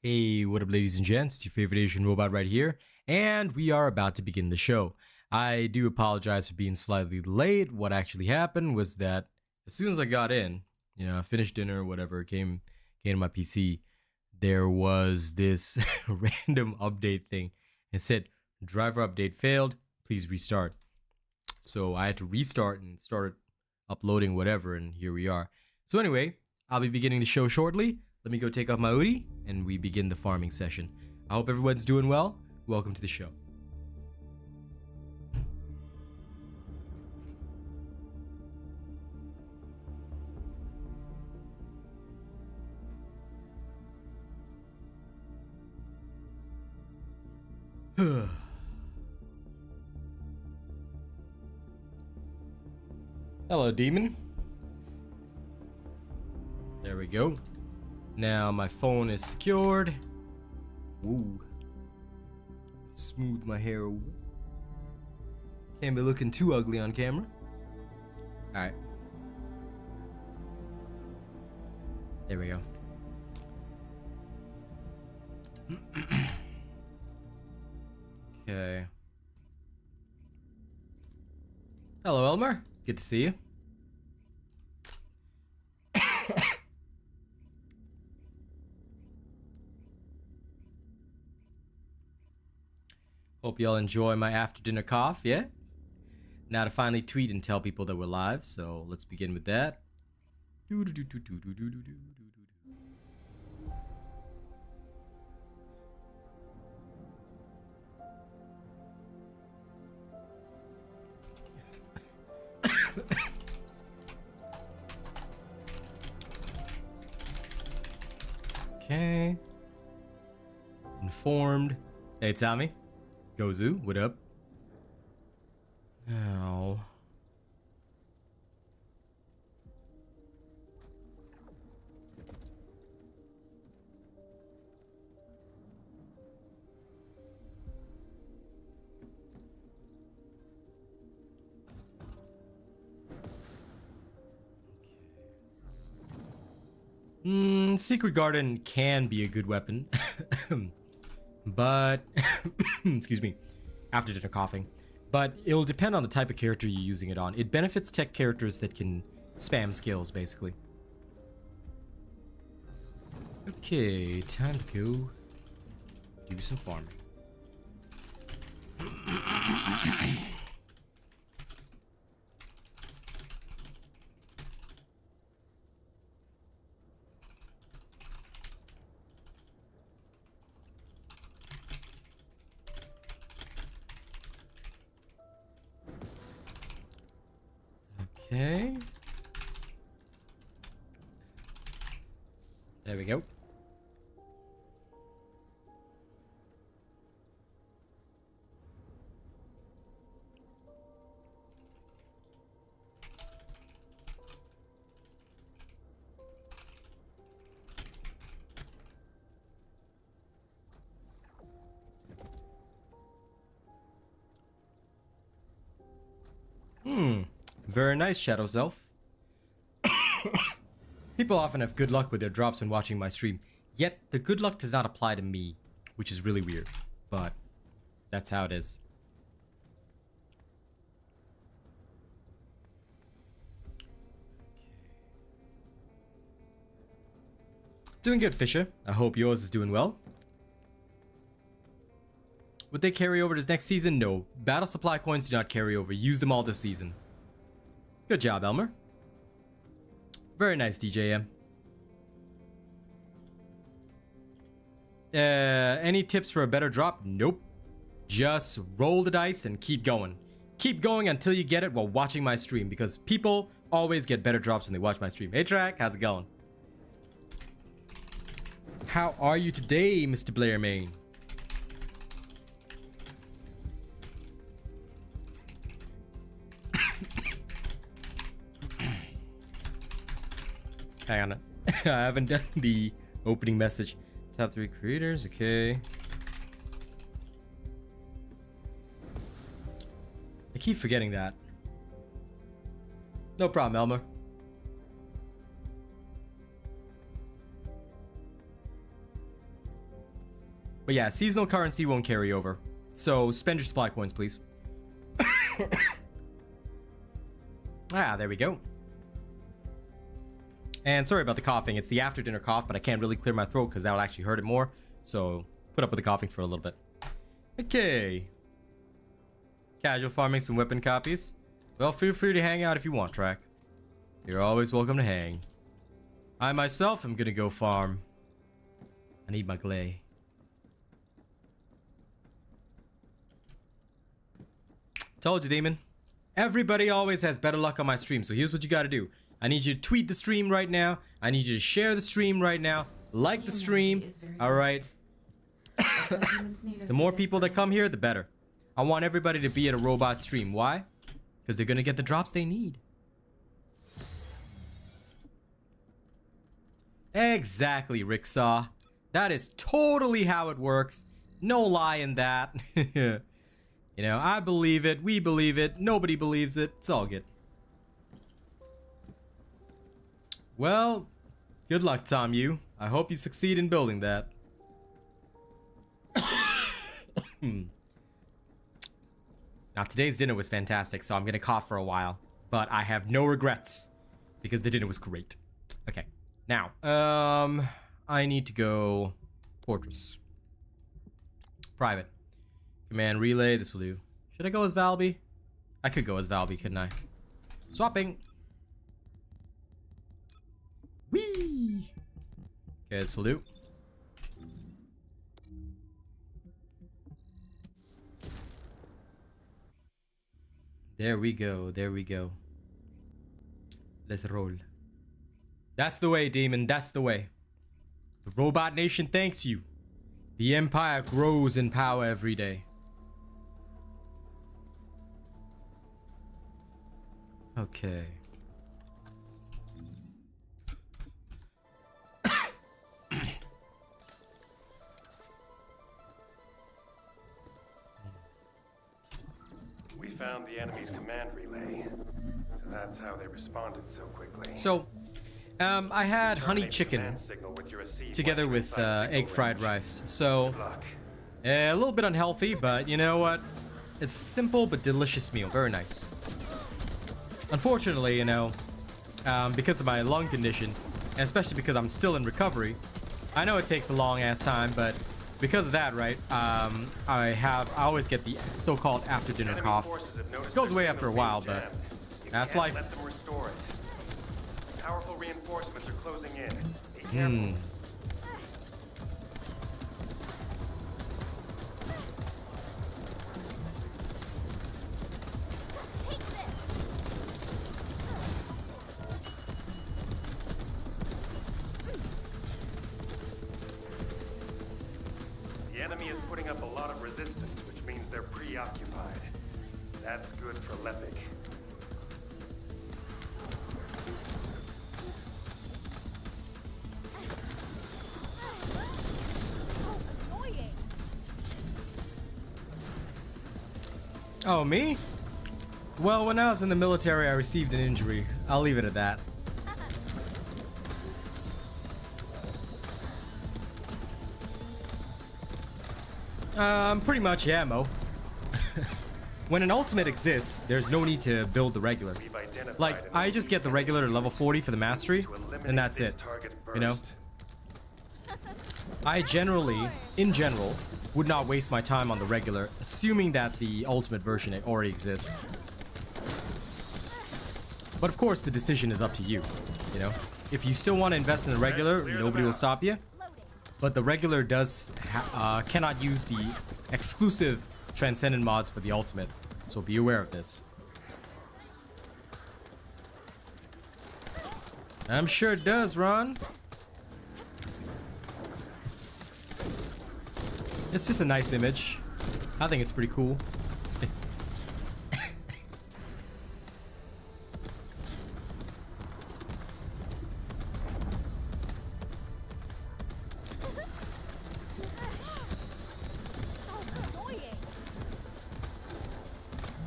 Hey, what up, ladies and gents? It's your favorite Asian robot right here, and we are about to begin the show. I do apologize for being slightly late. What actually happened was that as soon as I got in, finished dinner, whatever, came to my PC, there was this random update thing. It said, driver update failed, please restart. So I had to restart and started uploading whatever, and here we are. So anyway, I'll be beginning the show shortly. Let me go take off my hoodie, and we begin the farming session. I hope everyone's doing well. Welcome to the show. Hello, demon. There we go. Now my phone is secured. Woo. Smooth my hair over. Can't be looking too ugly on camera. Alright. There we go. Okay. Hello, Elmer. Good to see you. Hope y'all enjoy my after dinner cough, yeah? Now to finally tweet and tell people that we're live, so let's begin with that. Okay. Informed. Hey, Tommy. Gozu, what up? Now. Secret Garden can be a good weapon. But excuse me, after dinner coughing, but it'll depend on the type of character you're using it on. It benefits tech characters that can spam skills, basically. Okay, time to go do some farming. Okay. There we go. Very nice, Shadow Self. People often have good luck with their drops when watching my stream, yet the good luck does not apply to me, which is really weird, but that's how it is. Doing good, Fisher. I hope yours is doing well. Would they carry over this next season? No. Battle supply coins do not carry over. Use them all this season. Good job, Elmer. Very nice, DJM. Any tips for a better drop? Nope. Just roll the dice and keep going. Keep going until you get it while watching my stream, because people always get better drops when they watch my stream. Hey, Track, how's it going? How are you today, Mr. Blair Main? Hang on. I haven't done the opening message. Top 3 creators, okay. I keep forgetting that. No problem, Elmer. But yeah, seasonal currency won't carry over. So spend your supply coins, please. Ah, there we go. And sorry about the coughing. It's the after dinner cough, but I can't really clear my throat because that will actually hurt it more. So put up with the coughing for a little bit. Okay. Casual farming some weapon copies. Well, feel free to hang out if you want, Track. You're always welcome to hang. I myself am gonna go farm. I need my Gley. Told you, Demon. Everybody always has better luck on my stream, so here's what you gotta do. I need you to tweet the stream right now. I need you to share the stream right now. Like the stream. Alright. The more people that come here, the better. I want everybody to be at a robot stream. Why? Because they're gonna get the drops they need. Exactly, Ricksaw. That is totally how it works. No lie in that. You know, I believe it. We believe it. Nobody believes it. It's all good. Well, good luck, Tom Yu. I hope you succeed in building that. Now, today's dinner was fantastic, so I'm gonna cough for a while. But I have no regrets, because the dinner was great. Okay. Now, I need to go Fortress. Private. Command relay, this will do. Should I go as Valby? I could go as Valby, couldn't I? Swapping. Whee! Okay, this will do. There we go, there we go. Let's roll. That's the way, Demon, that's the way. The Robot Nation thanks you. The Empire grows in power every day. Okay. We found the enemy's command relay. So that's how they responded so quickly. So, I had honey chicken together with egg fried rice. So, a little bit unhealthy, but you know what? It's a simple but delicious meal. Very nice. Unfortunately, you know, because of my lung condition, and especially because I'm still in recovery, I know it takes a long ass time, but because of that, right, I always get the so-called after dinner cough. It goes away after a while, but that's life. Let them restore it. Powerful reinforcements are closing in. Be careful. The enemy is putting up a lot of resistance, which means they're preoccupied. That's good for Lepic. Oh, me? Well, when I was in the military, I received an injury. I'll leave it at that. Pretty much, yeah, Mo. When an ultimate exists, there's no need to build the regular. Like, I just get the regular to level 40 for the mastery, and that's it. You know? I generally, in general, would not waste my time on the regular, assuming that the ultimate version already exists. But of course, the decision is up to you, you know? If you still want to invest in the regular, nobody will stop you. But the regular does cannot use the exclusive Transcendent mods for the ultimate, so be aware of this. I'm sure it does, Ron. It's just a nice image. I think it's pretty cool.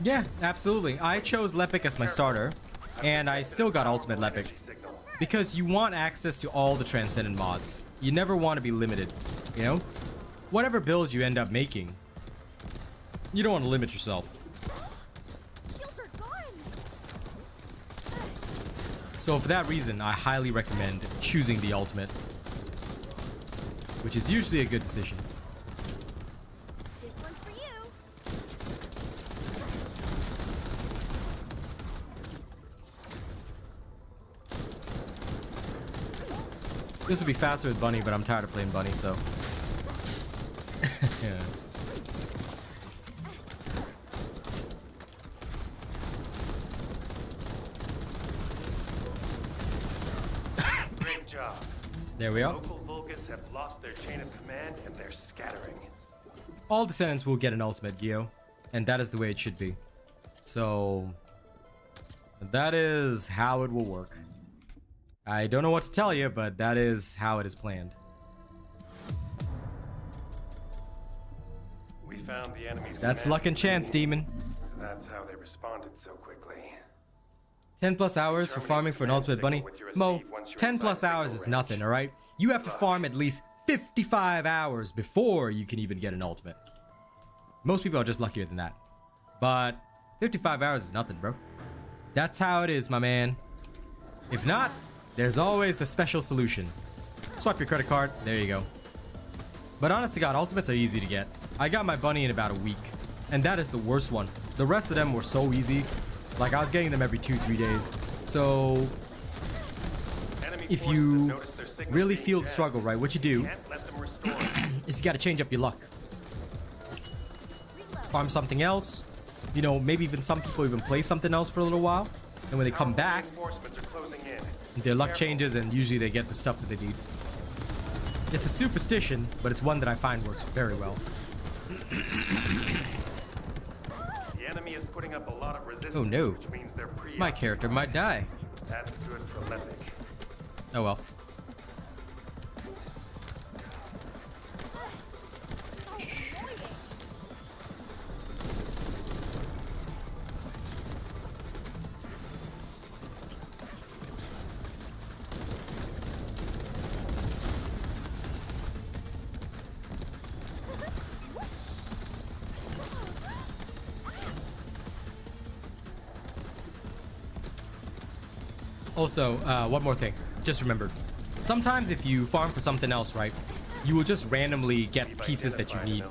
Yeah, absolutely. I chose Lepic as my starter, and I still got Ultimate Lepic. Because you want access to all the Transcendent mods. You never want to be limited, you know? whatever build you end up making, you don't want to limit yourself. Shields are gone. So for that reason, I highly recommend choosing the ultimate, which is usually a good decision. This one's for you. This would be faster with Bunny, but I'm tired of playing Bunny, so. Yeah. Great job. There we are. Local Vulgus have lost their chain of command and they're scattering. All Descendants will get an ultimate, Gio, and that is the way it should be. So that is how it will work. I don't know what to tell you, but that is how it is planned. We found the enemy's That's command luck and chance, Demon. That's how they responded so quickly. 10 plus hours for farming for an ultimate bunny. Mo, 10 plus hours is nothing, alright? You have to farm at least 55 hours before you can even get an ultimate. Most people are just luckier than that. But 55 hours is nothing, bro. That's how it is, my man. If not, there's always the special solution. Swipe your credit card, there you go. But honest to God, ultimates are easy to get. I got my bunny in about a week, and that is the worst one. The rest of them were so easy. Like, I was getting them every 2-3 days. So if you really feel the struggle, right, what you do is you gotta change up your luck. Farm something else. You know, maybe even some people even play something else for a little while. And when they come back, their luck changes and usually they get the stuff that they need. It's a superstition, but it's one that I find works very well. The enemy is putting up a lot of resistance, Oh no. which means they're My character might die. That's good for Lepic. Oh well. Also, one more thing. Just remember, sometimes if you farm for something else, right, you will just randomly get pieces that you need.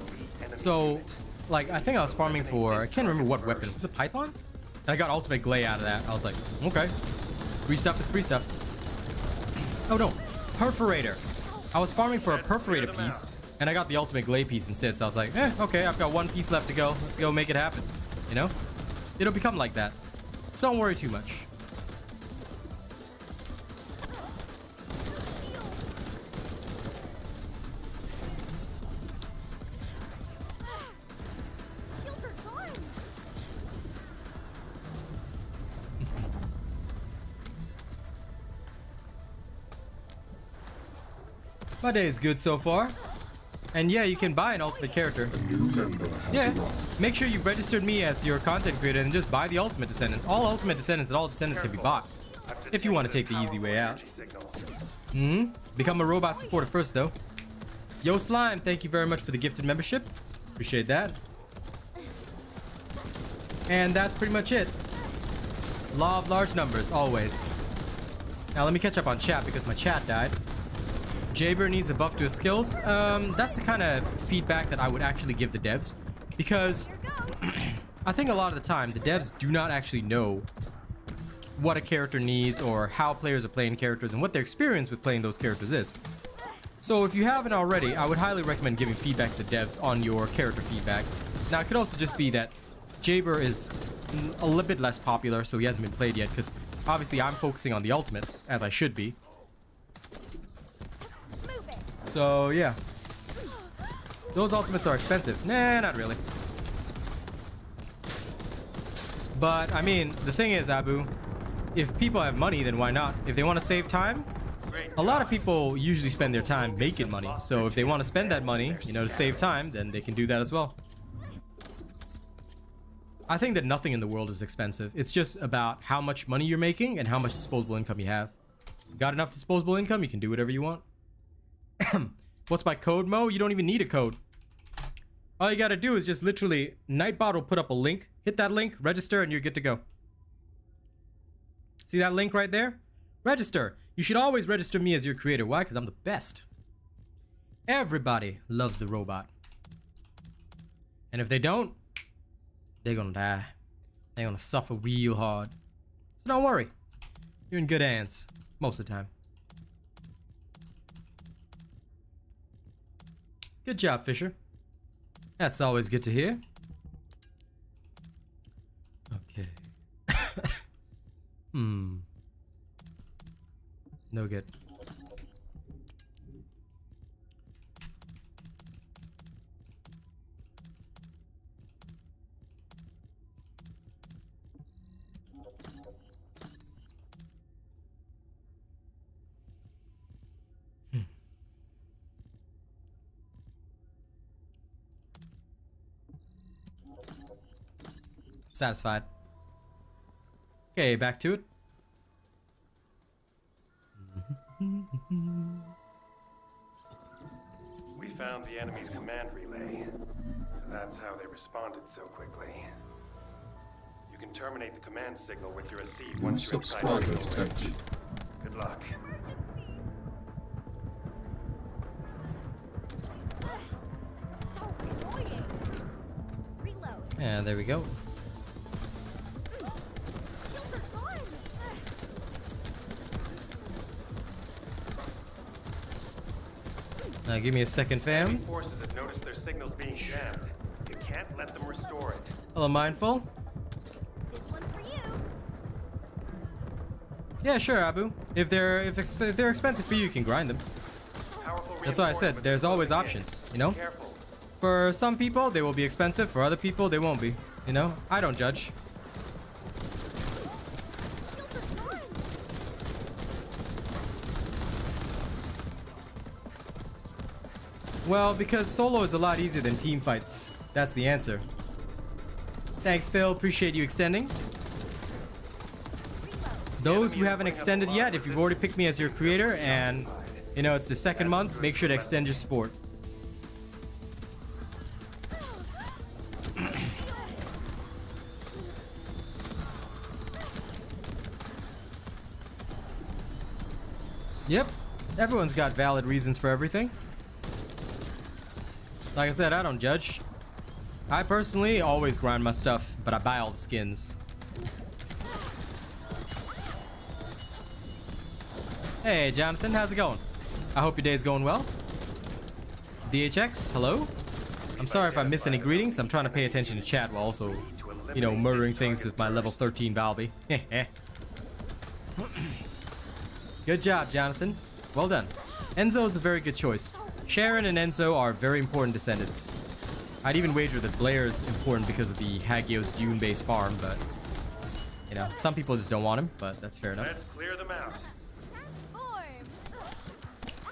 So, like, I think I was farming for, I can't remember what weapon. Was it Python? And I got ultimate Gley out of that. I was like, okay. Free stuff is free stuff. Oh no, perforator. I was farming for a perforator piece, and I got the ultimate Gley piece instead. So I was like, okay, I've got one piece left to go. Let's go make it happen. You know? It'll become like that. So don't worry too much. Shields are gone. My day is good so far. And yeah, you can buy an ultimate character. Yeah, make sure you've registered me as your content creator and just buy the ultimate Descendants. All ultimate Descendants and all Descendants can be bought. If you want to take the easy way out. Become a robot supporter first though. Yo Slime, thank you very much for the gifted membership. Appreciate that. And that's pretty much it. Law of large numbers, always. Now let me catch up on chat because my chat died. Jaber needs a buff to his skills. That's the kind of feedback that I would actually give the devs, because I think a lot of the time the devs do not actually know what a character needs or how players are playing characters and what their experience with playing those characters is. So if you haven't already, I would highly recommend giving feedback to the devs on your character feedback. Now it could also just be that Jaber is a little bit less popular, so he hasn't been played yet, because obviously I'm focusing on the ultimates, as I should be. So yeah, those ultimates are expensive. Nah, not really. But I mean, the thing is, Abu, if people have money, then why not? If they want to save time, a lot of people usually spend their time making money. So if they want to spend that money, you know, to save time, then they can do that as well. I think that nothing in the world is expensive. It's just about how much money you're making and how much disposable income you have. Got enough disposable income, you can do whatever you want. What's my code, Mo? You don't even need a code. All you gotta do is just literally, Nightbot will put up a link, hit that link, register, and you're good to go. See that link right there? Register. You should always register me as your creator. Why? Because I'm the best. Everybody loves the robot. And if they don't, they're gonna die. They're gonna suffer real hard. So don't worry. You're in good hands. Most of the time. Good job, Fisher. That's always good to hear. Okay. No good. Satisfied. Okay, back to it. We found the enemy's command relay. So that's how they responded so quickly. You can terminate the command signal with your receive once you're inside the relay. Good luck. So annoying. Reload. Yeah, there we go. Shields are gone. Now give me a second, Enemy fam. forces have noticed their signals being jammed. You can't let them restore it. Hello, Mindful. This one's for you. Yeah, sure, Abu. If they're expensive for you, you can grind them. Powerful That's why I said reinforcements there's are always closing in. options, you know? Careful. For some people, they will be expensive. For other people, they won't be. You know? I don't judge. Shields are gone. Well, because solo is a lot easier than team fights. That's the answer. Thanks, Phil. Appreciate you extending. Those who haven't extended yet, if you've already picked me as your creator and, you know, it's the second month, make sure to extend your support. Yep, everyone's got valid reasons for everything. Like I said, I don't judge. I personally always grind my stuff, but I buy all the skins. Hey, Jonathan, how's it going? I hope your day's going well. DHX, hello? I'm sorry if I miss any greetings. I'm trying to pay attention to chat while also, you know, murdering things with my level 13 Valby. Good job, Jonathan. Well done. Enzo is a very good choice. Sharon and Enzo are very important descendants. I'd even wager that Blair is important because of the Hagios Dune-based farm, but, you know, some people just don't want him, but that's fair enough. Let's clear them out. Transform.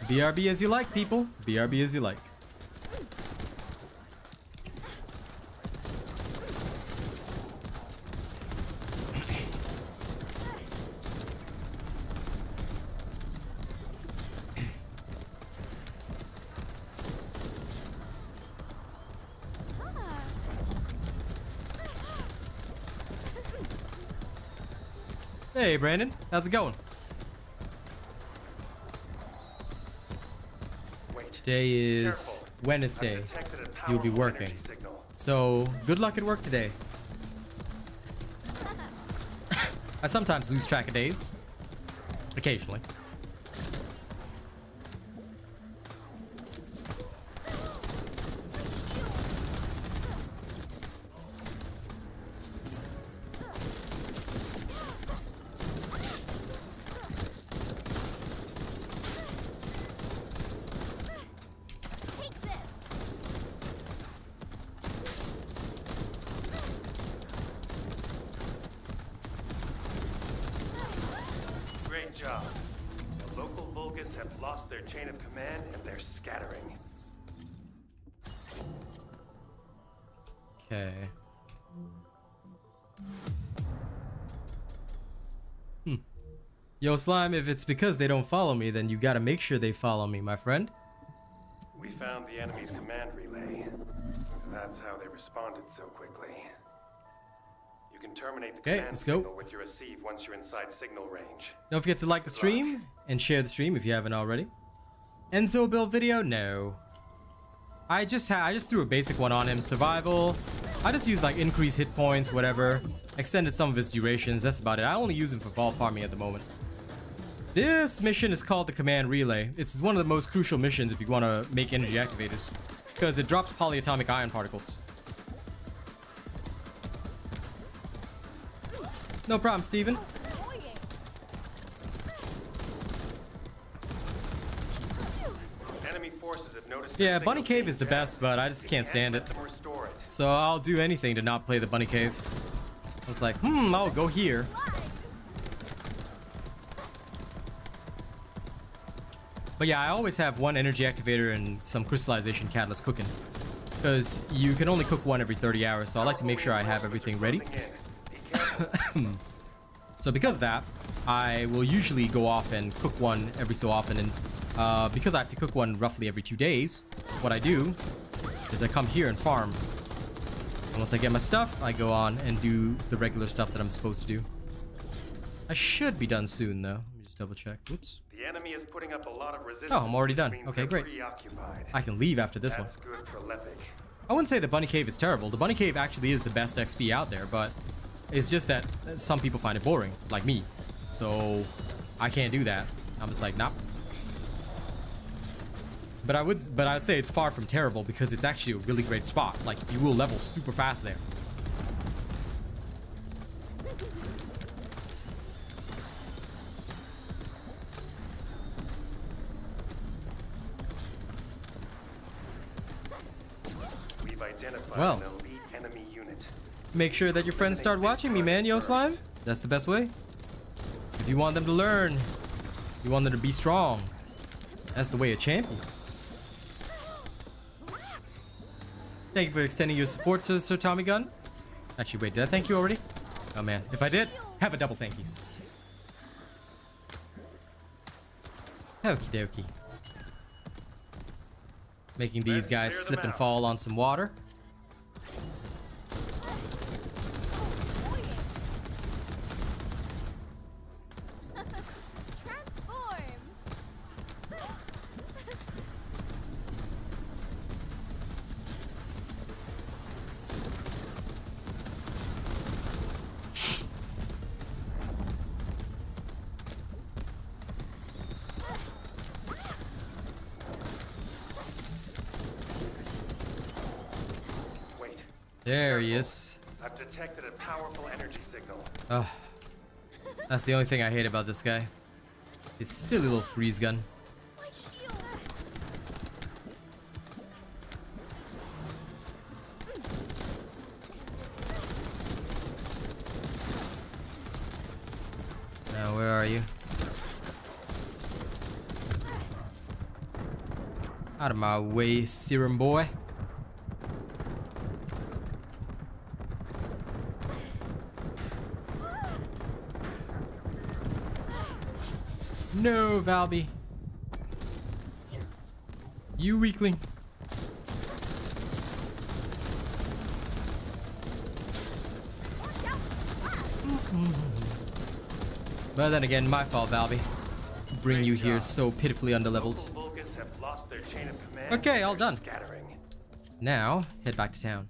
BRB as you like, people. BRB as you like. Hey, Brandon. How's it going? Wait. Today is Careful. Wednesday. I've detected a You'll be powerful working. energy signal. So, good luck at work today. I sometimes lose track of days. Occasionally. Take this. Great job. The local Vulgus have lost their chain of command and they're scattering. Okay. Yo, Slime, if it's because they don't follow me, then you gotta make sure they follow me, my friend. We found the enemy's command relay. So that's how they responded so quickly. You can terminate the command let's go. signal with your receive once you're inside signal range. Don't forget to like the stream and share the stream if you haven't already. Enzo build video? No. I just threw a basic one on him. Survival. I just use like increased hit points, whatever. Extended some of his durations. That's about it. I only use him for ball farming at the moment. This mission is called the command relay. It's one of the most crucial missions if you want to make energy activators, because it drops polyatomic ion particles. No problem, Steven. Enemy forces have noticed Yeah, their Bunny signals Cave being is the jammed. best, but I just They can't stand it. let them restore it. So I'll do anything to not play the Bunny Cave. I was like, I'll go here. But yeah, I always have one energy activator and some crystallization catalyst cooking, because you can only cook one every 30 hours, so I like to make sure I have everything ready. So because of that, I will usually go off and cook one every so often, and because I have to cook one roughly every 2 days, what I do is I come here and farm. And once I get my stuff, I go on and do the regular stuff that I'm supposed to do. I should be done soon, though. Let me just double check. Whoops. The enemy is putting up a lot of resistance. Oh, I'm already done. which means Okay, they're great. preoccupied. I can leave after this one. That's good for Lepic. I wouldn't say the Bunny Cave is terrible. The Bunny Cave actually is the best XP out there, but it's just that some people find it boring, like me. So I can't do that. I'm just like, nah. But I'd say it's far from terrible, because it's actually a really great spot. Like, you will level super fast there. We've identified Well. an elite enemy unit. Make sure that your friends start watching me, man, Yo Slime. That's the best way. If you want them to learn, you want them to be strong. That's the way of champions. Thank you for extending your support to Sir Tommy Gun. Actually, wait, did I thank you already? Oh man, if I did, have a double thank you. Okie dokie. Making these Let's guys clear them slip and out. fall on some water. Transform. Wait. There he is. I've detected a powerful energy signal. Oh, that's the only thing I hate about this guy. His silly little freeze gun. My shield. Now, where are you? Out of my way, serum boy. No, Valby. You weakling. But then again, my fault, Valby. Bring you here so pitifully underleveled. Local Vulgus have lost their chain of command. Okay, and all they're done. Scattering. Now, head back to town.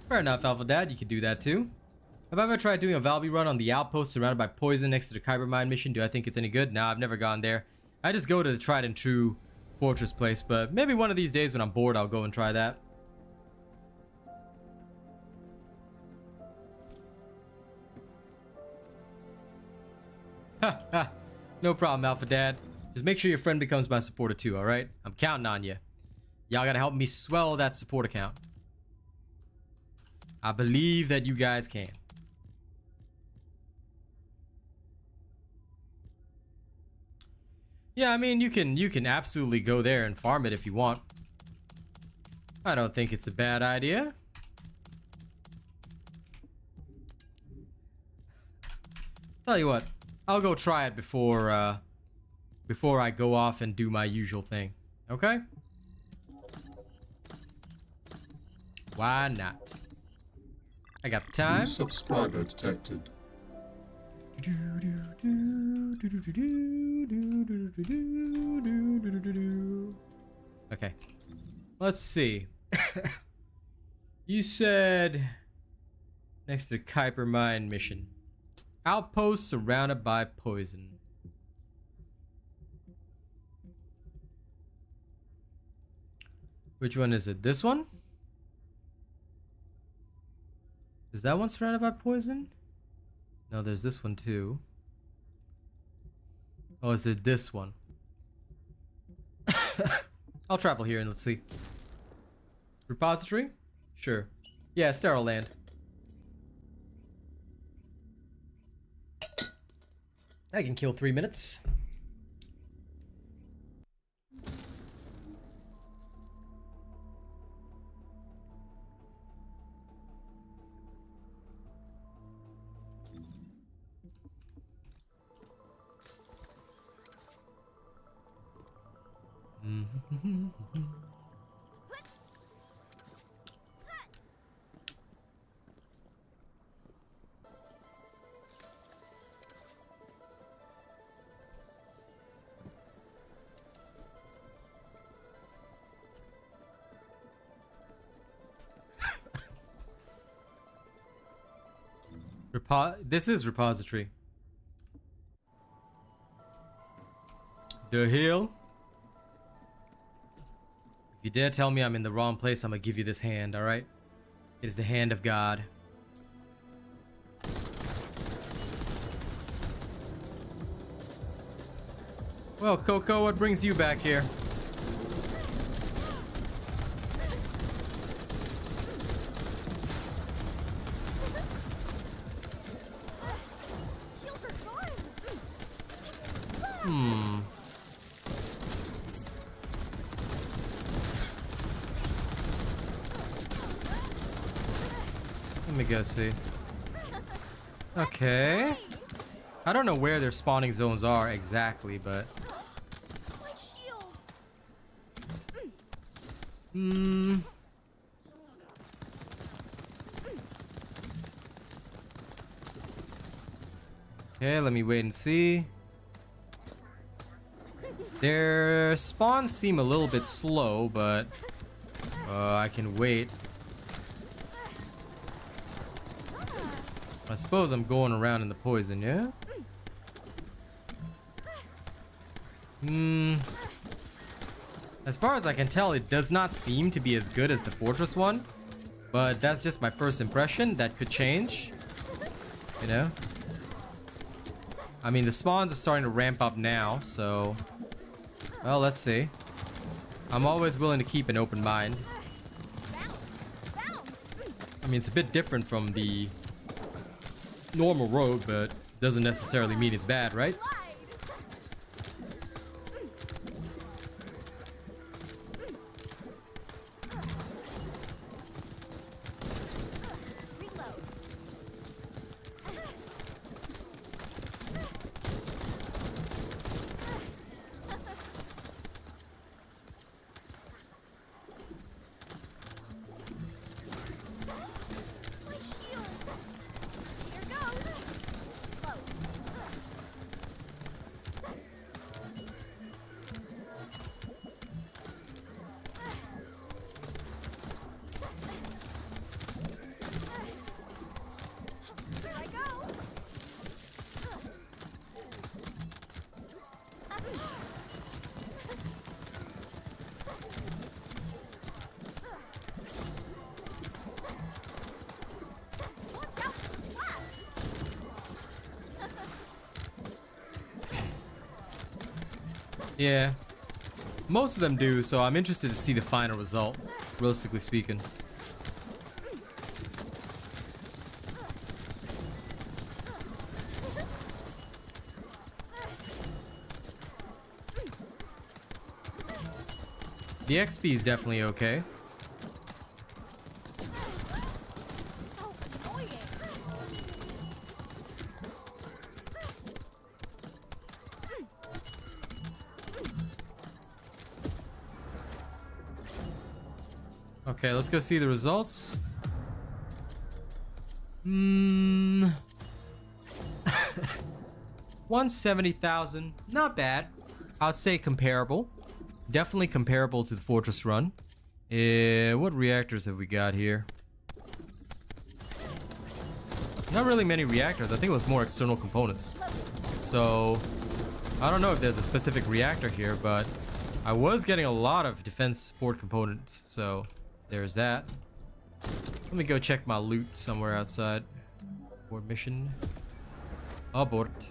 Fair enough, Alpha Dad. You can do that too. Have I ever tried doing a Valby run on the outpost surrounded by poison next to the Kyber mine mission? Do I think it's any good? No, I've never gone there. I just go to the tried and true fortress place, but maybe one of these days when I'm bored, I'll go and try that. Ha ha. No problem, Alpha Dad. Just make sure your friend becomes my supporter too, alright? I'm counting on you. Y'all gotta help me swell that support account. I believe that you guys can. Yeah, I mean, you can absolutely go there and farm it if you want. I don't think it's a bad idea. Tell you what, I'll go try it before I go off and do my usual thing. Okay? Why not? I got the time. New subscriber detected. Okay. Let's see. You said next to Kuiper Mine mission. Outpost surrounded by poison. Which one is it? This one? Is that one surrounded by poison? No, there's this one too. Oh, is it this one? I'll travel here and let's see. Repository? Sure. Yeah, Sterile Land. I can kill 3 minutes. This is repository. The hill. If you dare tell me I'm in the wrong place, I'm gonna give you this hand, alright? It is the hand of God. Well, Coco, what brings you back here? Shields are gone. Let me go see. Okay. I don't know where their spawning zones are exactly, but My shields. Okay, let me wait and see. Their spawns seem a little bit slow, but I can wait. I suppose I'm going around in the poison, yeah? As far as I can tell, it does not seem to be as good as the Fortress one. But that's just my first impression. That could change. You know? I mean, the spawns are starting to ramp up now, so... Well, let's see. I'm always willing to keep an open mind. I mean, it's a bit different from the normal road, but doesn't necessarily mean it's bad, right? My shield. Here goes. Whoa. Here I go. Watch out for the flash. Yeah. Most of them do, so I'm interested to see the final result, realistically speaking. The XP is definitely okay. So annoying. Okay, let's go see the results. 170,000, not bad. I'd say comparable. Definitely comparable to the Fortress run. What reactors have we got here? Not really many reactors. I think it was more external components. So, I don't know if there's a specific reactor here, but I was getting a lot of defense support components. So, there's that. Let me go check my loot somewhere outside. Abort mission. Abort.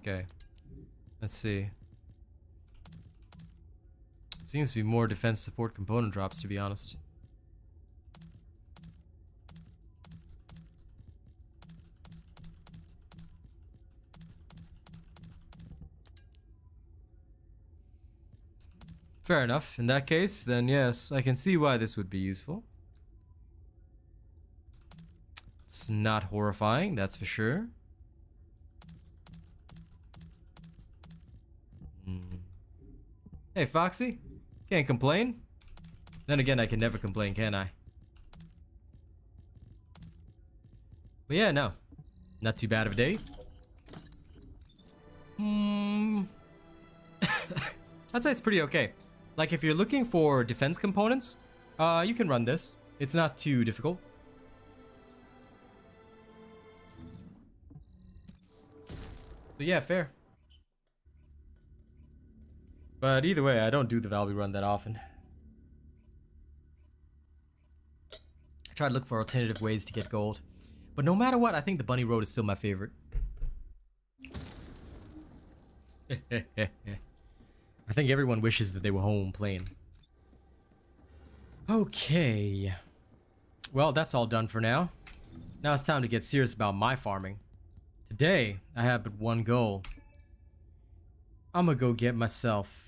Okay. Let's see. Seems to be more defense support component drops, to be honest. Fair enough. In that case, then yes, I can see why this would be useful. It's not horrifying, that's for sure. Hey, Foxy. Can't complain. Then again, I can never complain, can I? But yeah, no. Not too bad of a day. I'd say it's pretty okay. Like, if you're looking for defense components, you can run this. It's not too difficult. So yeah, fair. But either way, I don't do the Valby run that often. I try to look for alternative ways to get gold. But no matter what, I think the bunny road is still my favorite. I think everyone wishes that they were home playing. Okay. Well, that's all done for now. Now it's time to get serious about my farming. Today, I have but one goal. I'm gonna go get myself...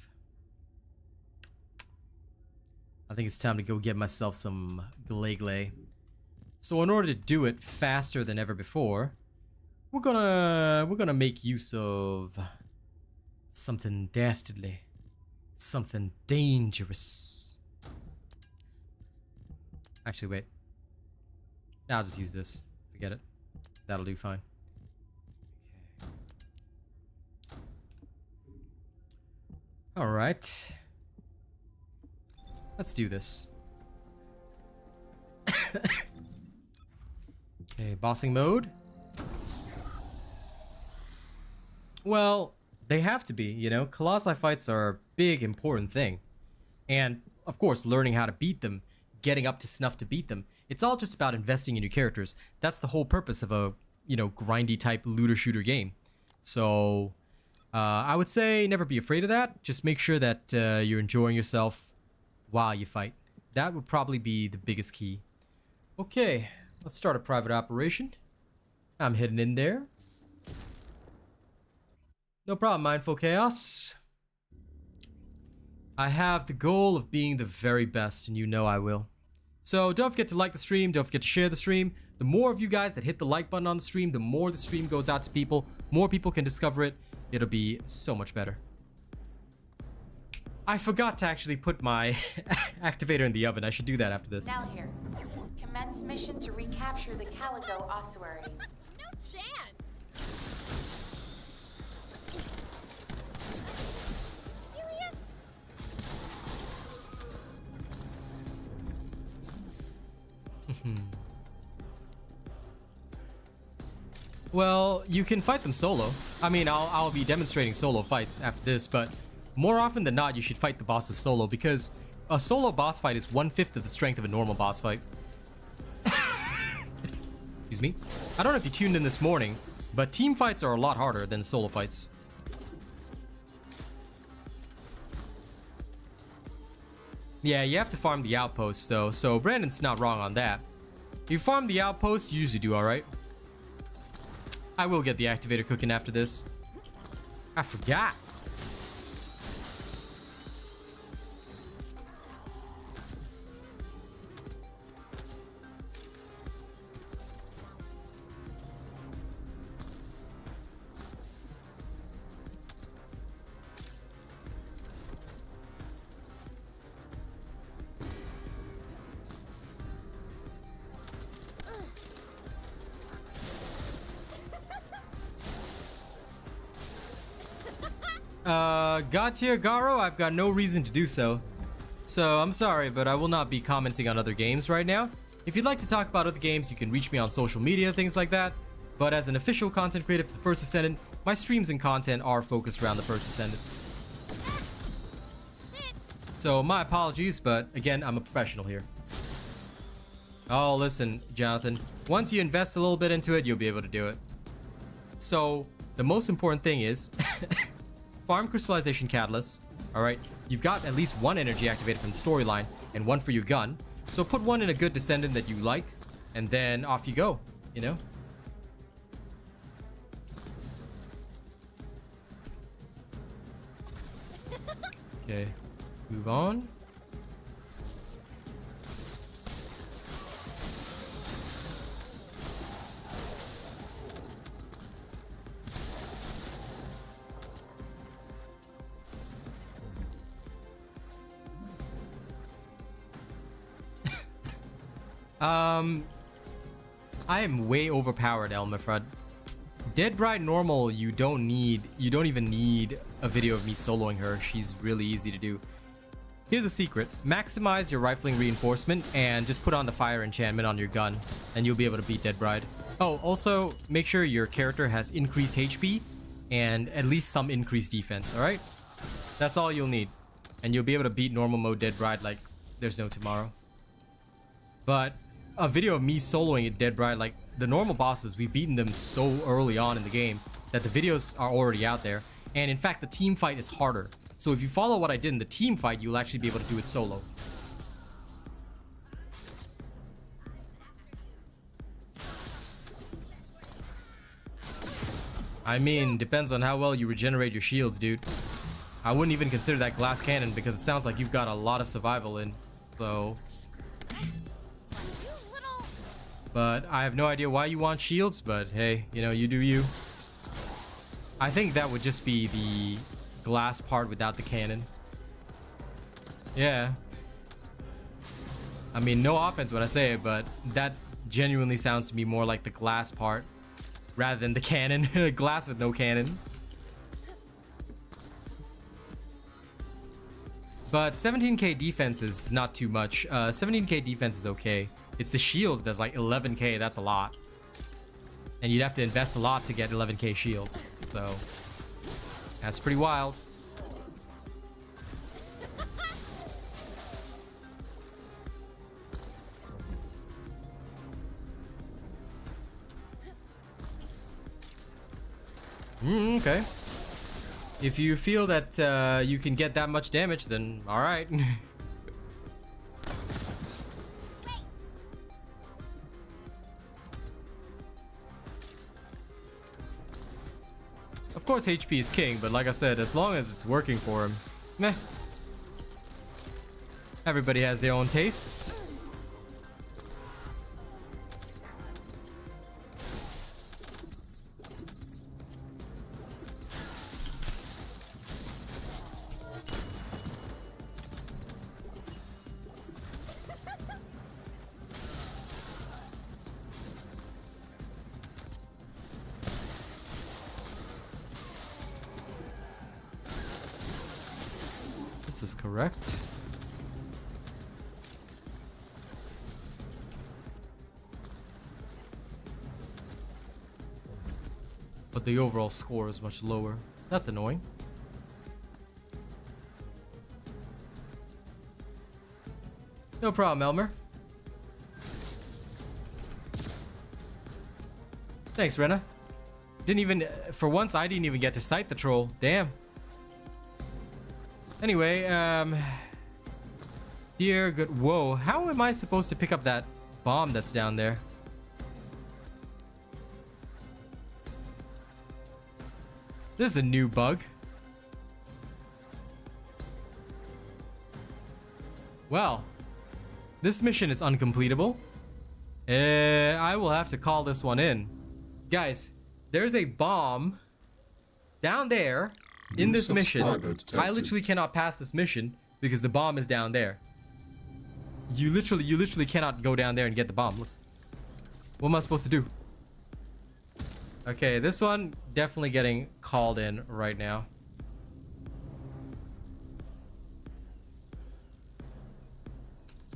I think it's time to go get myself some Gley. So in order to do it faster than ever before, we're gonna make use of something dastardly, something dangerous. Actually, wait. I'll just use this. Forget it. That'll do fine. Okay. All right. Let's do this. Okay, bossing mode. Well, they have to be, you know. Colossi fights are a big, important thing. And, of course, learning how to beat them, getting up to snuff to beat them. It's all just about investing in your characters. That's the whole purpose of a, you know, grindy type looter-shooter game. So, I would say never be afraid of that. Just make sure that you're enjoying yourself while you fight. That would probably be the biggest key. Okay, let's start a private operation. I'm heading in there. No problem, Mindful Chaos. I have the goal of being the very best, and you know I will. So don't forget to like the stream, don't forget to share the stream. The more of you guys that hit the like button on the stream, the more the stream goes out to people. More people can discover it. It'll be so much better. I forgot to actually put my activator in the oven. I should do that after this. Now here. Commence mission to recapture the Calico ossuary. No chance. Serious? Well, you can fight them solo. I mean, I'll be demonstrating solo fights after this, but more often than not, you should fight the bosses solo, because a solo boss fight is 1/5 of the strength of a normal boss fight. Excuse me. I don't know if you tuned in this morning, but team fights are a lot harder than solo fights. Yeah, you have to farm the outposts though, so Brandon's not wrong on that. If you farm the outpost, you usually do alright. I will get the activator cooking after this. I forgot. God tier Garo, I've got no reason to do so. So I'm sorry, but I will not be commenting on other games right now. If you'd like to talk about other games, you can reach me on social media, things like that. But as an official content creator for the First Descendant, my streams and content are focused around the First Descendant. So my apologies, but again, I'm a professional here. Oh, listen, Jonathan. Once you invest a little bit into it, you'll be able to do it. So the most important thing is farm crystallization catalysts. All right, you've got at least one energy activated from the storyline and one for your gun. So put one in a good descendant that you like, and then off you go, you know? Okay, let's move on. I am way overpowered, Elmifrud. Dead Bride normal, you don't even need a video of me soloing her. She's really easy to do. Here's a secret. Maximize your rifling reinforcement and just put on the fire enchantment on your gun and you'll be able to beat Dead Bride. Oh, also make sure your character has increased HP and at least some increased defense, all right? That's all you'll need. And you'll be able to beat normal mode Dead Bride like there's no tomorrow. But a video of me soloing a Dead Bride, like the normal bosses, we've beaten them so early on in the game that the videos are already out there. And in fact, the team fight is harder. So if you follow what I did in the team fight, you'll actually be able to do it solo. I mean, depends on how well you regenerate your shields, dude. I wouldn't even consider that glass cannon because it sounds like you've got a lot of survival in. So... But I have no idea why you want shields, but hey, you know, you do you. I think that would just be the glass part without the cannon. Yeah. I mean, no offense when I say it, but that genuinely sounds to me more like the glass part rather than the cannon. Glass with no cannon. But 17k defense is not too much. 17k defense is okay. It's the shields that's like 11k, that's a lot. And you'd have to invest a lot to get 11k shields. So, that's pretty wild. Okay. If you feel that you can get that much damage, then alright. Of course HP is king, but like I said, as long as it's working for him, meh. Everybody has their own tastes. This is correct. But the overall score is much lower. That's annoying. No problem, Elmer. Thanks, Rena. Didn't even, for once, I didn't even get to sight the troll. Damn. Anyway, dear good, whoa, how am I supposed to pick up that bomb that's down there. This is a new bug. Well, this mission is uncompletable. I will have to call this one in. Guys, there's a bomb down there in this mission. I literally cannot pass this mission because the bomb is down there. You literally cannot go down there and get the bomb. Look. What am I supposed to do? Okay, this one definitely getting called in right now.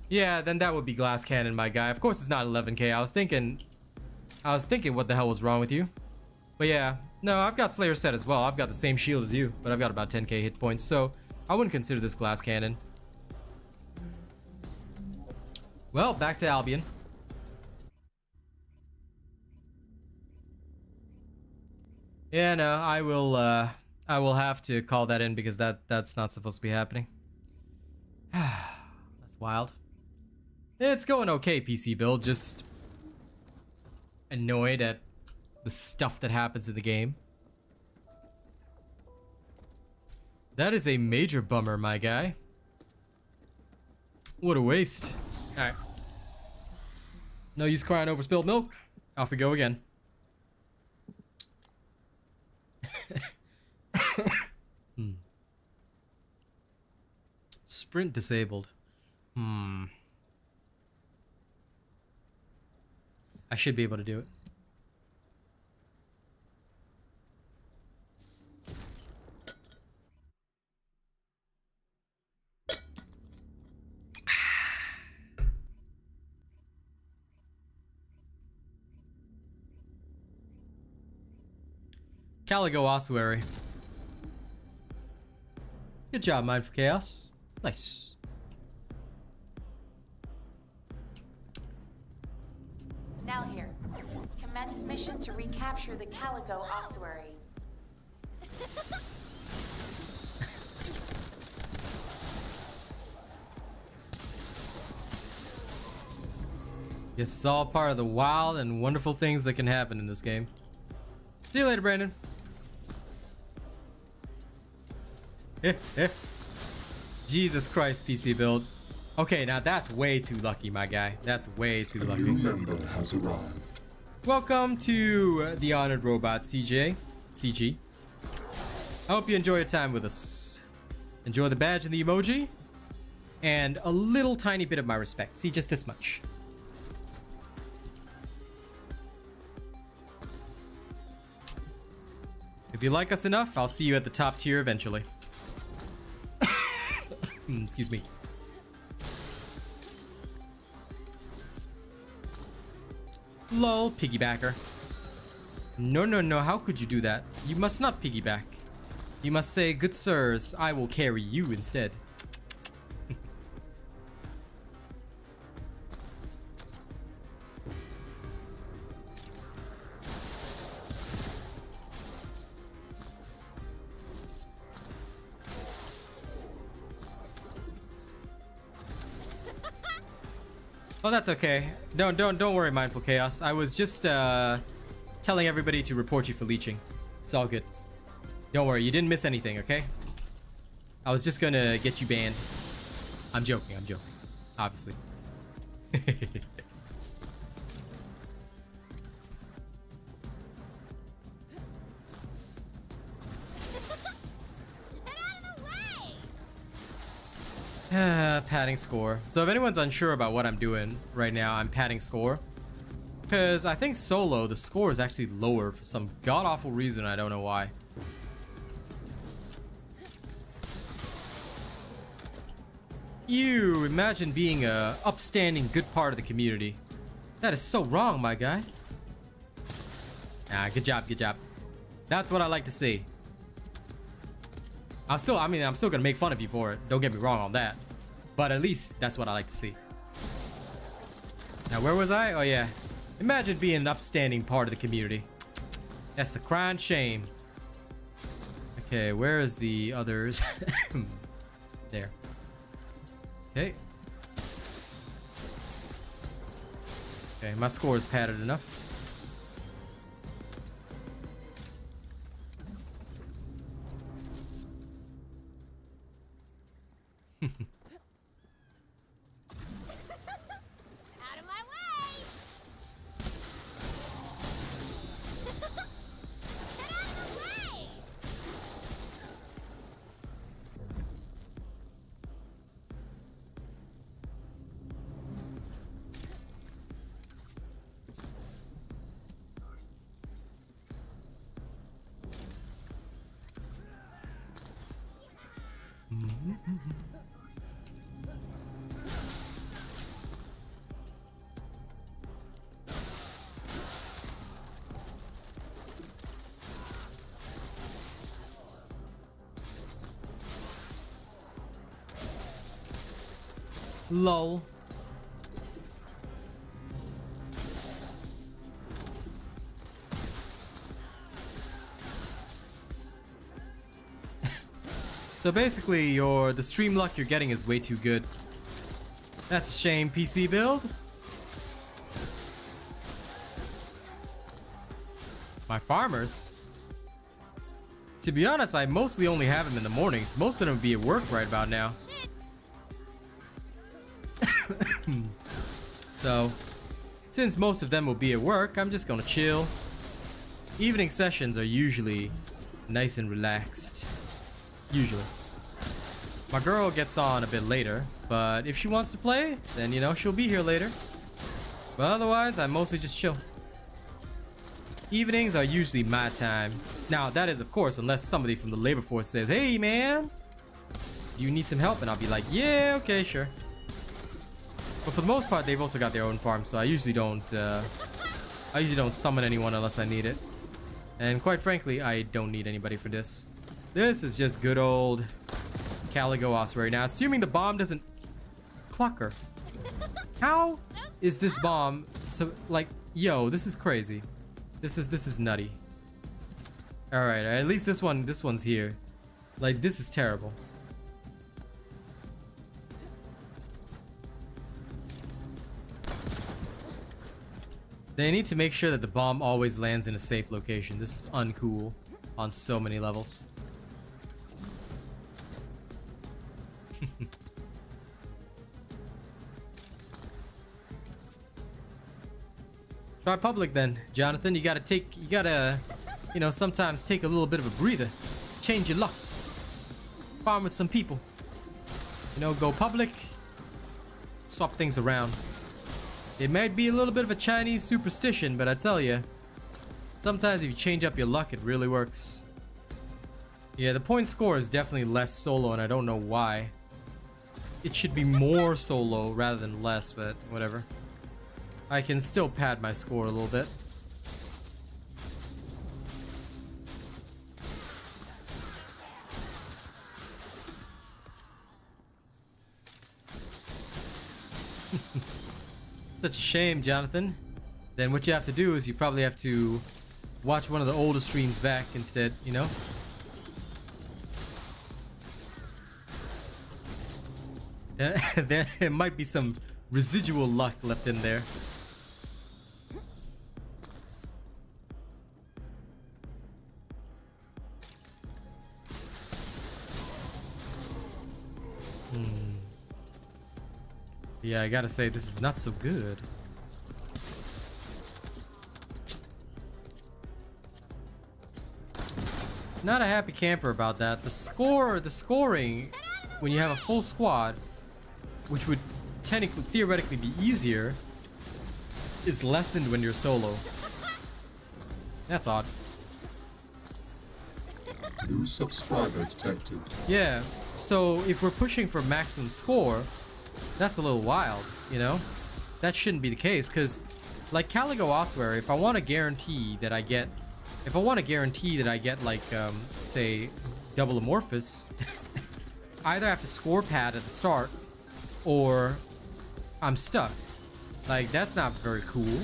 Yeah, then that would be glass cannon, my guy. Of course it's not 11k. I was thinking what the hell was wrong with you? But yeah, no, I've got Slayer set as well. I've got the same shield as you, but I've got about 10k hit points, so I wouldn't consider this glass cannon. Well, back to Albion. Yeah, no, I will have to call that in because that's not supposed to be happening. That's wild. It's going okay, PC build, just annoyed at the stuff that happens in the game. That is a major bummer, my guy. What a waste. Alright. No use crying over spilled milk. Off we go again. Sprint disabled. I should be able to do it. Caligo Ossuary. Good job, Mindful Chaos. Nice. Now here. Commence mission to recapture the Caligo Ossuary. Guess it's all part of the wild and wonderful things that can happen in this game. See you later, Brandon. Jesus Christ, PC build. Okay, now that's way too lucky, my guy. That's way too lucky. A new member has arrived. Welcome to the Honored Robot, CG. I hope you enjoy your time with us. Enjoy the badge and the emoji. And a little tiny bit of my respect. See, just this much. If you like us enough, I'll see you at the top tier eventually. Excuse me. Lol, piggybacker. No, how could you do that? You must not piggyback. You must say, good sirs, I will carry you instead. Oh, that's okay. Don't worry, Mindful Chaos. I was just telling everybody to report you for leeching. It's all good. Don't worry, you didn't miss anything, okay? I was just gonna get you banned. I'm joking, obviously. Padding score. So if anyone's unsure about what I'm doing right now, I'm padding score. Because I think solo, the score is actually lower for some god-awful reason. I don't know why. You imagine being a upstanding good part of the community. That is so wrong, my guy. Ah, good job. That's what I like to see. I'm still gonna make fun of you for it. Don't get me wrong on that. But at least that's what I like to see. Now, where was I? Oh, yeah. Imagine being an upstanding part of the community. That's a crying shame. Okay, where is the others? There. Okay. Okay, my score is padded enough. Out of my way! Get out of the way! Lol. So basically, the stream luck you're getting is way too good. That's a shame, PC build. My farmers. To be honest, I mostly only have them in the mornings. Most of them would be at work right about now. So, since most of them will be at work, I'm just gonna chill. Evening sessions are usually nice and relaxed. Usually. My girl gets on a bit later, but if she wants to play, then you know, she'll be here later. But otherwise, I mostly just chill. Evenings are usually my time. Now, that is, of course, unless somebody from the labor force says, "Hey, man, do you need some help?" And I'll be like, "Yeah, okay, sure." But for the most part, they've also got their own farm, so I usually don't summon anyone unless I need it. And quite frankly, I don't need anybody for this. This is just good old Caligo Ossuary. Now, assuming the bomb doesn't clucker. How is this bomb so, like, yo, this is crazy. This is nutty. All right, at least this one's here. Like, this is terrible. They need to make sure that the bomb always lands in a safe location. This is uncool on so many levels. Try public then, Jonathan. You gotta, you know, sometimes take a little bit of a breather. Change your luck. Farm with some people. You know, go public. Swap things around. It might be a little bit of a Chinese superstition, but I tell you, sometimes if you change up your luck, it really works. Yeah, the point score is definitely less solo, and I don't know why. It should be more solo rather than less, but whatever. I can still pad my score a little bit. Such a shame, Jonathan. Then what you have to do is you probably have to watch one of the older streams back instead, you know? There might be some residual luck left in there. Yeah, I gotta say, this is not so good. Not a happy camper about that. The scoring, when you have a full squad, which would theoretically be easier, is lessened when you're solo. That's odd. New subscriber detected. Yeah, so if we're pushing for maximum score, that's a little wild, you know? That shouldn't be the case, because like Caligo Ossuary, if I want to guarantee that I get like, say, double amorphous, I either have to score pad at the start, or I'm stuck. Like, that's not very cool.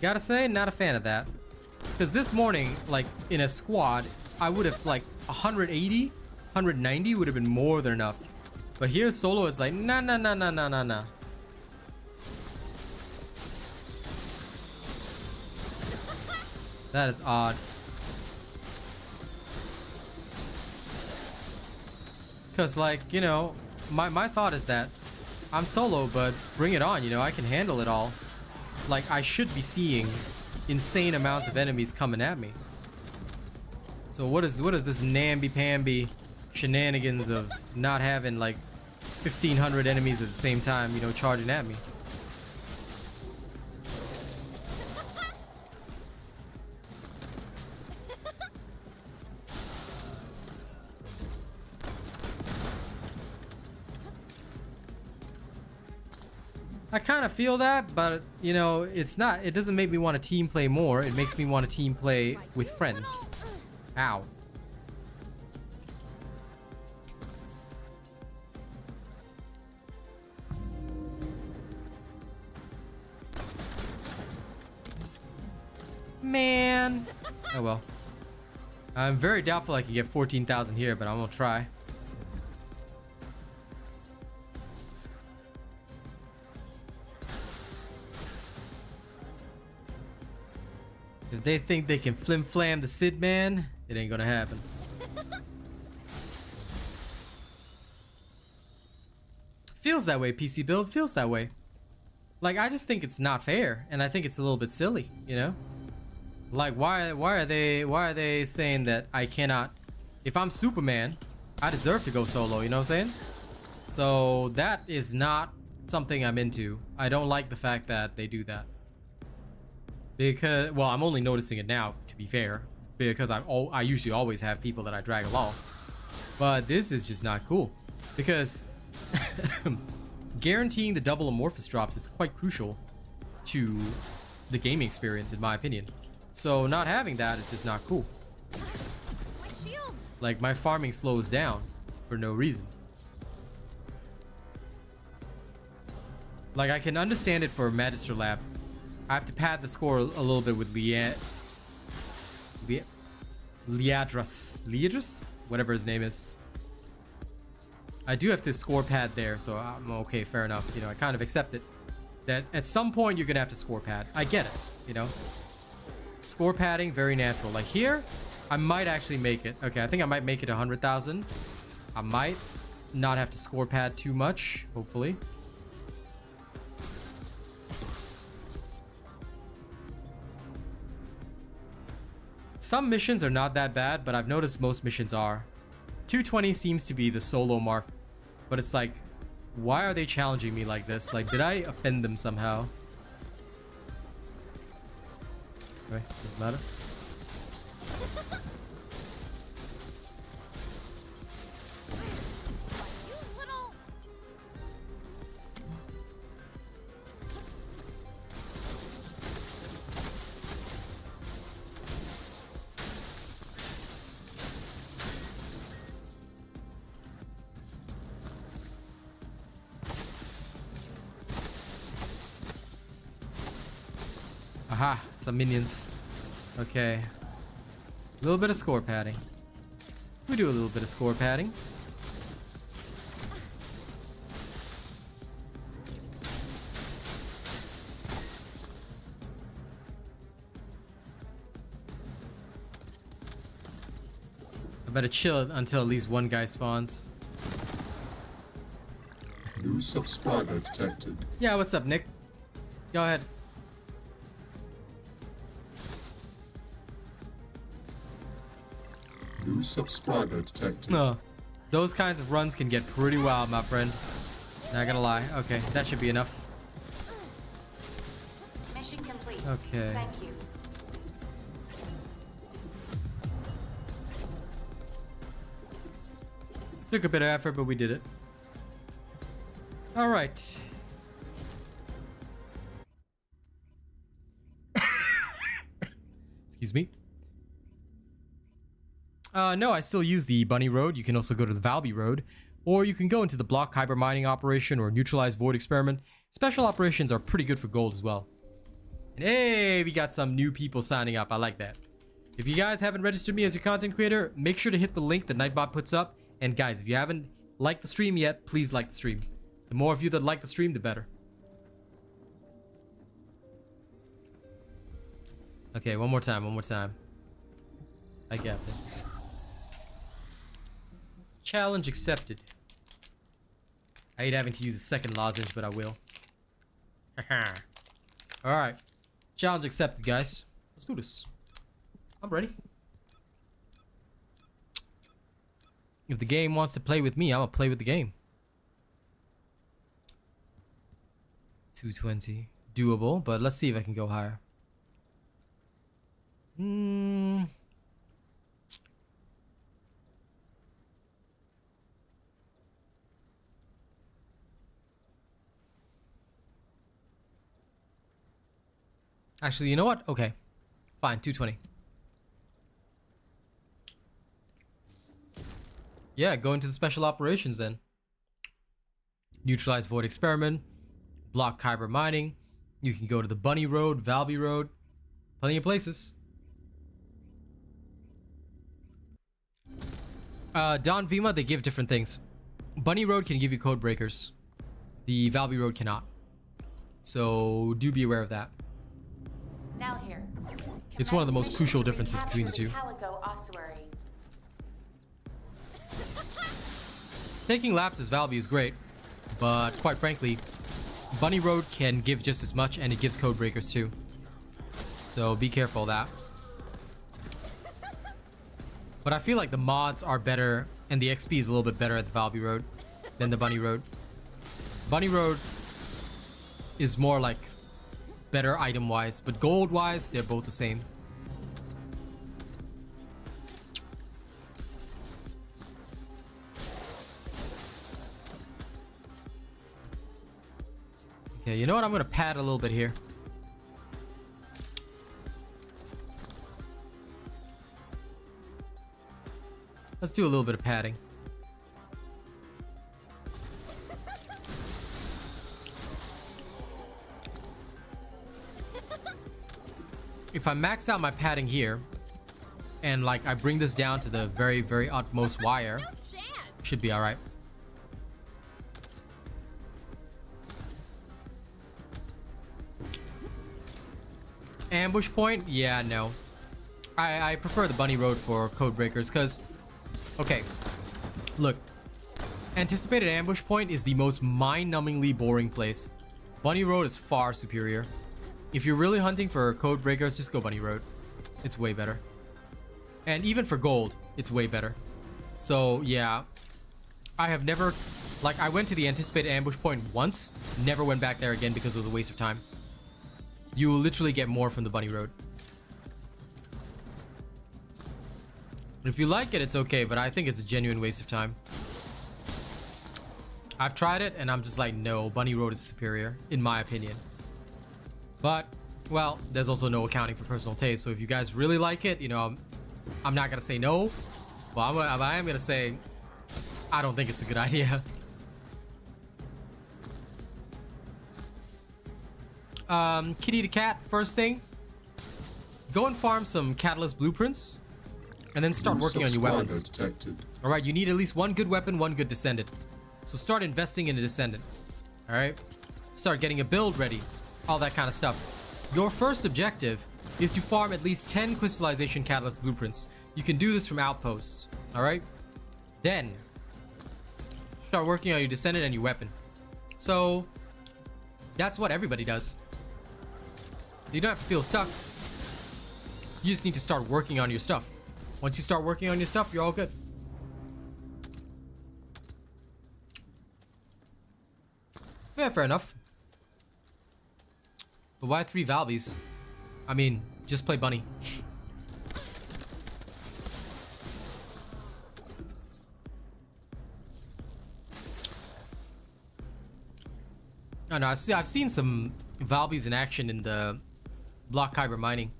Gotta say, not a fan of that. Because this morning, like, in a squad, I would have like 180, 190 would have been more than enough. But here solo is like, nah, nah, nah, nah, nah, nah, nah. That is odd. Cause like, you know, my thought is that I'm solo, but bring it on, you know, I can handle it all. Like, I should be seeing insane amounts of enemies coming at me. So what is this namby-pamby shenanigans of not having like 1,500 enemies at the same time, you know, charging at me? I kind of feel that, but you know, it doesn't make me want to team play more. It makes me want to team play with friends. Ow. Man. Oh well. I'm very doubtful I can get 14,000 here, but I'm gonna try. If they think they can flim-flam the Sid man, it ain't gonna happen. Feels that way, PC build. Feels that way. Like, I just think it's not fair, and I think it's a little bit silly, you know? Like, why are they saying that I cannot? If I'm Superman, I deserve to go solo, you know what I'm saying? So that is not something I'm into. I don't like the fact that they do that. Because, well, I'm only noticing it now, to be fair, because I usually always have people that I drag along. But this is just not cool, because guaranteeing the double amorphous drops is quite crucial to the gaming experience, in my opinion. So not having that is just not cool. My shield. Like, my farming slows down for no reason. Like, I can understand it for a Magister Lab. I have to pad the score a little bit with Liadras, whatever his name is. I do have to score pad there, so I'm okay, fair enough. You know, I kind of accept it. That at some point you're gonna have to score pad. I get it, you know. Score padding, very natural. Like here, I might actually make it. Okay, I think I might make it 100,000. I might not have to score pad too much, hopefully. Some missions are not that bad, but I've noticed most missions are. 220 seems to be the solo mark, but it's like, why are they challenging me like this? Like, did I offend them somehow? Okay, doesn't matter. You little. Aha, some minions. Okay. A little bit of score padding. We do a little bit of score padding. I better chill until at least one guy spawns. New subscriber detected. Yeah, what's up, Nick? Go ahead. New subscriber detected. No. Those kinds of runs can get pretty wild, my friend. Not gonna lie. Okay, that should be enough. Mission complete. Okay. Thank you. Took a bit of effort, but we did it. All right. Excuse me. No, I still use the Bunny Road. You can also go to the Valby Road, or you can go into the Block Kyber Mining Operation or Neutralize Void Experiment. Special operations are pretty good for gold as well. And hey, we got some new people signing up. I like that. If you guys haven't registered me as your content creator, make sure to hit the link that Nightbot puts up. And guys, if you haven't liked the stream yet, please like the stream. The more of you that like the stream, the better. Okay, one more time, one more time. I got this. Challenge accepted. I hate having to use a second lozenge, but I will. Alright. Challenge accepted, guys. Let's do this. I'm ready. If the game wants to play with me, I'm gonna play with the game. 220. Doable, but let's see if I can go higher. Actually, you know what? Okay. Fine, 220. Yeah, go into the special operations then. Neutralize void experiment. Block kyber mining. You can go to the Bunny Road, Valby Road. Plenty of places. Don Vima, they give different things. Bunny Road can give you code breakers. The Valby Road cannot. So do be aware of that. Now here. It's one of the most Commence crucial mission to differences between the two. recapture Calico ossuary. Taking laps as Valby is great, but quite frankly, Bunny Road can give just as much, and it gives code breakers too. So be careful of that. But I feel like the mods are better, and the XP is a little bit better at the Valby Road than the Bunny Road. Bunny Road is more like better item wise, but gold wise, they're both the same. Okay, you know what? I'm gonna pad a little bit here. Let's do a little bit of padding. If I max out my padding here, and like I bring this down to the very, very utmost wire, should be alright. Ambush point? Yeah, no. I prefer the Bunny Road for code breakers, because... Okay. Look. Anticipated ambush point is the most mind-numbingly boring place. Bunny Road is far superior. If you're really hunting for code breakers, just go Bunny Road. It's way better. And even for gold, it's way better. So, yeah. I have never... Like, I went to the anticipated ambush point once. Never went back there again because it was a waste of time. You will literally get more from the Bunny Road. If you like it, it's okay, but I think it's a genuine waste of time. I've tried it, and I'm just like, no, Bunny Road is superior, in my opinion. But, well, there's also no accounting for personal taste, so if you guys really like it, you know, I'm not gonna say no, but I am gonna say, I don't think it's a good idea. Kitty the cat, first thing, go and farm some catalyst blueprints, and then start working on your weapons. Alright, you need at least one good weapon, one good descendant. So start investing in a descendant. Alright? Start getting a build ready. All that kind of stuff. Your first objective is to farm at least 10 crystallization catalyst blueprints. You can do this from outposts. Alright? Then, start working on your descendant and your weapon. So, that's what everybody does. You don't have to feel stuck. You just need to start working on your stuff. Once you start working on your stuff, you're all good. Yeah, fair enough. But why 3 Valbies? I mean, just play Bunny. I know, I've seen some Valbies in action in the block kyber mining.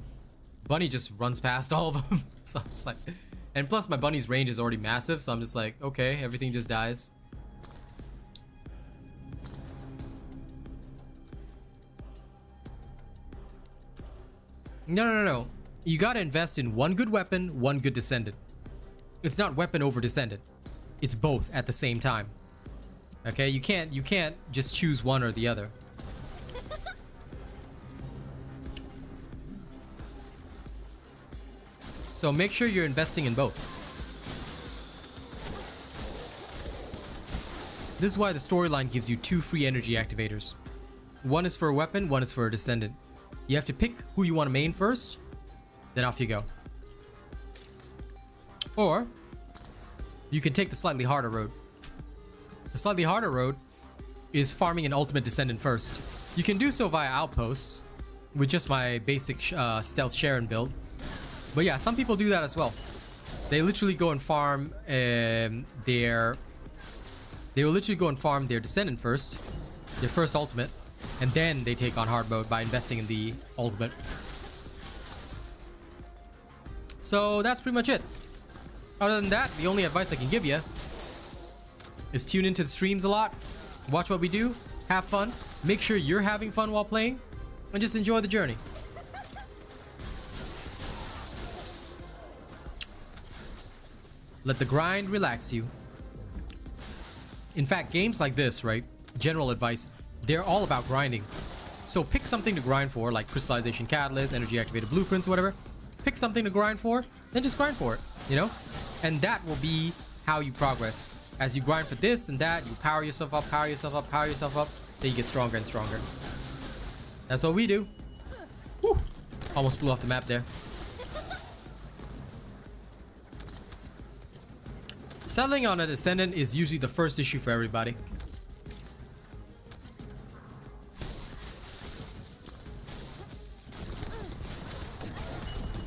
Bunny just runs past all of them. So I'm just like, and plus my Bunny's range is already massive, so I'm just like, okay, everything just dies. No. You gotta invest in one good weapon, one good Descendant. It's not weapon over Descendant. It's both at the same time. Okay, you can't just choose one or the other. So make sure you're investing in both. This is why the storyline gives you 2 free energy activators. One is for a weapon, one is for a Descendant. You have to pick who you want to main first, then off you go. Or you can take the slightly harder road. The slightly harder road is farming an ultimate Descendant first. You can do so via outposts with just my basic stealth Sharon build. But yeah, some people do that as well. They literally go and farm their Descendant first, their first ultimate, and then they take on hard mode by investing in the ultimate. So that's pretty much it. Other than that, the only advice I can give you is tune into the streams a lot, watch what we do, have fun, make sure you're having fun while playing, and just enjoy the journey. Let the grind relax you. In fact, games like this, right? General advice, they're all about grinding. So pick something to grind for, like crystallization catalyst, energy activated blueprints, whatever. Pick something to grind for, then just grind for it, you know? And that will be how you progress. As you grind for this and that, you power yourself up, power yourself up, power yourself up, then you get stronger and stronger. That's what we do. Whew. Almost flew off the map there. Settling on a Descendant is usually the first issue for everybody.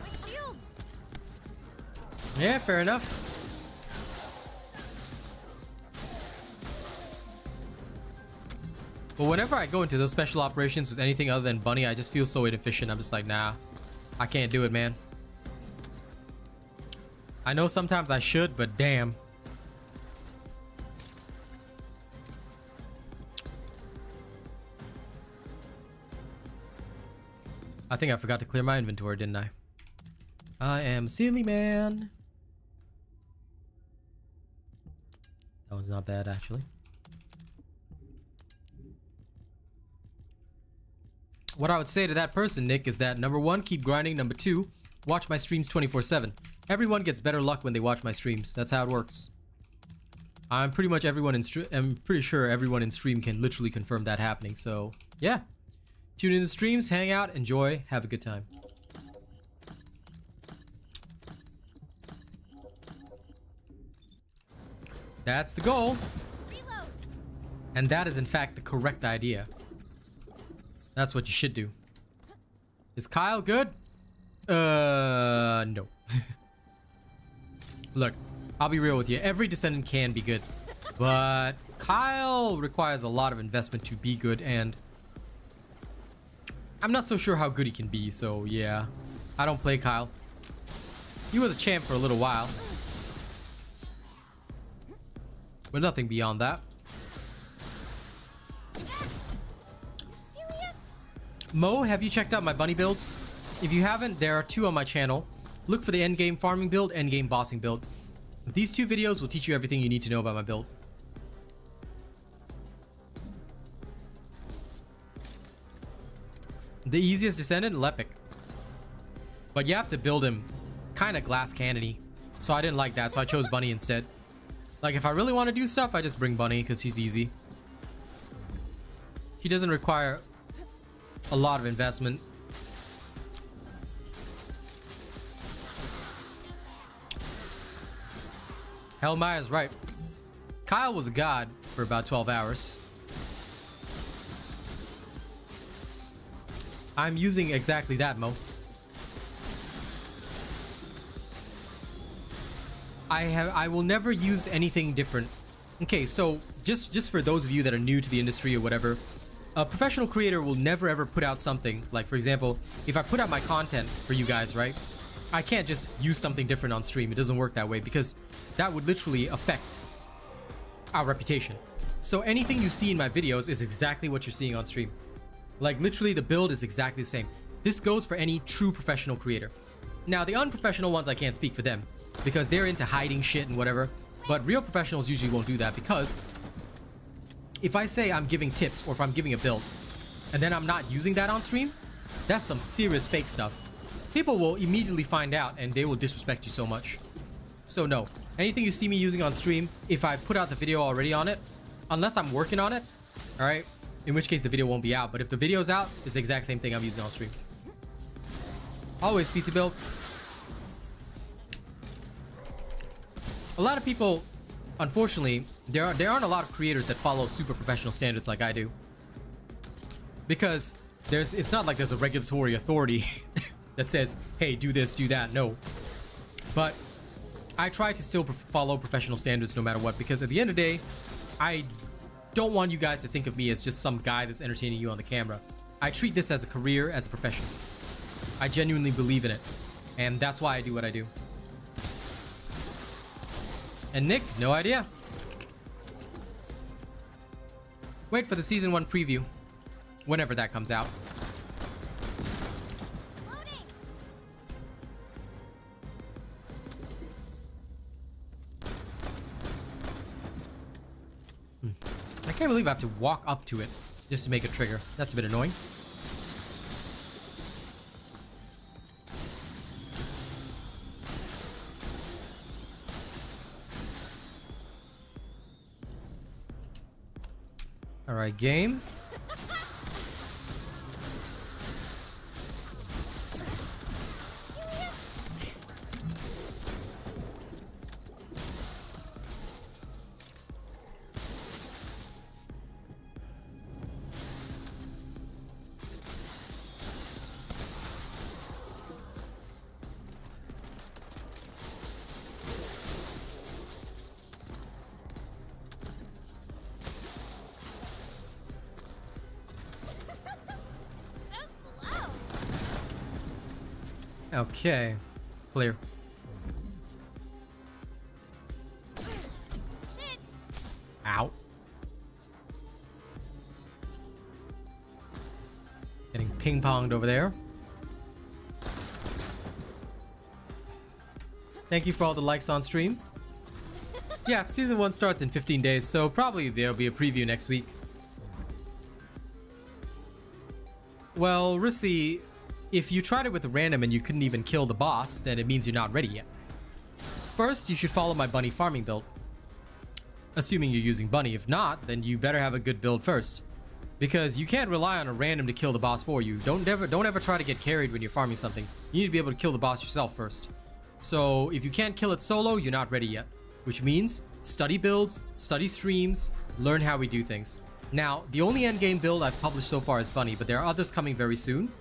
My shields. Yeah, fair enough. But whenever I go into those special operations with anything other than Bunny, I just feel so inefficient. I'm just like, nah, I can't do it, man. I know sometimes I should, but damn. I think I forgot to clear my inventory, didn't I? I am a silly man. That was not bad, actually. What I would say to that person, Nick, is that number 1, keep grinding. Number 2, watch my streams 24/7. Everyone gets better luck when they watch my streams. That's how it works. I'm pretty sure everyone in stream can literally confirm that happening. So yeah, tune in the streams, hang out, enjoy, have a good time. That's the goal. Reload. And that is in fact the correct idea. That's what you should do. Is Kyle good? No. Look, I'll be real with you. Every Descendant can be good, but Kyle requires a lot of investment to be good, and I'm not so sure how good he can be, so yeah. I don't play Kyle. He was a champ for a little while, but nothing beyond that. Serious? Mo, have you checked out my bunny builds? If you haven't, there are 2 on my channel. Look for the endgame farming build, endgame bossing build. These 2 videos will teach you everything you need to know about my build. The easiest Descendant, Lepic. But you have to build him kind of glass cannon-y. So I didn't like that, so I chose Bunny instead. Like, if I really want to do stuff, I just bring Bunny because she's easy. He doesn't require a lot of investment. Hellmaya's right. Kyle was a god for about 12 hours. I'm using exactly that, Mo. I will never use anything different. Okay, so just for those of you that are new to the industry or whatever, a professional creator will never ever put out something like, for example, if I put out my content for you guys, right? I can't just use something different on stream. It doesn't work that way because that would literally affect our reputation. So anything you see in my videos is exactly what you're seeing on stream. Like literally the build is exactly the same. This goes for any true professional creator. Now, the unprofessional ones, I can't speak for them because they're into hiding shit and whatever. But real professionals usually won't do that because if I say I'm giving tips or if I'm giving a build and then I'm not using that on stream, that's some serious fake stuff. People will immediately find out and they will disrespect you so much. So no, anything you see me using on stream, if I put out the video already on it, unless I'm working on it, all right, in which case the video won't be out. But if the video's out, it's the exact same thing I'm using on stream. Always PC build. A lot of people, unfortunately, there aren't a lot of creators that follow super professional standards like I do. Because it's not like there's a regulatory authority that says, hey, do this, do that. No. But I try to still follow professional standards no matter what, because at the end of the day, I don't want you guys to think of me as just some guy that's entertaining you on the camera. I treat this as a career, as a profession. I genuinely believe in it, and that's why I do what I do. And Nick, no idea. Wait for the season 1 preview, whenever that comes out. I can't believe I have to walk up to it just to make a trigger. That's a bit annoying. All right, game. Okay, clear. Shit. Ow. Getting ping-ponged over there. Thank you for all the likes on stream. Yeah, season 1 starts in 15 days, so probably there'll be a preview next week. Well, Rissy, if you tried it with a random and you couldn't even kill the boss, then it means you're not ready yet. First, you should follow my bunny farming build. Assuming you're using bunny. If not, then you better have a good build first. Because you can't rely on a random to kill the boss for you. Don't ever try to get carried when you're farming something. You need to be able to kill the boss yourself first. So if you can't kill it solo, you're not ready yet. Which means study builds, study streams, learn how we do things. Now, the only endgame build I've published so far is bunny, but there are others coming very soon.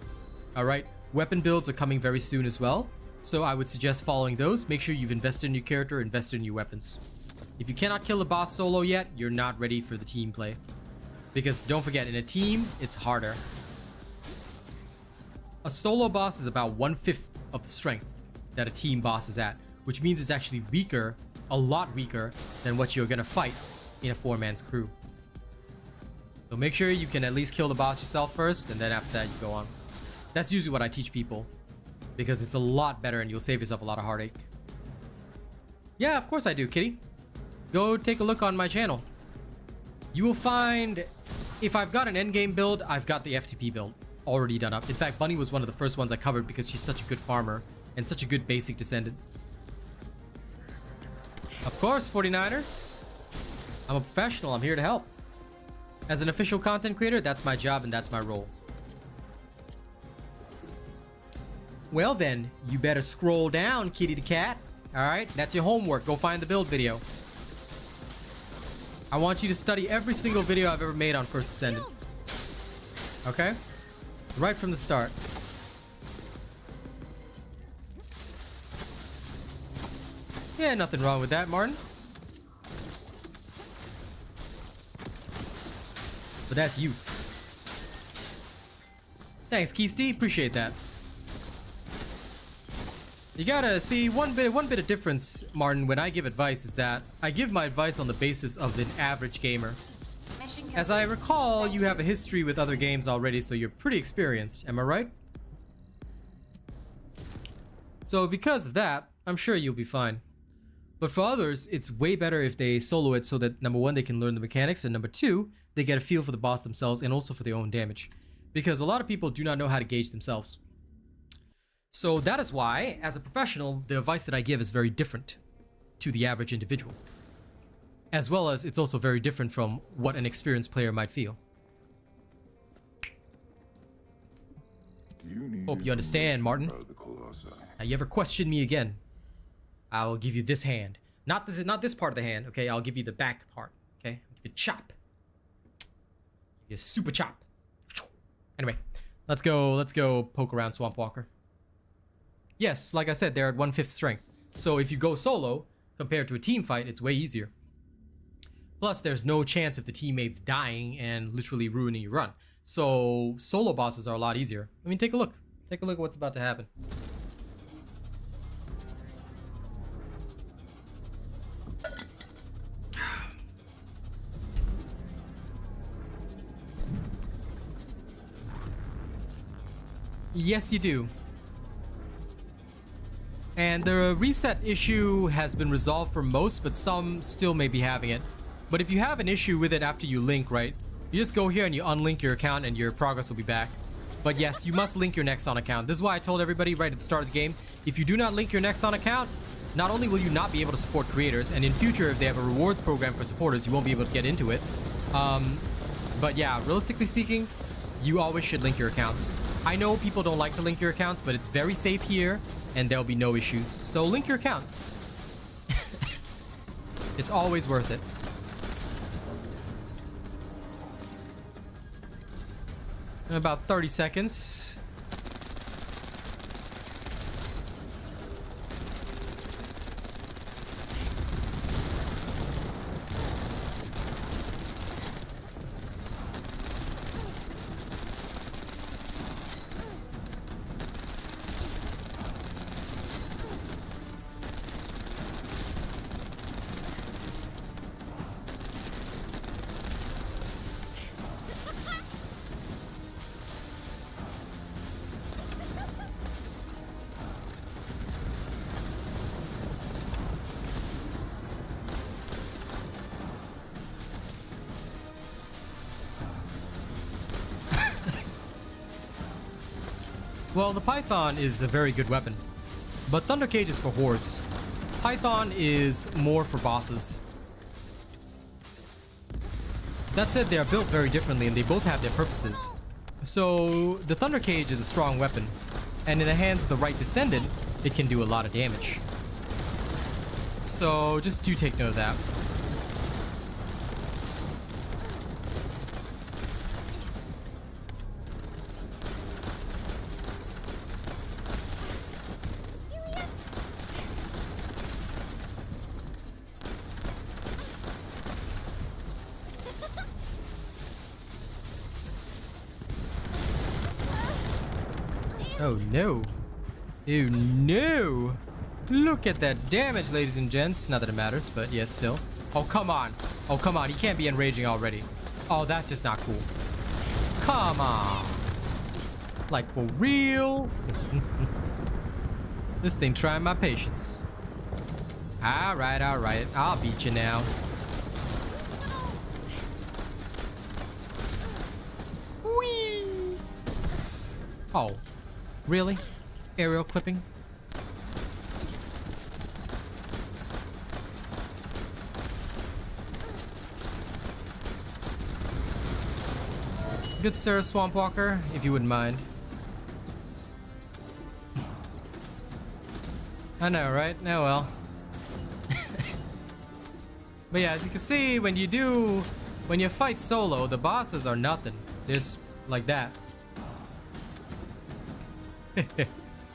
Alright, weapon builds are coming very soon as well. So I would suggest following those. Make sure you've invested in your character, invested in your weapons. If you cannot kill the boss solo yet, you're not ready for the team play. Because don't forget, in a team, it's harder. A solo boss is about 1/5 of the strength that a team boss is at, which means it's actually weaker, a lot weaker, than what you're gonna fight in a 4-man's crew. So make sure you can at least kill the boss yourself first, and then after that you go on. That's usually what I teach people, because it's a lot better and you'll save yourself a lot of heartache. Yeah, of course I do, kitty. Go take a look on my channel. You will find, if I've got an endgame build, I've got the F2P build already done up. In fact, Bunny was one of the first ones I covered because she's such a good farmer and such a good basic descendant. Of course, 49ers. I'm a professional. I'm here to help. As an official content creator, that's my job and that's my role. Well then, you better scroll down, kitty the cat. Alright, that's your homework. Go find the build video. I want you to study every single video I've ever made on First Descendant. Okay? Right from the start. Yeah, nothing wrong with that, Martin. But that's you. Thanks, Keisty. Appreciate that. You gotta see one bit of difference, Martin, when I give advice is that I give my advice on the basis of an average gamer. As I recall, you have a history with other games already, so you're pretty experienced. Am I right? So because of that, I'm sure you'll be fine. But for others, it's way better if they solo it so that number one, they can learn the mechanics, and number two, they get a feel for the boss themselves and also for their own damage. Because a lot of people do not know how to gauge themselves. So that is why, as a professional, the advice that I give is very different to the average individual. As well as it's also very different from what an experienced player might feel. Hope you understand, Martin. Now, you ever question me again, I will give you this hand. Not this part of the hand, okay? I'll give you the back part, okay? I'll give you a chop. Give you a super chop. Anyway, let's go poke around Swamp Walker. Yes, like I said, they're at 1/5 strength. So if you go solo, compared to a team fight, it's way easier. Plus, there's no chance of the teammates dying and literally ruining your run. So solo bosses are a lot easier. I mean, take a look. Take a look at what's about to happen. Yes, you do. And the reset issue has been resolved for most, but some still may be having it. But if you have an issue with it after you link, right, you just go here and you unlink your account and your progress will be back. But yes, you must link your Nexon account. This is why I told everybody right at the start of the game, if you do not link your Nexon account, not only will you not be able to support creators, and in future, if they have a rewards program for supporters, you won't be able to get into it. But yeah, realistically speaking, you always should link your accounts. I know people don't like to link your accounts, but it's very safe here, and there'll be no issues. So link your account. It's always worth it. In about 30 seconds. Well, the Python is a very good weapon, but Thunder Cage is for hordes. Python is more for bosses. That said, they are built very differently and they both have their purposes. So, the Thunder Cage is a strong weapon, and in the hands of the right Descendant, it can do a lot of damage. So, just do take note of that. Oh no. Oh no. Look at that damage, ladies and gents. Not that it matters, but yeah, still. Oh, come on. Oh, come on. He can't be enraging already. Oh, that's just not cool. Come on. Like, for real? This thing trying my patience. Alright, alright. I'll beat you now. Whee! Oh. Really? Aerial clipping? Good sir, Swamp Walker, if you wouldn't mind. I know, right? Oh well. But yeah, as you can see, when you fight solo, the bosses are nothing. They're just like that.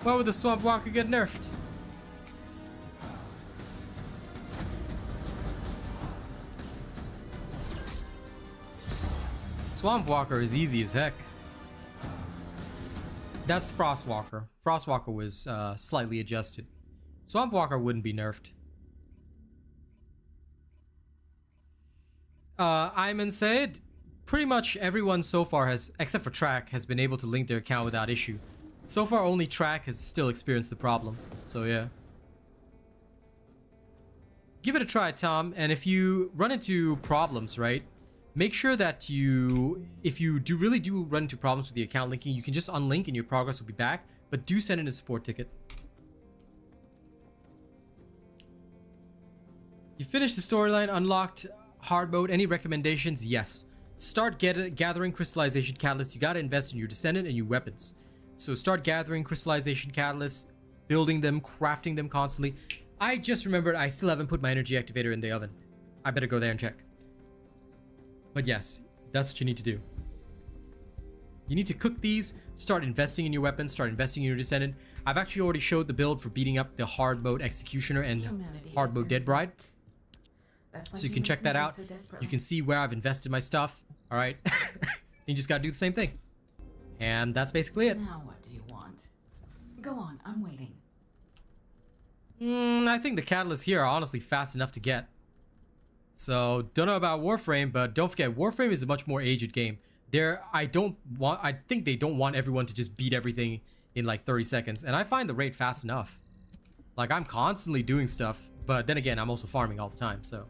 Why would the Swamp Walker get nerfed? Swamp Walker is easy as heck. That's Frost Walker. Frost Walker was slightly adjusted. Swamp Walker wouldn't be nerfed. Iman said, pretty much everyone so far has, except for Track, has been able to link their account without issue. So far, only track has still experienced the problem. So yeah. Give it a try, Tom. And if you run into problems, right? Make sure that if you really do run into problems with the account linking, you can just unlink and your progress will be back. But do send in a support ticket. You finished the storyline, unlocked hard mode. Any recommendations? Yes. Start gathering crystallization catalysts. You gotta invest in your Descendant and your weapons. So start gathering crystallization catalysts, building them, crafting them constantly. I just remembered I still haven't put my energy activator in the oven. I better go there and check. But yes, that's what you need to do. You need to cook these, start investing in your weapons, start investing in your Descendant. I've actually already showed the build for beating up the hard mode Executioner and hard mode Dead Bride. So you can check that out. You can see where I've invested my stuff. All right. You just gotta do the same thing. And that's basically it. Now what do you want? Go on, I'm waiting. I think the catalysts here are honestly fast enough to get. So don't know about Warframe, but don't forget Warframe is a much more aged game. I think they don't want everyone to just beat everything in like 30 seconds. And I find the rate fast enough. Like I'm constantly doing stuff, but then again, I'm also farming all the time, so.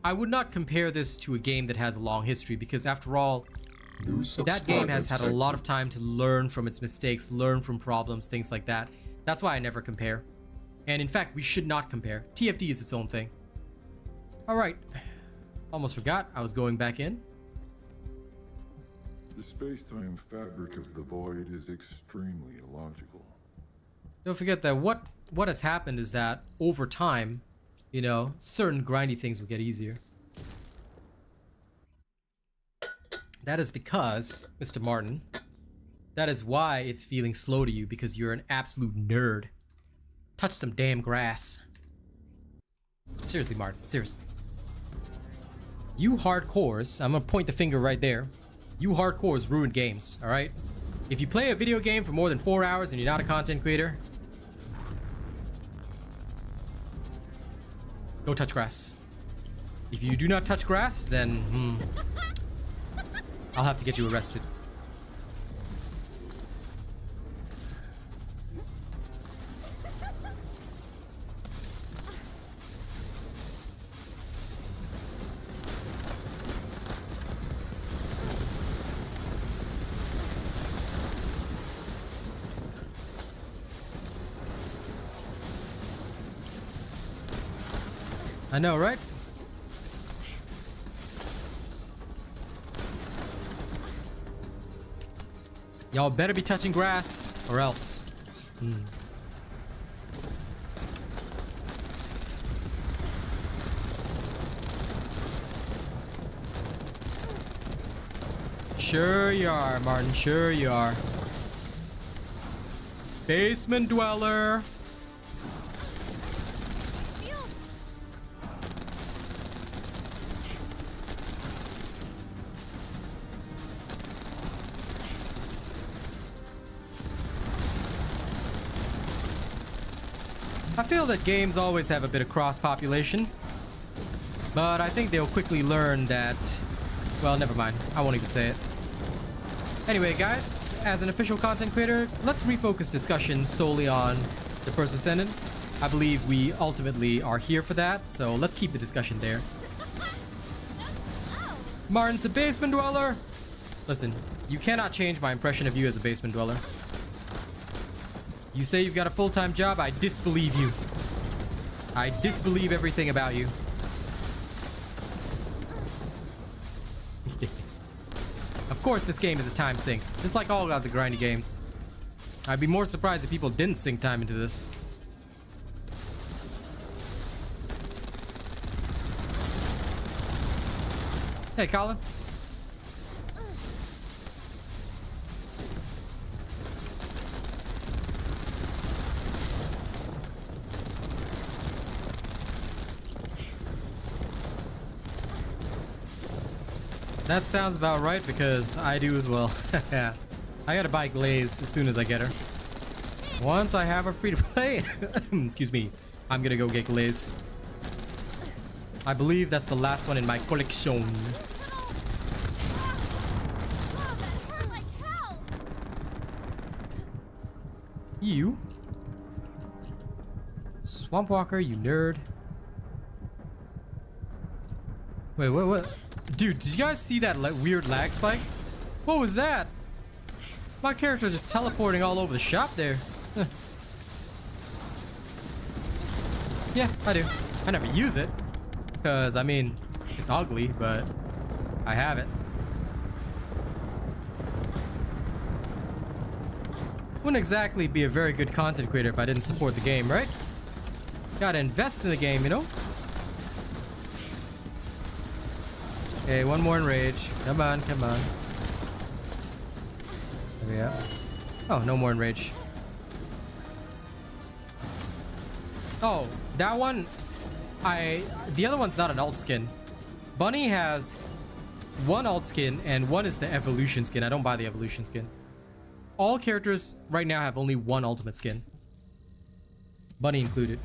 I would not compare this to a game that has a long history because after all, that game has had a lot of time to learn from its mistakes, learn from problems, things like that. That's why I never compare. And in fact, we should not compare. TFD is its own thing. All right. Almost forgot. I was going back in. The space-time fabric of the void is extremely illogical. Don't forget that what has happened is that over time, you know, certain grindy things will get easier. That is because, Mr. Martin, that is why it's feeling slow to you, because you're an absolute nerd. Touch some damn grass. Seriously, Martin, seriously. You hardcores, I'm gonna point the finger right there. You hardcores ruin games, alright? If you play a video game for more than 4 hours and you're not a content creator, go touch grass. If you do not touch grass, then I'll have to get you arrested. I know, right? Y'all better be touching grass, or else. Sure you are, Martin. Sure you are. Basement dweller. Shield. I feel that games always have a bit of cross-population, but I think they'll quickly learn that... Well, never mind. I won't even say it. Anyway, guys, as an official content creator, let's refocus discussion solely on the First Descendant. I believe we ultimately are here for that, so let's keep the discussion there. Martin's a basement dweller! Listen, you cannot change my impression of you as a basement dweller. You say you've got a full-time job, I disbelieve you. I disbelieve everything about you. Of course this game is a time sink, just like all other grindy games. I'd be more surprised if people didn't sink time into this. Hey, Colin. That sounds about right because I do as well. Yeah. I gotta buy Glaze as soon as I get her. Once I have her free to play, excuse me, I'm gonna go get Glaze. I believe that's the last one in my collection. You. Swamp Walker, you nerd. Wait, what? Dude, did you guys see that weird lag spike? What was that? My character just teleporting all over the shop there. Huh. Yeah, I do. I never use it. Because, I mean, it's ugly, but I have it. Wouldn't exactly be a very good content creator if I didn't support the game, right? Gotta invest in the game, you know? Okay, one more enrage. Come on, come on. There we go. Oh, no more enrage. Oh, that one, the other one's not an alt skin. Bunny has one alt skin and one is the evolution skin. I don't buy the evolution skin. All characters right now have only one ultimate skin. Bunny included.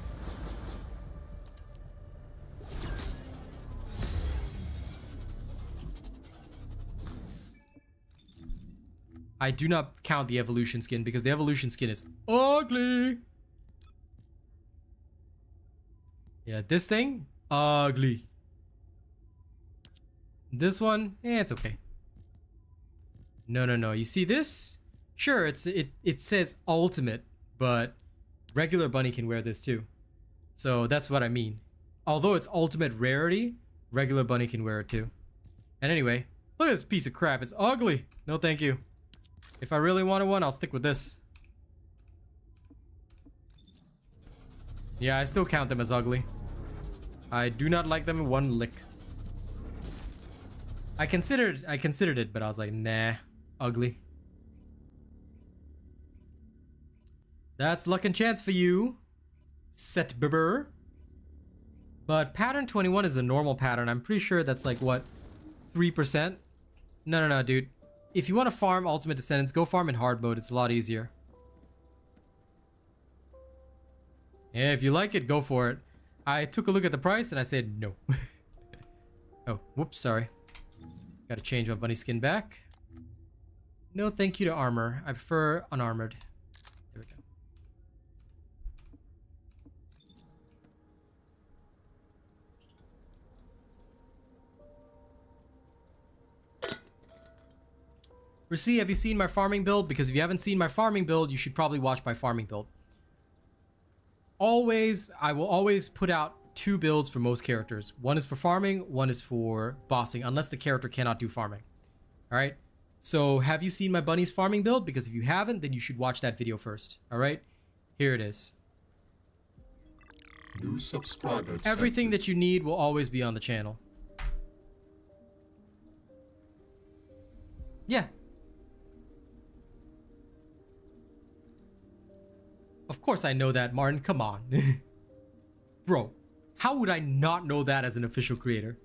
I do not count the evolution skin because the evolution skin is ugly. Yeah, this thing, ugly. This one, it's okay. No. You see this? Sure, it says ultimate, but regular Bunny can wear this too. So that's what I mean. Although it's ultimate rarity, regular Bunny can wear it too. And anyway, look at this piece of crap. It's ugly. No, thank you. If I really wanted one, I'll stick with this. Yeah, I still count them as ugly. I do not like them in one lick. I considered it, but I was like, nah, ugly. That's luck and chance for you, Set Bibber. But pattern 21 is a normal pattern. I'm pretty sure that's like, what, 3%? No, dude. If you want to farm Ultimate Descendants, go farm in hard mode. It's a lot easier. Yeah, if you like it, go for it. I took a look at the price and I said no. Oh, whoops, sorry. Gotta change my bunny skin back. No thank you to armor. I prefer unarmored. There we go. Rasi, have you seen my farming build? Because if you haven't seen my farming build, you should probably watch my farming build. I will always put out 2 builds for most characters. One is for farming, one is for bossing, unless the character cannot do farming. Alright? So, have you seen my bunny's farming build? Because if you haven't, then you should watch that video first. Alright? Here it is. New subscriber. Everything that you need will always be on the channel. Yeah. Of course I know that, Martin. Come on. Bro, how would I not know that as an official creator?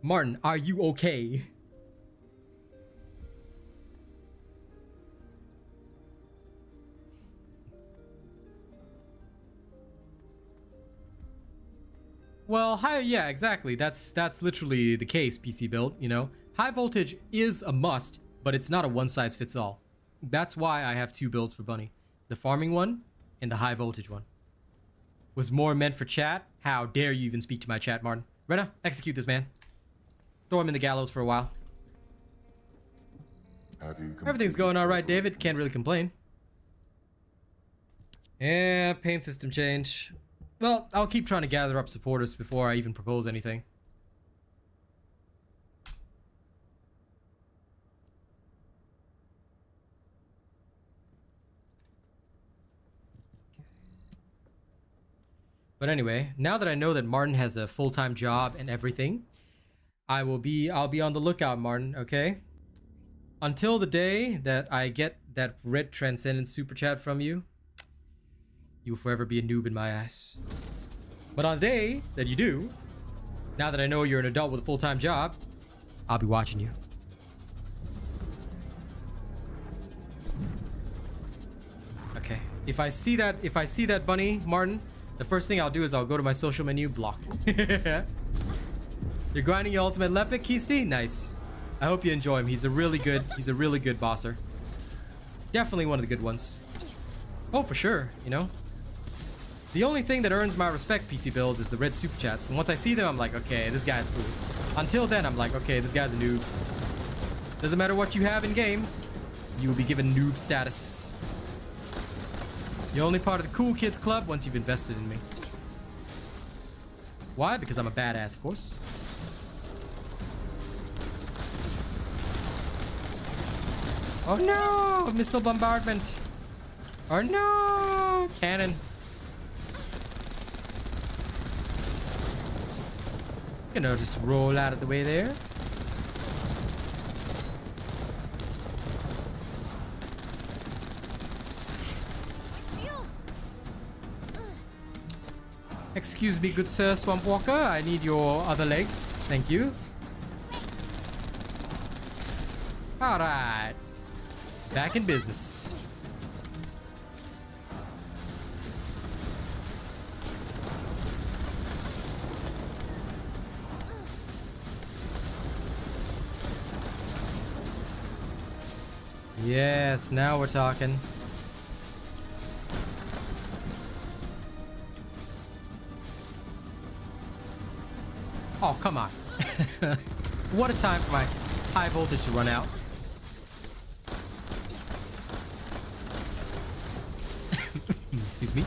Martin, are you okay? Well, yeah, exactly. That's literally the case, PC build, you know? High voltage is a must, but it's not a one-size-fits-all. That's why I have 2 builds for Bunny. The farming one and the high voltage one. Was more meant for chat? How dare you even speak to my chat, Martin? Rena, execute this man. Throw him in the gallows for a while. Everything's going alright, David. Can't really complain. Yeah, paint system change. Well, I'll keep trying to gather up supporters before I even propose anything. But anyway, now that I know that Martin has a full-time job and everything, I'll be on the lookout, Martin, okay? Until the day that I get that red Transcendent super chat from you, you'll forever be a noob in my eyes. But on the day that you do, now that I know you're an adult with a full-time job, I'll be watching you. Okay, if I see that bunny, Martin, the first thing I'll do is I'll go to my social menu, block. You're grinding your ultimate Lepic, Keisty? Nice. I hope you enjoy him. He's a really good bosser. Definitely one of the good ones. Oh, for sure, you know? The only thing that earns my respect, PC Builds, is the red super chats. And once I see them, I'm like, okay, this guy's cool. Until then, I'm like, okay, this guy's a noob. Doesn't matter what you have in game, you will be given noob status. You're only part of the cool kids club once you've invested in me. Why? Because I'm a badass, of course. Oh no! Missile bombardment! Oh no! Cannon. You know, just roll out of the way there. My shields. Excuse me, good sir, Swamp Walker. I need your other legs. Thank you. Alright. Back in business. Yes, now we're talking. Oh, come on. What a time for my high voltage to run out. Excuse me.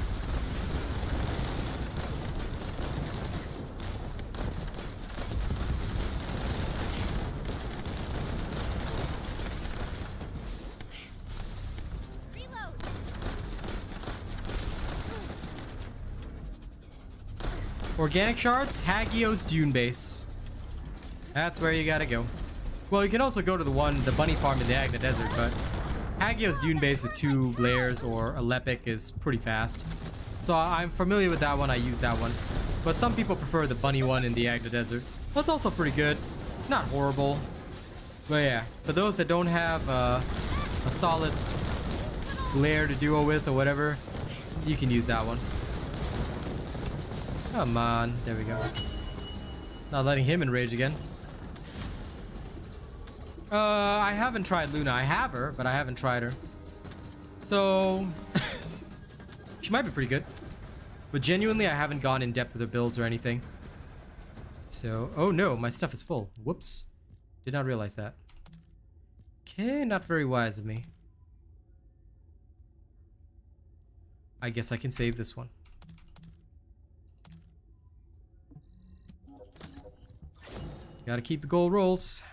Reload. Organic shards, Hagios Dune Base. That's where you gotta go. Well, you can also go to the bunny farm in the Agna Desert, but Hagios Dune Base with 2 Blairs or a Lepic is pretty fast. So I'm familiar with that one, I use that one. But some people prefer the bunny one in the Agna Desert. That's also pretty good. Not horrible. But yeah, for those that don't have a solid Blair to duo with or whatever, you can use that one. Come on, there we go. Not letting him enrage again. I haven't tried Luna. I have her, but I haven't tried her. So, she might be pretty good. But genuinely, I haven't gone in depth with her builds or anything. So, oh no, my stuff is full. Whoops. Did not realize that. Okay, not very wise of me. I guess I can save this one. Gotta keep the gold rolls.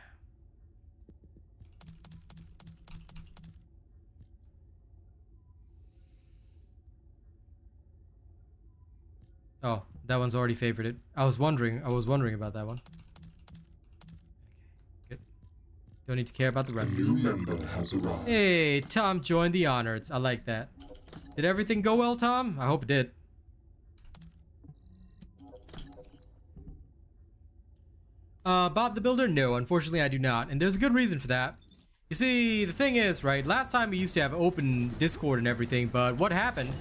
Oh, that one's already favorited. I was wondering about that one. Okay, good. Don't need to care about the rest. A new member has arrived. Hey, Tom joined the honors. I like that. Did everything go well, Tom? I hope it did. Bob the Builder? No, unfortunately I do not. And there's a good reason for that. You see, the thing is, right, last time we used to have open Discord and everything, but what happened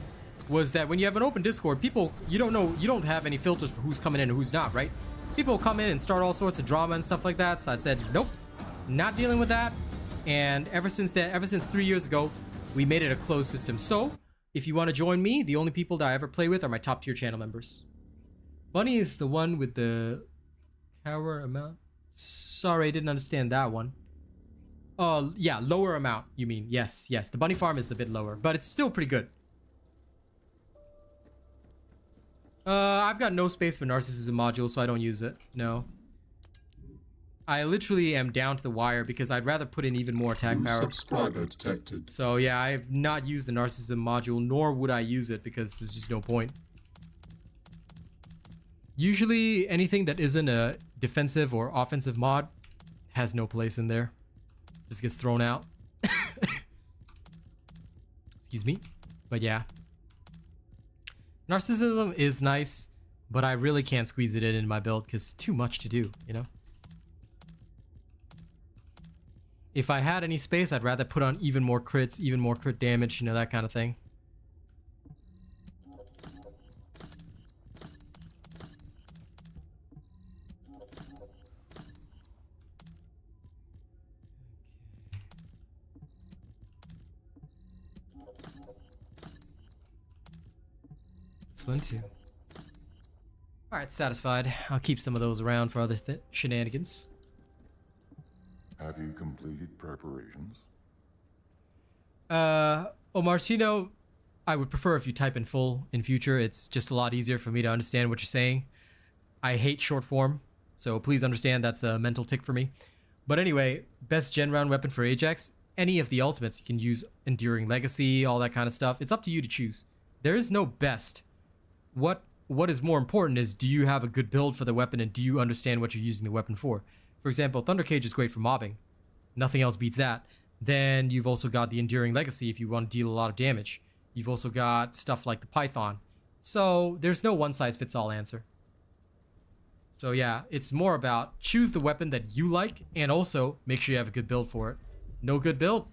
was that when you have an open Discord, people, you don't have any filters for who's coming in and who's not, right? People come in and start all sorts of drama and stuff like that. So I said, nope, not dealing with that. And ever since 3 years ago, we made it a closed system. So if you want to join me, the only people that I ever play with are my top tier channel members. Bunny is the one with the power amount. Sorry, I didn't understand that one. Yeah, lower amount, you mean. Yes. The bunny farm is a bit lower, but it's still pretty good. I've got no space for narcissism module, so I don't use it. No. I literally am down to the wire because I'd rather put in even more attack New power. subscriber detected. So yeah, I have not used the narcissism module, nor would I use it because there's just no point. Usually, anything that isn't a defensive or offensive mod has no place in there. Just gets thrown out. Excuse me. But yeah. Narcissism is nice, but I really can't squeeze it in my build because too much to do, you know? If I had any space, I'd rather put on even more crits, even more crit damage, you know, that kind of thing. This one too. Alright, satisfied. I'll keep some of those around for other shenanigans. Have you completed preparations? Oh, Martino, I would prefer if you type in full in future. It's just a lot easier for me to understand what you're saying. I hate short form, so please understand that's a mental tick for me. But anyway, best gen round weapon for Ajax. Any of the ultimates, you can use Enduring Legacy, all that kind of stuff. It's up to you to choose. There is no best. What is more important is, do you have a good build for the weapon and do you understand what you're using the weapon for? For example, Thunder Cage is great for mobbing. Nothing else beats that. Then you've also got the Enduring Legacy if you want to deal a lot of damage. You've also got stuff like the Python. So there's no one-size-fits-all answer. So yeah, it's more about choose the weapon that you like and also make sure you have a good build for it. No good build,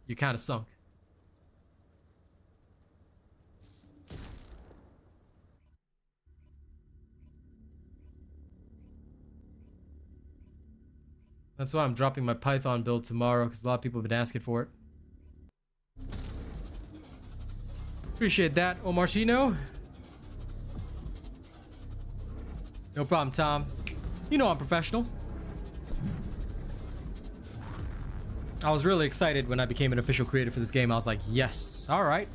you're kind of sunk. That's why I'm dropping my Python build tomorrow, because a lot of people have been asking for it. Appreciate that, Omarchino. No problem, Tom. You know I'm professional. I was really excited when I became an official creator for this game. I was like, yes, all right.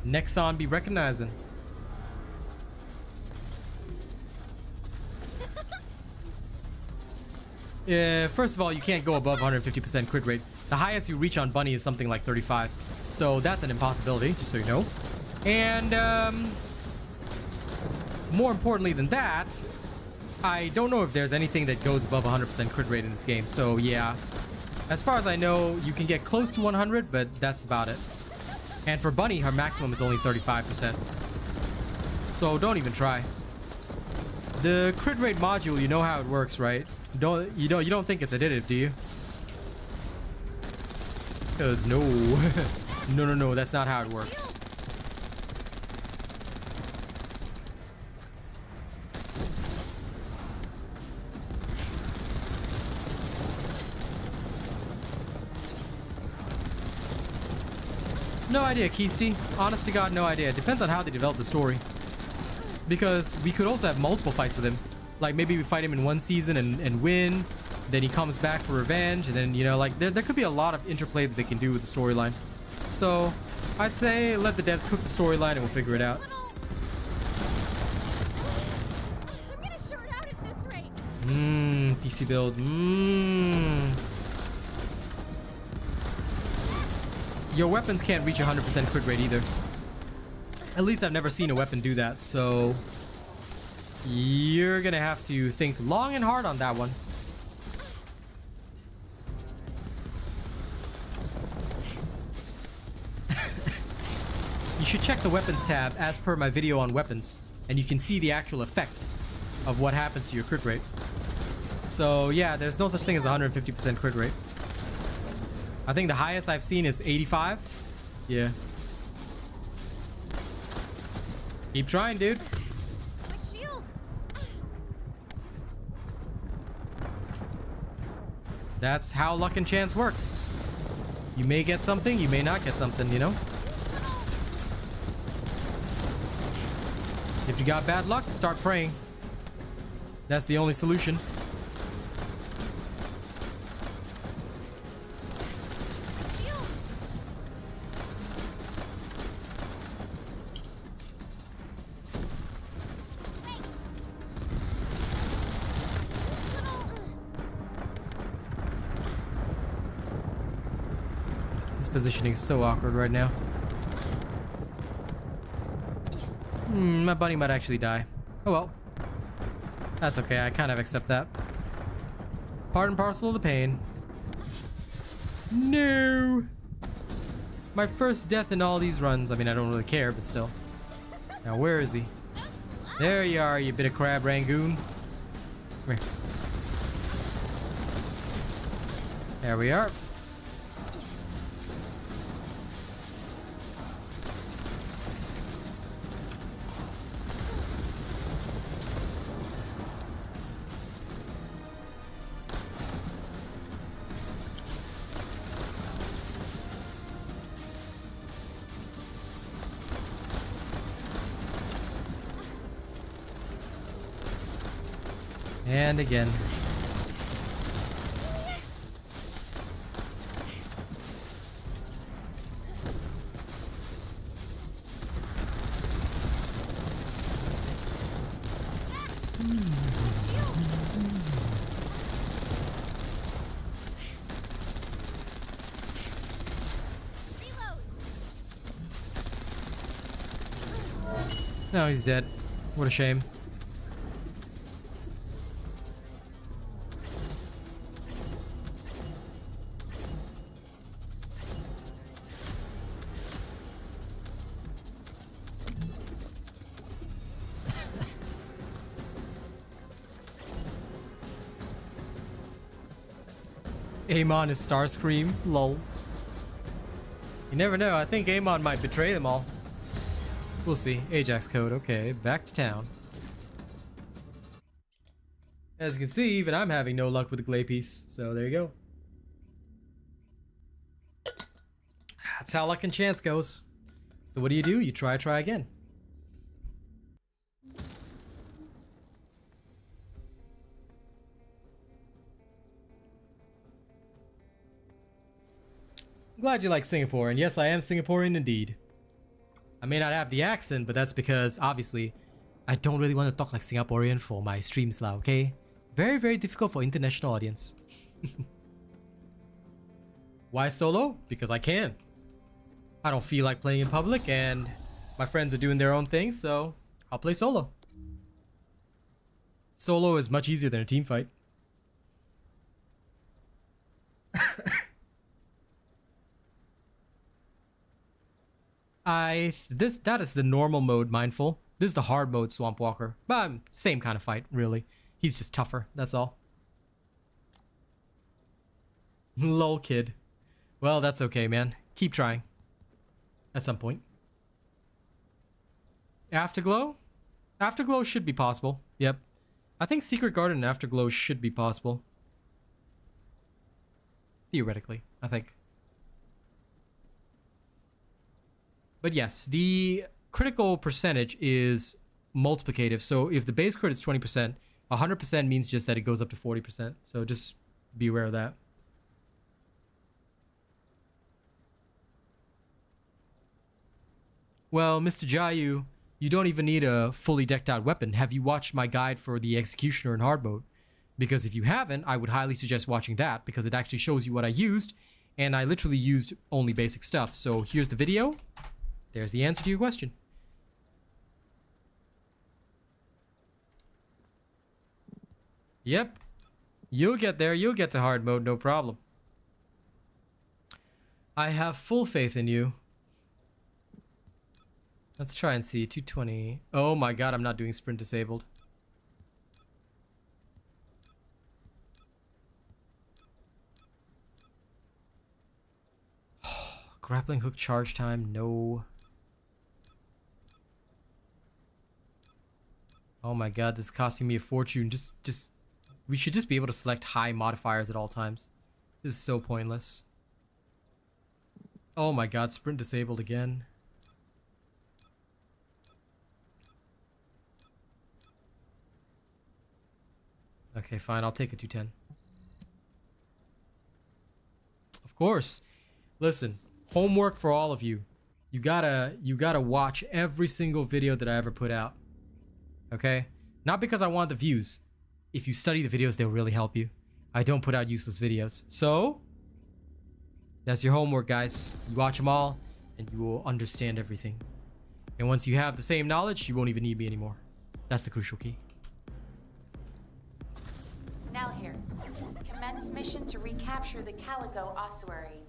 Nexon be recognizing. First of all, you can't go above 150% crit rate. The highest you reach on Bunny is something like 35. So that's an impossibility, just so you know. And more importantly than that, I don't know if there's anything that goes above 100% crit rate in this game. So yeah, as far as I know, you can get close to 100, but that's about it. And for Bunny, her maximum is only 35%. So don't even try. The crit rate module, you know how it works, right? You don't think it's additive, do you? Because no. no, that's not how it works. No idea, Keisty. Honest to God, no idea. It depends on how they develop the story. Because we could also have multiple fights with him. Like, maybe we fight him in one season and win. Then he comes back for revenge. And then, you know, like, there could be a lot of interplay that they can do with the storyline. So, I'd say let the devs cook the storyline and we'll figure it out. I'm gonna short out at this rate. PC build. Your weapons can't reach 100% crit rate either. At least I've never seen a weapon do that, so you're gonna have to think long and hard on that one. You should check the weapons tab as per my video on weapons, and you can see the actual effect of what happens to your crit rate. So yeah, there's no such thing as 150% crit rate. I think the highest I've seen is 85. Yeah. Keep trying, dude. My shields. That's how luck and chance works. You may get something, you may not get something, you know? If you got bad luck, start praying. That's the only solution. This positioning is so awkward right now. My bunny might actually die. Oh well. That's okay, I kind of accept that. Part and parcel of the pain. No! My first death in all these runs. I mean, I don't really care, but still. Now, where is he? There you are, you bit of crab rangoon. Come here. There we are. And again. No, he's dead. What a shame. Amon is Starscream. Lol. You never know. I think Amon might betray them all. We'll see. Ajax code. Okay, back to town. As you can see, even I'm having no luck with the Gley piece. So there you go. That's how luck and chance goes. So what do? You try again. I'm glad you like Singapore, and yes, I am Singaporean indeed. I may not have the accent, but that's because, obviously, I don't really want to talk like Singaporean for my streams now, okay? Very, very difficult for international audience. Why solo? Because I can. I don't feel like playing in public, and my friends are doing their own thing, so I'll play solo. Solo is much easier than a team fight. That is the normal mode, Mindful. This is the hard mode, Swamp Walker. But same kind of fight, really. He's just tougher, that's all. Lol, kid. Well, that's okay, man. Keep trying. At some point. Afterglow? Afterglow should be possible. Yep. I think Secret Garden and Afterglow should be possible. Theoretically, I think. But yes, the critical percentage is multiplicative. So if the base crit is 20%, 100% means just that it goes up to 40%. So just be aware of that. Well, Mr. Jayu, you don't even need a fully decked out weapon. Have you watched my guide for the Executioner in hard mode? Because if you haven't, I would highly suggest watching that because it actually shows you what I used. And I literally used only basic stuff. So here's the video. There's the answer to your question. Yep. You'll get there. You'll get to hard mode, no problem. I have full faith in you. Let's try and see. 220. Oh my god, I'm not doing sprint disabled. Grappling hook charge time, no. Oh my god, this is costing me a fortune. We should just be able to select high modifiers at all times. This is so pointless. Oh my god, sprint disabled again. Okay, fine, I'll take a 210. Of course. Listen, homework for all of you. You gotta watch every single video that I ever put out. Okay? Not because I want the views. If you study the videos, they'll really help you. I don't put out useless videos. So, that's your homework, guys. You watch them all, and you will understand everything. And once you have the same knowledge, you won't even need me anymore. That's the crucial key. Now here. Commence mission to recapture the Calico ossuary.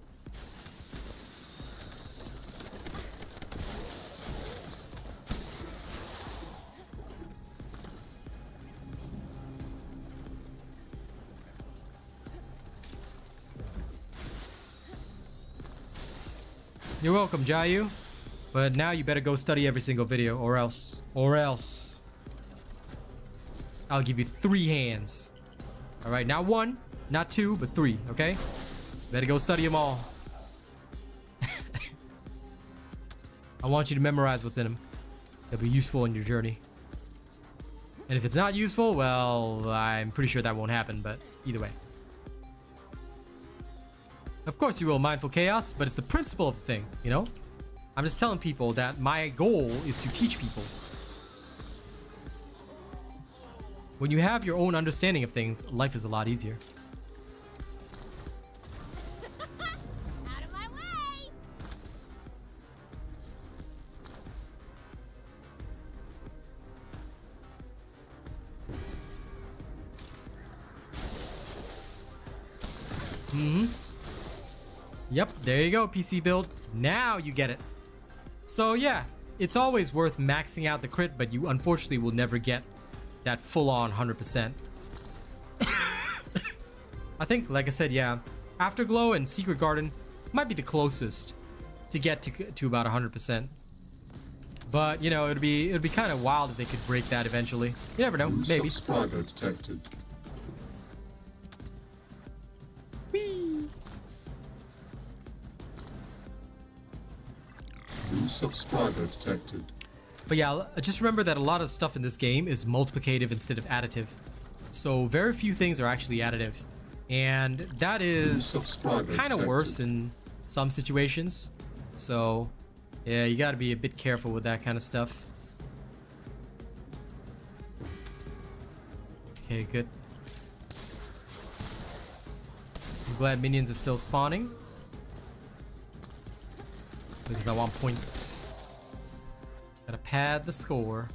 You're welcome, Jayu. But now you better go study every single video, or else. I'll give you 3 hands. Alright, not 1, not 2, but 3, okay? Better go study them all. I want you to memorize what's in them. They'll be useful in your journey. And if it's not useful, well, I'm pretty sure that won't happen, but either way. Of course you will mindful chaos, but it's the principle of the thing, you know? I'm just telling people that my goal is to teach people. When you have your own understanding of things, life is a lot easier. Out of my way! Yep, there you go, PC build. Now you get it. So yeah, it's always worth maxing out the crit, but you unfortunately will never get that full-on 100%. I think, like I said, yeah, Afterglow and Secret Garden might be the closest to get to about 100%. But you know, it'd be kind of wild if they could break that eventually. You never know, maybe. Subscriber detected. Whee! New subscriber detected. But yeah, just remember that a lot of stuff in this game is multiplicative instead of additive. So very few things are actually additive. And that is kind of worse in some situations. So yeah, you got to be a bit careful with that kind of stuff. Okay, good. I'm glad minions are still spawning, because I want points. Gotta pad the score.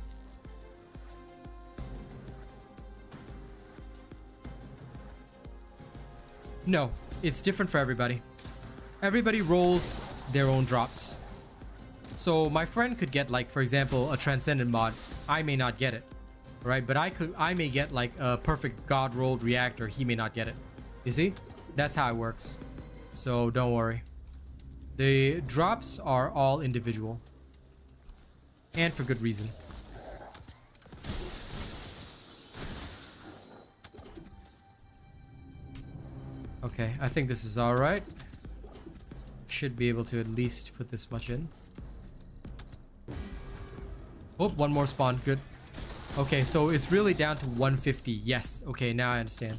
No, it's different for everybody. Everybody rolls their own drops. So my friend could get, like, for example, a Transcendent mod. I may not get it, right? But I may get like a perfect god rolled reactor. He may not get it. You see? That's how it works. So don't worry. The drops are all individual. And for good reason. Okay, I think this is alright. Should be able to at least put this much in. Oh, one more spawn. Good. Okay, so it's really down to 150. Yes. Okay, now I understand.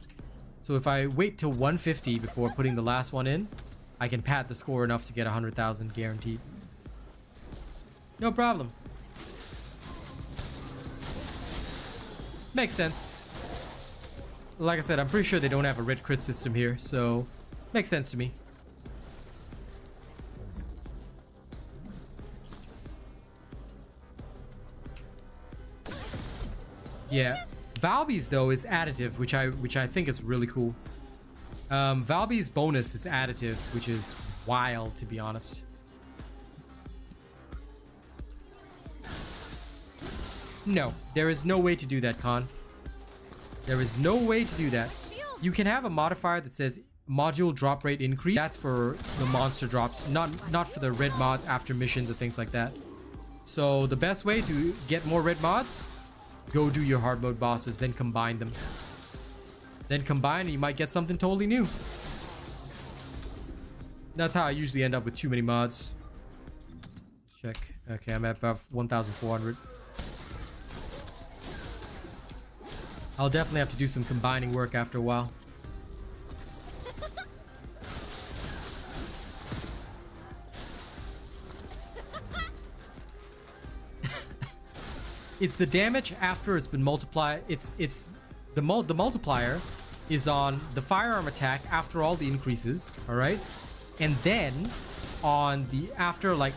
So if I wait till 150 before putting the last one in, I can pad the score enough to get 100,000 guaranteed. No problem. Makes sense. Like I said, I'm pretty sure they don't have a red crit system here, so makes sense to me. Yeah, Valby's though is additive, which I think is really cool. Valby's bonus is additive, which is wild, to be honest. No, there is no way to do that, Khan. There is no way to do that. You can have a modifier that says module drop rate increase. That's for the monster drops, not for the red mods after missions or things like that. So the best way to get more red mods, go do your hard mode bosses, then combine them. Then combine and you might get something totally new. That's how I usually end up with too many mods. Check. Okay, I'm at about 1,400. I'll definitely have to do some combining work after a while. It's the damage after it's been multiplied. It's the multiplier is on the firearm attack after all the increases, all right? And then on the after, like,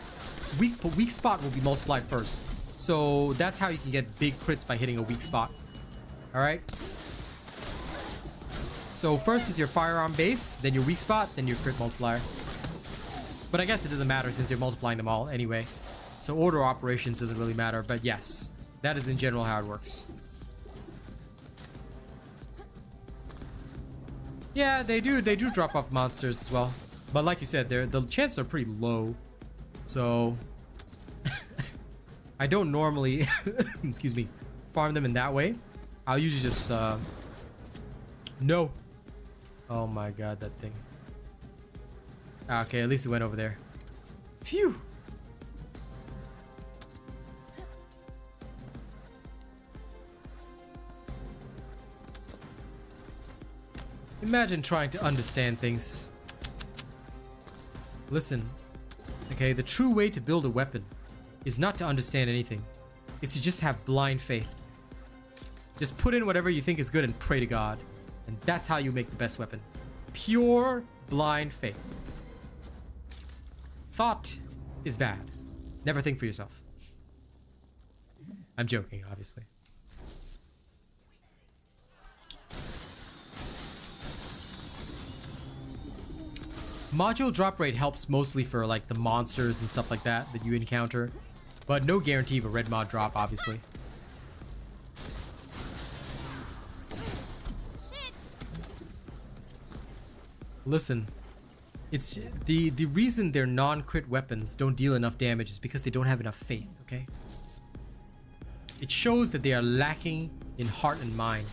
weak spot will be multiplied first. So that's how you can get big crits, by hitting a weak spot. All right. So first is your firearm base, then your weak spot, then your crit multiplier. But I guess it doesn't matter since you're multiplying them all anyway. So order operations doesn't really matter, but yes, that is in general how it works. Yeah, they do drop off monsters as well. But like you said, the chances are pretty low. So I don't normally excuse me, farm them in that way. I'll usually just no. Oh my god, that thing. Okay, at least it went over there. Phew. Imagine trying to understand things. Listen, okay, the true way to build a weapon is not to understand anything. It's to just have blind faith. Just put in whatever you think is good and pray to God. And that's how you make the best weapon. Pure blind faith. Thought is bad. Never think for yourself. I'm joking, obviously. Module drop rate helps mostly for like the monsters and stuff like that you encounter, but no guarantee of a red mod drop, obviously. Listen, it's the reason their non-crit weapons don't deal enough damage is because they don't have enough faith, okay? It shows that they are lacking in heart and mind.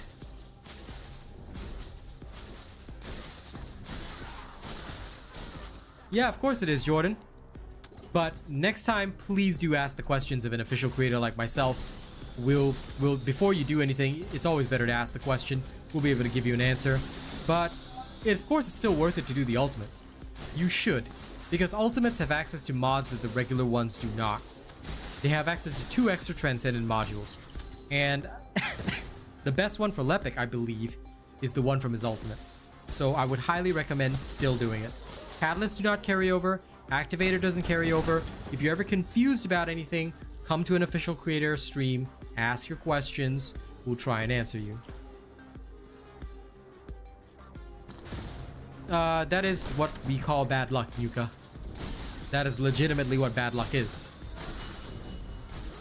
Yeah, of course it is, Jordan. But next time, please do ask the questions of an official creator like myself. We'll before you do anything, it's always better to ask the question. We'll be able to give you an answer. But of course, it's still worth it to do the ultimate. You should, because ultimates have access to mods that the regular ones do not. They have access to 2 extra Transcendent modules. And the best one for Lepic, I believe, is the one from his ultimate. So I would highly recommend still doing it. Catalysts do not carry over. Activator doesn't carry over. If you're ever confused about anything, come to an official creator stream, ask your questions. We'll try and answer you. That is what we call bad luck, Yuka. That is legitimately what bad luck is.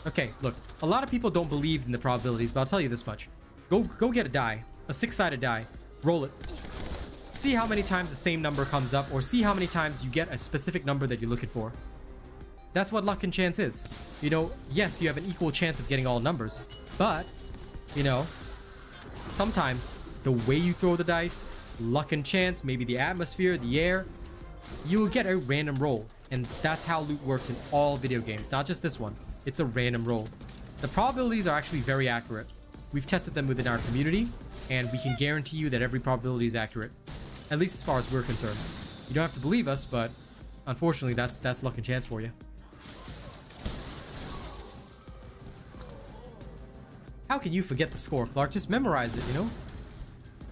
Okay, look, a lot of people don't believe in the probabilities, but I'll tell you this much. Go get a die, a 6-sided die, roll it. See how many times the same number comes up, or see how many times you get a specific number that you're looking for. That's what luck and chance is. You know, yes, you have an equal chance of getting all numbers, but, you know, sometimes the way you throw the dice, luck and chance, maybe the atmosphere, the air, you will get a random roll. And that's how loot works in all video games, not just this one. It's a random roll. The probabilities are actually very accurate. We've tested them within our community, and we can guarantee you that every probability is accurate. At least as far as we're concerned. You don't have to believe us, but unfortunately, that's luck and chance for you. How can you forget the score, Clark? Just memorize it, you know?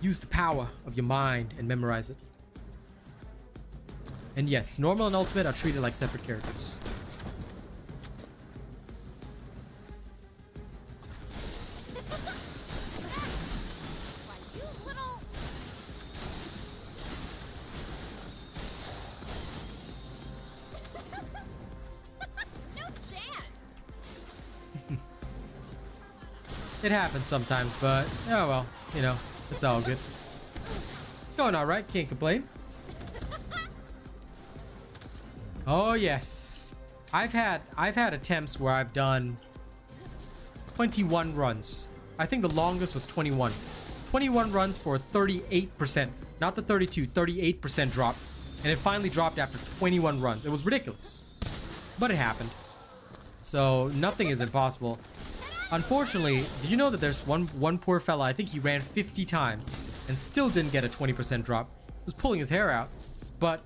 Use the power of your mind and memorize it. And yes, normal and ultimate are treated like separate characters. It happens sometimes, but oh well, you know, it's all good. Going all right, can't complain. Oh yes, I've had attempts where I've done 21 runs. I think the longest was 21. 21 runs for 38%, not the 32, 38% drop, and it finally dropped after 21 runs. It was ridiculous, but it happened. So nothing is impossible. Unfortunately, did you know that there's one poor fella, I think he ran 50 times and still didn't get a 20% drop. He was pulling his hair out. But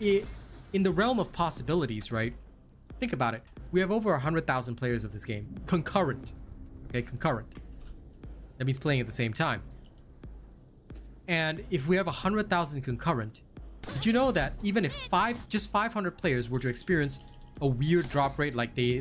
in the realm of possibilities, right? Think about it. We have over 100,000 players of this game. Concurrent. Okay, concurrent. That means playing at the same time. And if we have 100,000 concurrent, did you know that even if just 500 players were to experience a weird drop rate, like they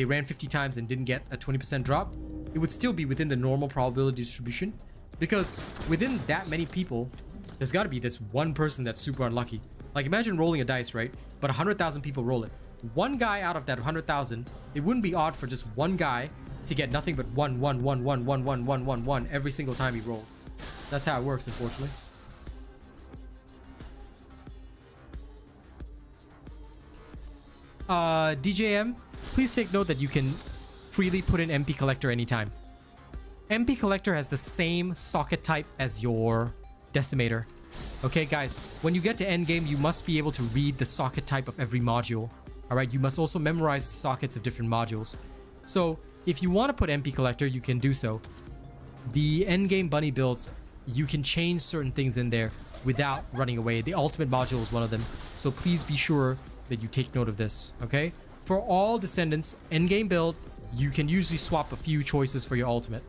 ran 50 times and didn't get a 20% drop, it would still be within the normal probability distribution, because within that many people, there's got to be this one person that's super unlucky. Like imagine rolling a dice, right? But 100,000 people roll it. One guy out of that 100,000, it wouldn't be odd for just one guy to get nothing but 1, 1, 1, 1, 1, 1, 1, 1, 1 every single time he rolled. That's how it works, unfortunately. DJM, please take note that you can freely put in MP Collector anytime. MP Collector has the same socket type as your Decimator. Okay, guys, when you get to endgame, you must be able to read the socket type of every module. Alright, you must also memorize the sockets of different modules. So, if you want to put MP Collector, you can do so. The endgame bunny builds you can change certain things in there without running away. The ultimate module is one of them. So please be sure that you take note of this, okay? For all Descendants endgame build, you can usually swap a few choices for your ultimate.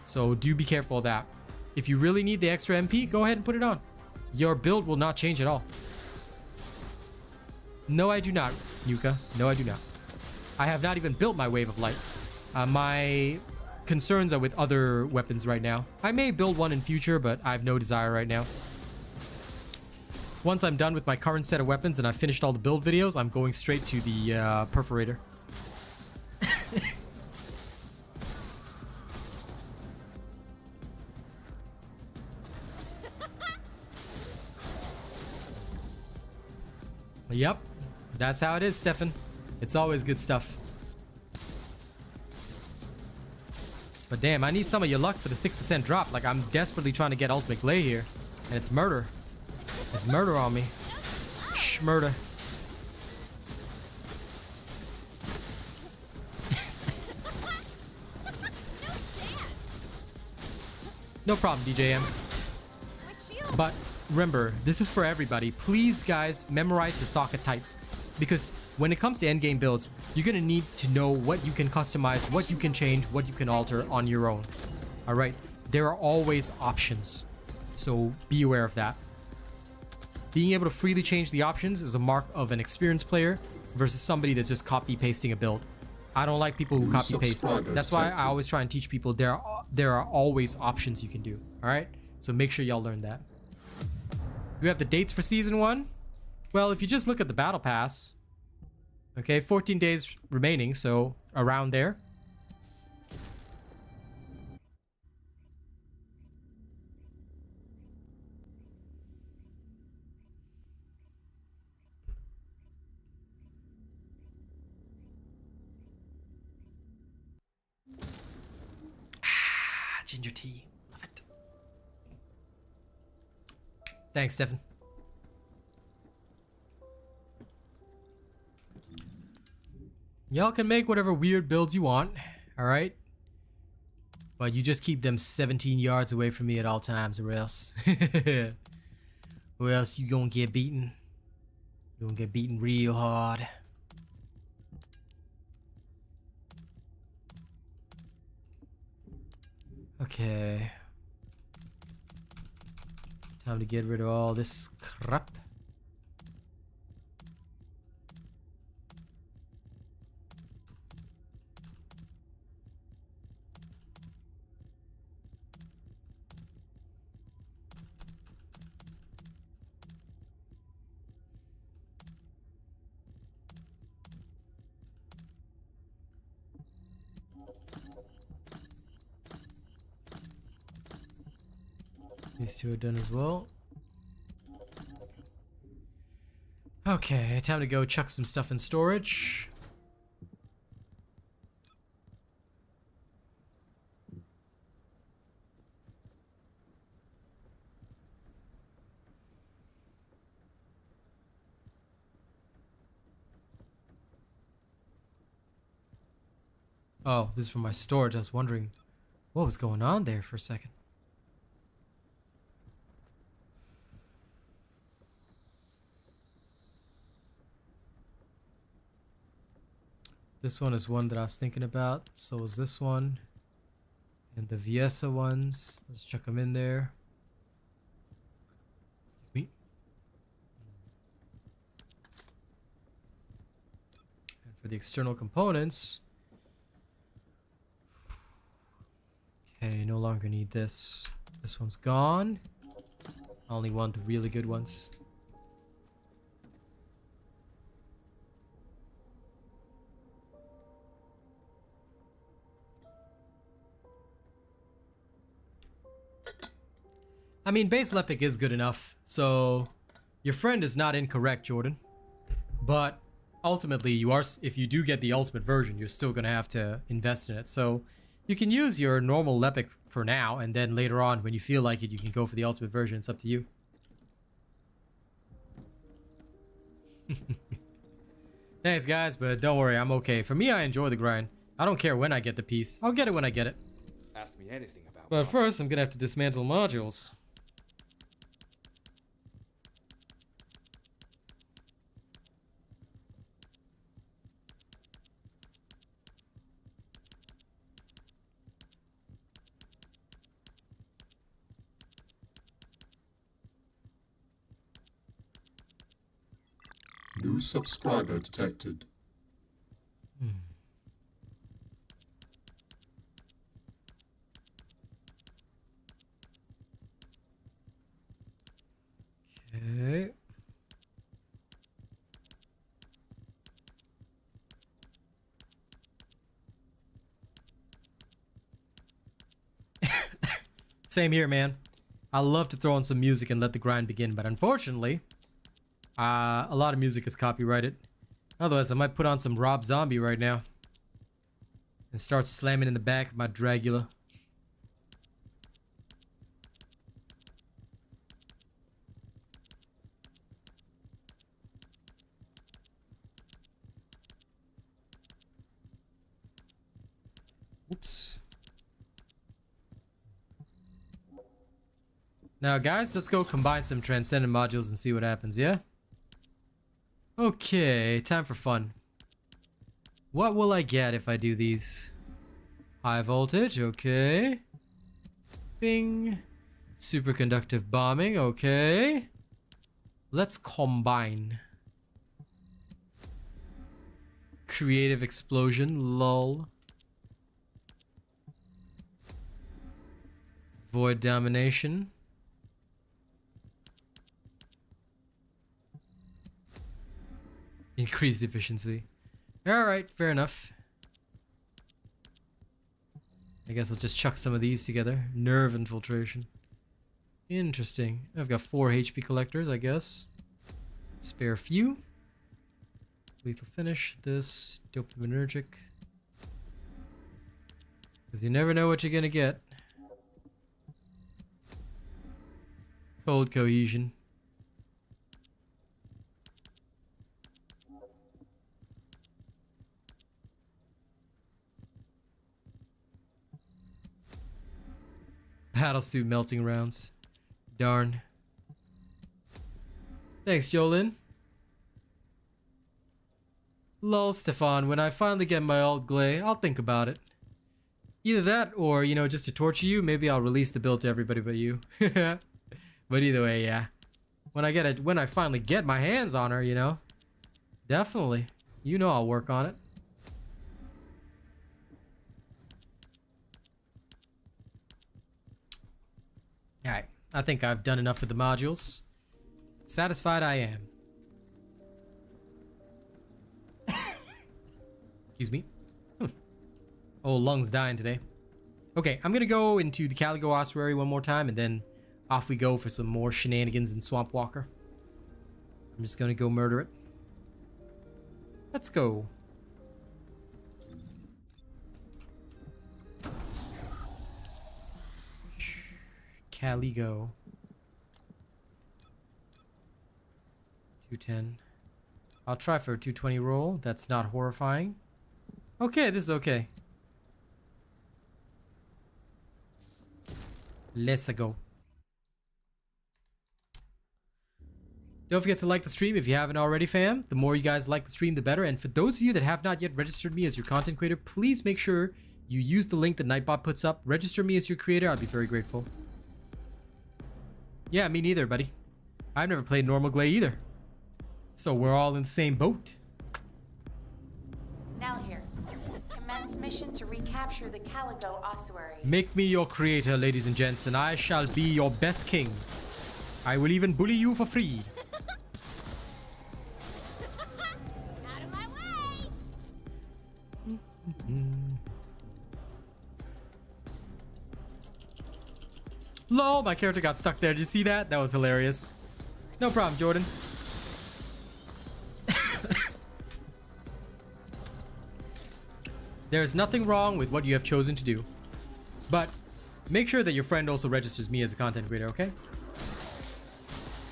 So do be careful of that. If you really need the extra MP, go ahead and put it on. Your build will not change at all. No, I do not, Yuka. No, I do not. I have not even built my Wave of Light. My concerns are with other weapons right now. I may build one in future, but I have no desire right now. Once I'm done with my current set of weapons and I've finished all the build videos, I'm going straight to the perforator. Yep, that's how it is, Stefan. It's always good stuff. But damn, I need some of your luck for the 6% drop. Like, I'm desperately trying to get Ultimate Gley here. And it's murder. It's murder on me. Shh, murder. No problem, DJM. But remember, this is for everybody. Please, guys, memorize the socket types. Because when it comes to endgame builds, you're going to need to know what you can customize, what you can change, what you can alter on your own. Alright? There are always options. So be aware of that. Being able to freely change the options is a mark of an experienced player versus somebody that's just copy-pasting a build. I don't like people who copy-paste. That's why I always try and teach people there are always options you can do. Alright? So make sure y'all learn that. We have the dates for Season 1. Well, if you just look at the Battle Pass, okay, 14 days remaining, so around there. Ah, ginger tea. Love it. Thanks, Stefan. Y'all can make whatever weird builds you want, alright? But you just keep them 17 yards away from me at all times, or else. Or else you gonna get beaten. You're gonna get beaten real hard. Okay. Time to get rid of all this crap. These two are done as well. Okay, time to go chuck some stuff in storage. Oh, this is from my storage. I was wondering what was going on there for a second. This one is one that I was thinking about. So is this one. And the Viesa ones. Let's chuck them in there. Excuse me. And for the external components. Okay, no longer need this. This one's gone. I only want the really good ones. I mean, base Lepic is good enough, so your friend is not incorrect, Jordan. But ultimately, you are, if you do get the ultimate version, you're still gonna have to invest in it. So you can use your normal Lepic for now, and then later on, when you feel like it, you can go for the ultimate version. It's up to you. Thanks, guys, but don't worry, I'm okay. For me, I enjoy the grind. I don't care when I get the piece. I'll get it when I get it. Ask me anything about But first, I'm gonna have to dismantle modules. New subscriber detected. Okay. Same here, man. I love to throw on some music and let the grind begin, but unfortunately, a lot of music is copyrighted. Otherwise, I might put on some Rob Zombie right now and start slamming in the back of my Dragula. Oops. Now, guys, let's go combine some Transcendent modules and see what happens, yeah? Okay, time for fun. What will I get if I do these? High voltage, okay. Bing. Superconductive bombing, okay. Let's combine. Creative explosion, lol. Void domination. Increased efficiency. Alright, fair enough. I guess I'll just chuck some of these together. Nerve infiltration. Interesting. I've got 4 HP collectors, I guess. Spare few. Lethal finish. This. Dopaminergic. Because you never know what you're gonna get. Cold cohesion. Battlesuit melting rounds. Darn. Thanks, Jolyn. Lol, Stefan, when I finally get my alt Gley, I'll think about it. Either that, or, you know, just to torture you, maybe I'll release the build to everybody but you. But either way, yeah. When I finally get my hands on her, you know. Definitely. You know I'll work on it. Alright, I think I've done enough with the modules. Satisfied I am. Excuse me. Oh, lungs dying today. Okay, I'm gonna go into the Caligo Ossuary one more time, and then off we go for some more shenanigans in Swamp Walker. I'm just gonna go murder it. Let's go. Caligo. 210. I'll try for a 220 roll. That's not horrifying. Okay, this is okay. Let's go. Don't forget to like the stream if you haven't already, fam. The more you guys like the stream, the better. And for those of you that have not yet registered me as your content creator, please make sure you use the link that Nightbot puts up. Register me as your creator. I'd be very grateful. Yeah, me neither, buddy. I've never played normal Gley either. So we're all in the same boat. Now here. Commence mission to recapture the Caligo Ossuary. Make me your creator, ladies and gents, and I shall be your best king. I will even bully you for free. Out of my way! Lol, my character got stuck there. Did you see that? That was hilarious. No problem, Jordan. There's nothing wrong with what you have chosen to do. But make sure that your friend also registers me as a content creator, okay?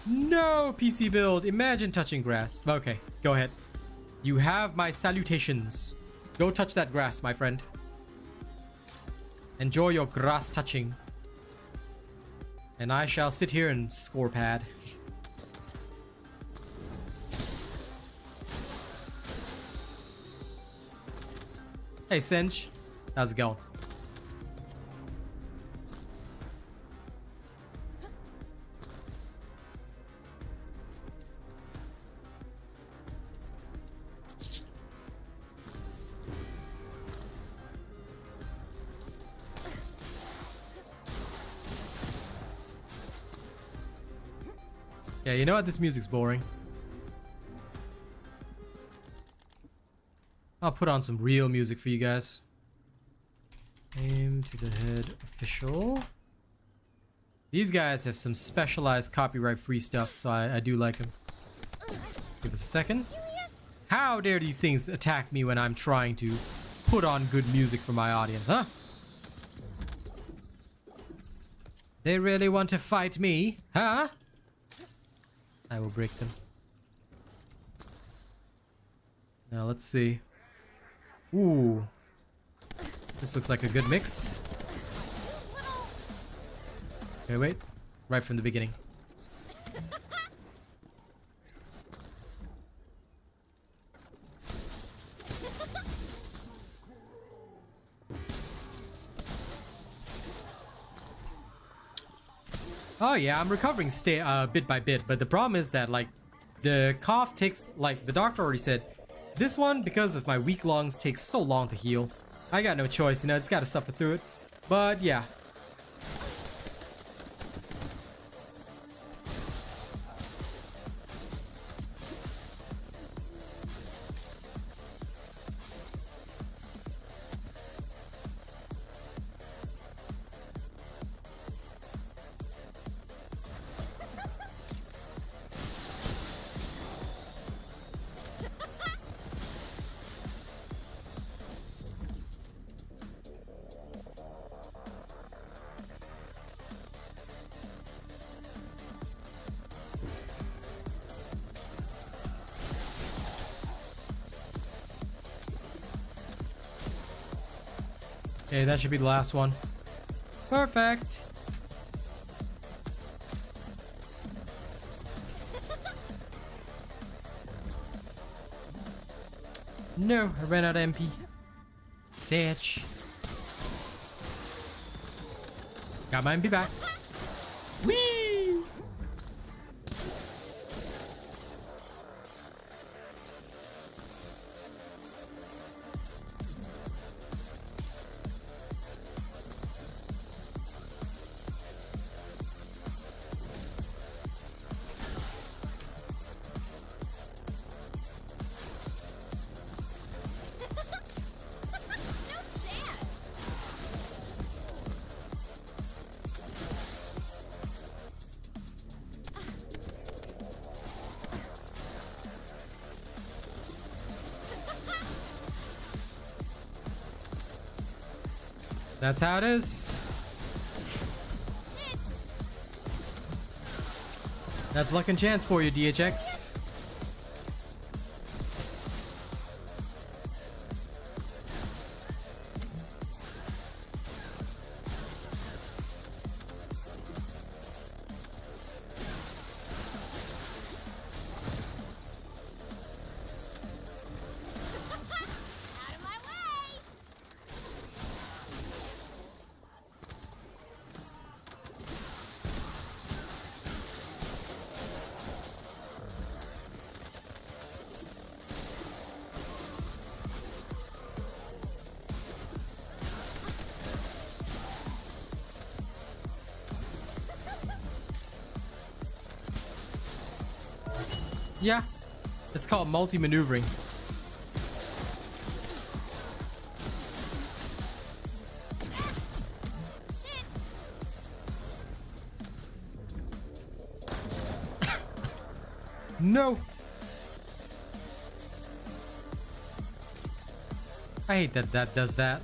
No, PC build. Imagine touching grass. Okay, go ahead. You have my salutations. Go touch that grass, my friend. Enjoy your grass touching. And I shall sit here and score pad. Hey, Singe. How's it going? Yeah, you know what? This music's boring. I'll put on some real music for you guys. Aim to the head official. These guys have some specialized copyright-free stuff, so I do like them. Give us a second. How dare these things attack me when I'm trying to put on good music for my audience, huh? They really want to fight me, huh? I will break them. Now let's see. Ooh. This looks like a good mix. Okay, wait. Right from the beginning. Oh yeah, I'm recovering bit by bit, but the problem is that like the cough takes, like the doctor already said, this one, because of my weak lungs, takes so long to heal. I got no choice, you know, just gotta suffer through it. But yeah. Okay, that should be the last one. Perfect. No, I ran out of MP. Sage. Got my MP back. Whee! That's how it is. That's luck and chance for you, DHX. Yeah, it's called multi-maneuvering. No! I hate that that does that.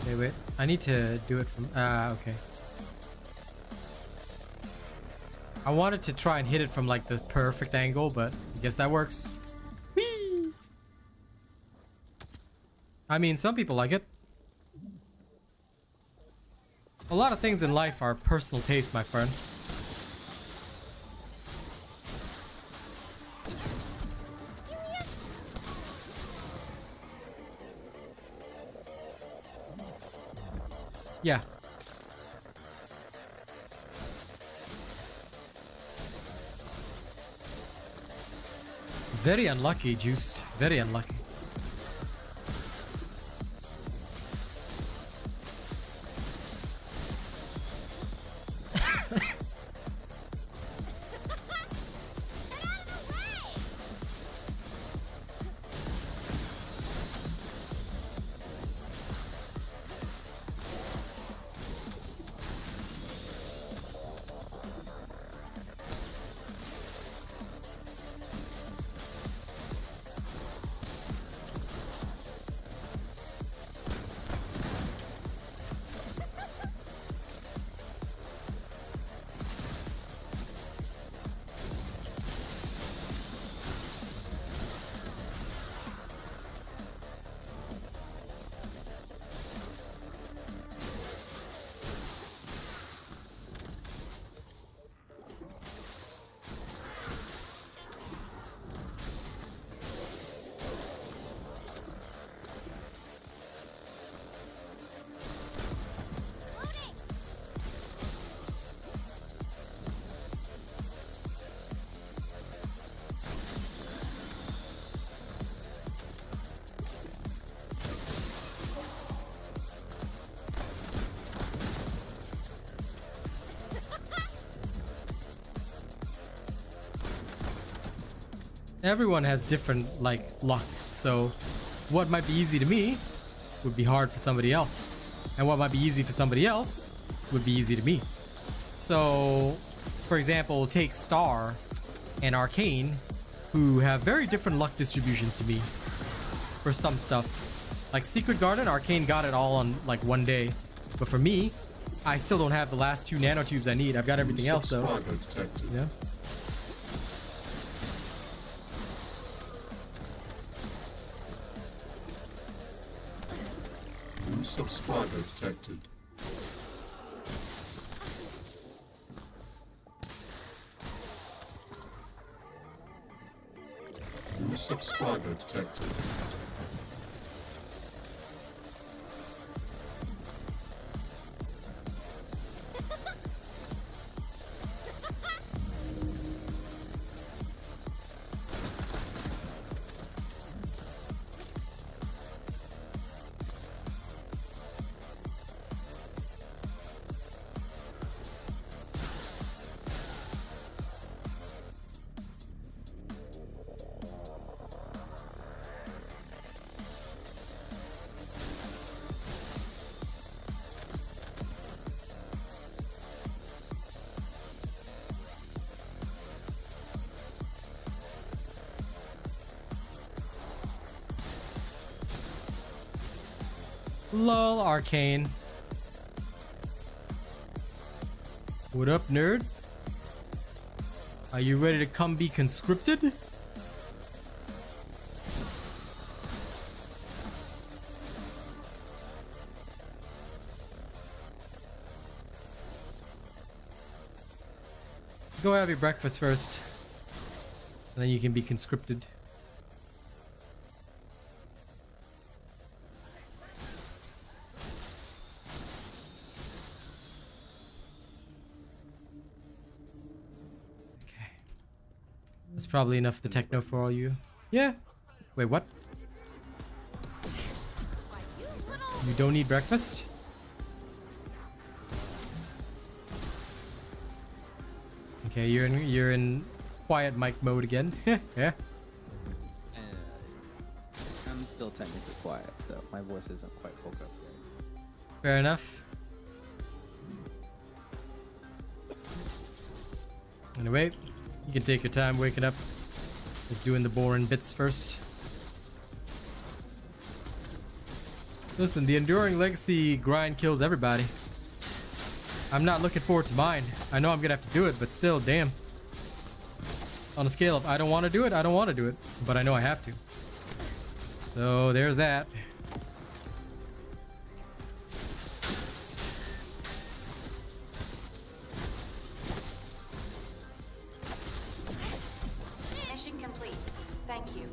Okay, wait. I need to do it from... okay. I wanted to try and hit it from like the perfect angle, but I guess that works. Whee! I mean, some people like it. A lot of things in life are personal taste, my friend. Yeah. Very unlucky, Juiced. Very unlucky. Everyone has different, like, luck. So what might be easy to me would be hard for somebody else. And what might be easy for somebody else would be easy to me. So, for example, take Star and Arcane, who have very different luck distributions to me for some stuff. Like Secret Garden, Arcane got it all on, like, one day. But for me, I still don't have the last 2 nanotubes I need. I've got everything else, though. Yeah. Subscriber detected. New subscriber detected. Lol, Arcane. What up, nerd? Are you ready to come be conscripted? Go have your breakfast first. And then you can be conscripted. That's probably enough of the techno for all you. Yeah. Wait, what? You don't need breakfast? Okay, you're in quiet mic mode again. Yeah. I'm still technically quiet, so my voice isn't quite woke up yet. Fair enough. Anyway, you can take your time waking up. Just doing the boring bits first. Listen, the Enduring Legacy grind kills everybody. I'm not looking forward to mine. I know I'm gonna have to do it, but still, damn. On a scale of I don't want to do it, I don't want to do it, but I know I have to. So there's that. Mission complete. Thank you.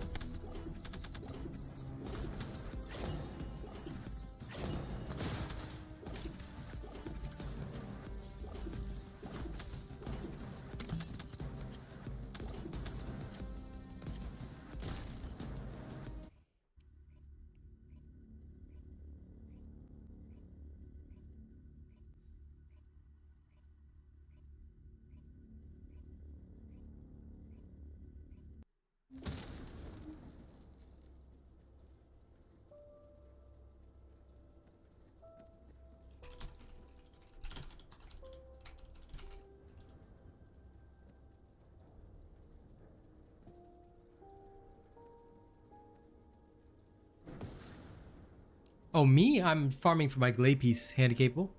Oh, me? I'm farming for my Gley piece, handy capable.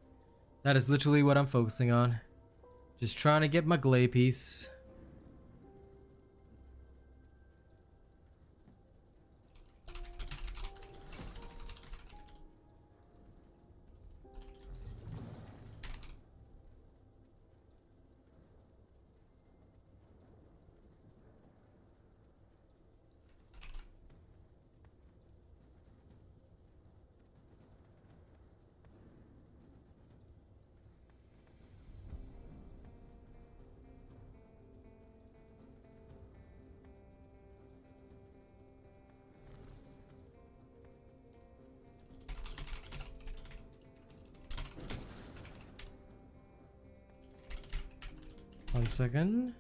That is literally what I'm focusing on. Just trying to get my Gley piece. One second.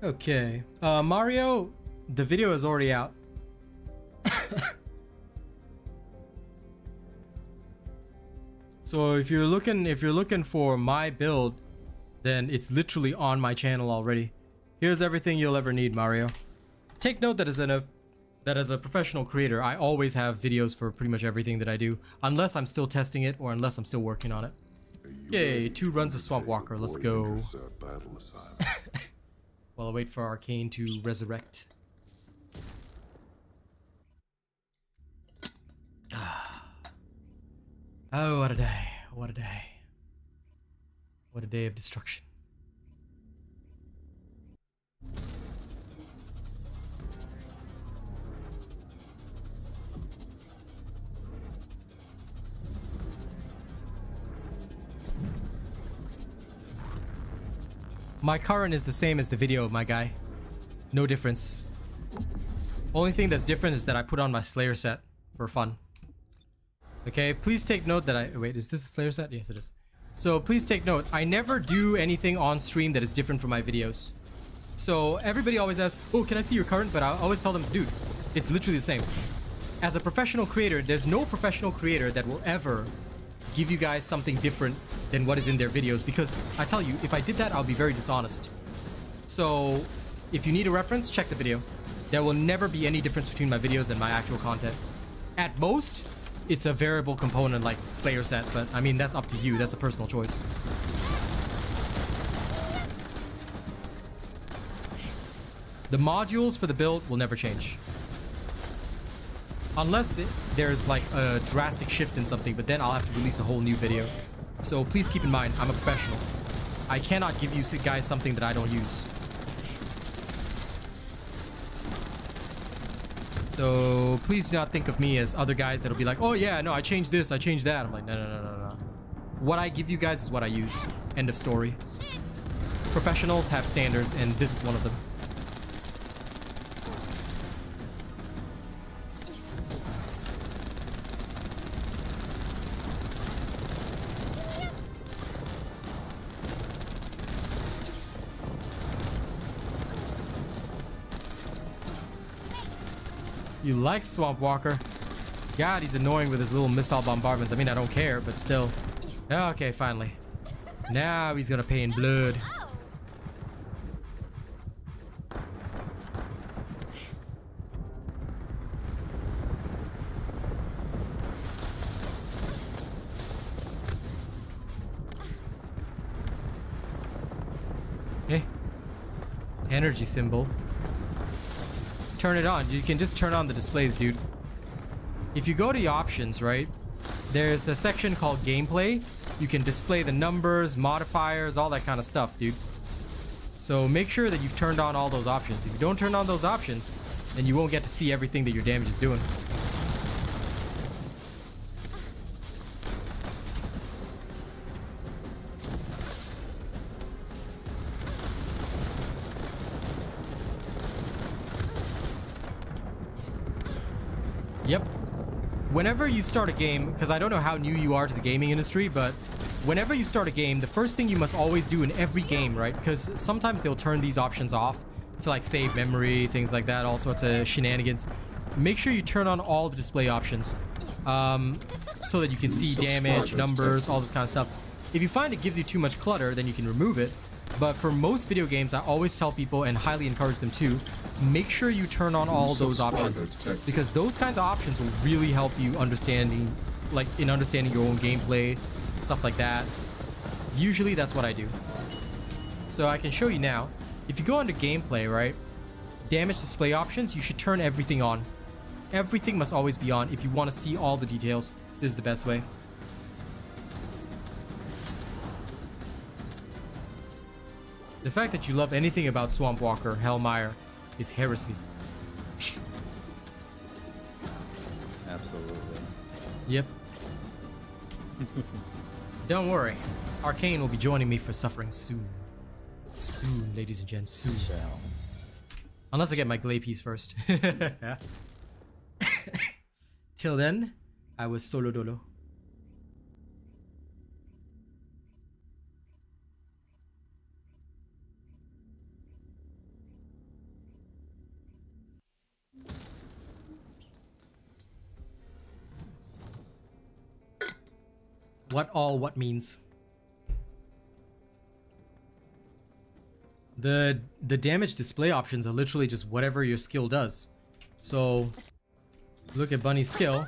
Okay. Mario, the video is already out. So if you're looking for my build, then it's literally on my channel already. Here's everything you'll ever need, Mario. Take note that as a professional creator, I always have videos for pretty much everything that I do, unless I'm still testing it or unless I'm still working on it. Yay, 2 runs of Swamp Walker. Let's go. While I wait for Arcane to resurrect. Oh, what a day. What a day. What a day of destruction. My current is the same as the video, my guy. No difference. Only thing that's different is that I put on my Slayer set for fun. Okay, please take note that wait, is this a Slayer set? Yes, it is. So please take note, I never do anything on stream that is different from my videos. So everybody always asks, oh, can I see your current? But I always tell them, dude, it's literally the same. As a professional creator, there's no professional creator that will ever give you guys something different than what is in their videos, because I tell you, if I did that, I'll be very dishonest. So if you need a reference, check the video. There will never be any difference between my videos and my actual content. At most, it's a variable component like Slayer set, but I mean, that's up to you. That's a personal choice. The modules for the build will never change. Unless there's like a drastic shift in something, but then I'll have to release a whole new video. So please keep in mind, I'm a professional. I cannot give you guys something that I don't use. So please do not think of me as other guys that'll be like, oh yeah, no, I changed this, I changed that. I'm like, no, no, no, no, no. What I give you guys is what I use. End of story. Professionals have standards, and this is one of them. You like Swamp Walker? God, he's annoying with his little missile bombardments. I mean, I don't care, but still. Okay, finally. Now he's gonna pay in blood. Eh. Energy symbol. Turn it on. You can just turn on the displays, dude. If you go to the options, right, there's a section called gameplay. You can display the numbers, modifiers, all that kind of stuff, dude. So make sure that you've turned on all those options. If you don't turn on those options, then you won't get to see everything that your damage is doing. Yep. Whenever you start a game, because I don't know how new you are to the gaming industry, but whenever you start a game, the first thing you must always do in every game, right? Because sometimes they'll turn these options off to like save memory, things like that, all sorts of shenanigans. Make sure you turn on all the display options so that you can see damage, numbers, all this kind of stuff. If you find it gives you too much clutter, then you can remove it. But for most video games, I always tell people and highly encourage them to make sure you turn on all those options, because those kinds of options will really help you understanding your own gameplay, stuff like that. Usually that's what I do. So I can show you now. If you go under gameplay, right, damage display options, you should turn everything on. Everything must always be on if you want to see all the details. This is the best way. The fact that you love anything about Swamp Walker, Hellmeyer, is heresy. Absolutely. Yep. Don't worry. Arcane will be joining me for suffering soon. Soon, ladies and gents, soon. Unless I get my Gley piece first. Till then, I was solo dolo. What means? The damage display options are literally just whatever your skill does. So look at Bunny's skill.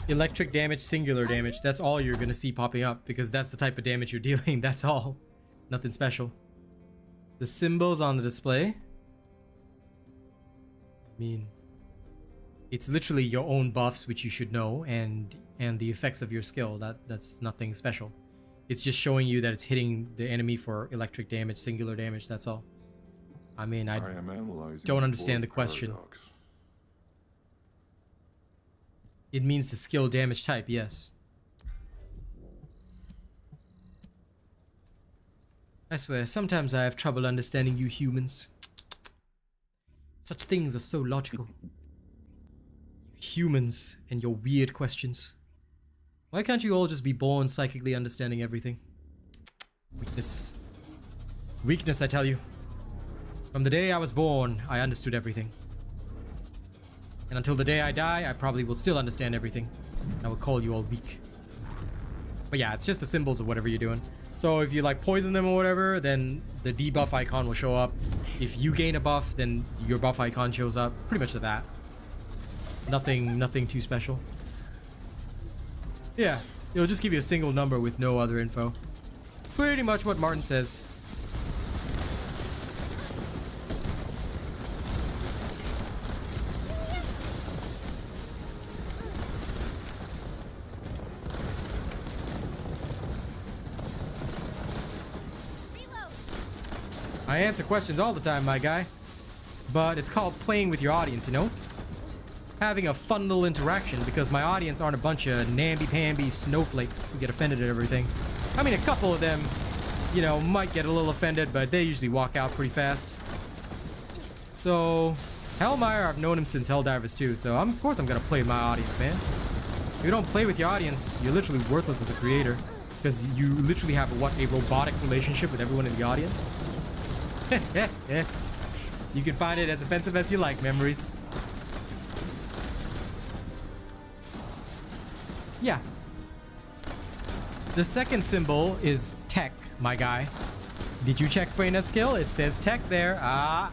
Electric damage, singular damage. That's all you're gonna see popping up because that's the type of damage you're dealing. That's all. Nothing special. The symbols on the display. I mean, it's literally your own buffs, which you should know, and the effects of your skill. That's nothing special. It's just showing you that it's hitting the enemy for electric damage, singular damage. That's all. I mean, I don't understand the question. Paradox. It means the skill damage type, yes. I swear, sometimes I have trouble understanding you humans. Such things are so logical. Humans and your weird questions. Why can't you all just be born psychically understanding everything? Weakness. Weakness, I tell you. From the day I was born, I understood everything. And until the day I die, I probably will still understand everything. And I will call you all weak. But yeah, it's just the symbols of whatever you're doing. So if you like poison them or whatever, then the debuff icon will show up. If you gain a buff, then your buff icon shows up. Pretty much that. Nothing too special. Yeah, it'll just give you a single number with no other info. Pretty much what Martin says. I answer questions all the time, my guy. But it's called playing with your audience, you know? having a fun little interaction because my audience aren't a bunch of namby-pamby snowflakes who get offended at everything. I mean, a couple of them, you know, might get a little offended, but they usually walk out pretty fast. So, Hellmeyer, I've known him since Helldivers 2, so of course I'm gonna play with my audience, man. If you don't play with your audience, you're literally worthless as a creator. Because you literally have, what, a robotic relationship with everyone in the audience? You can find it as offensive as you like, Memories. Yeah. The second symbol is tech, my guy. Did you check Freyna's skill? It says tech there.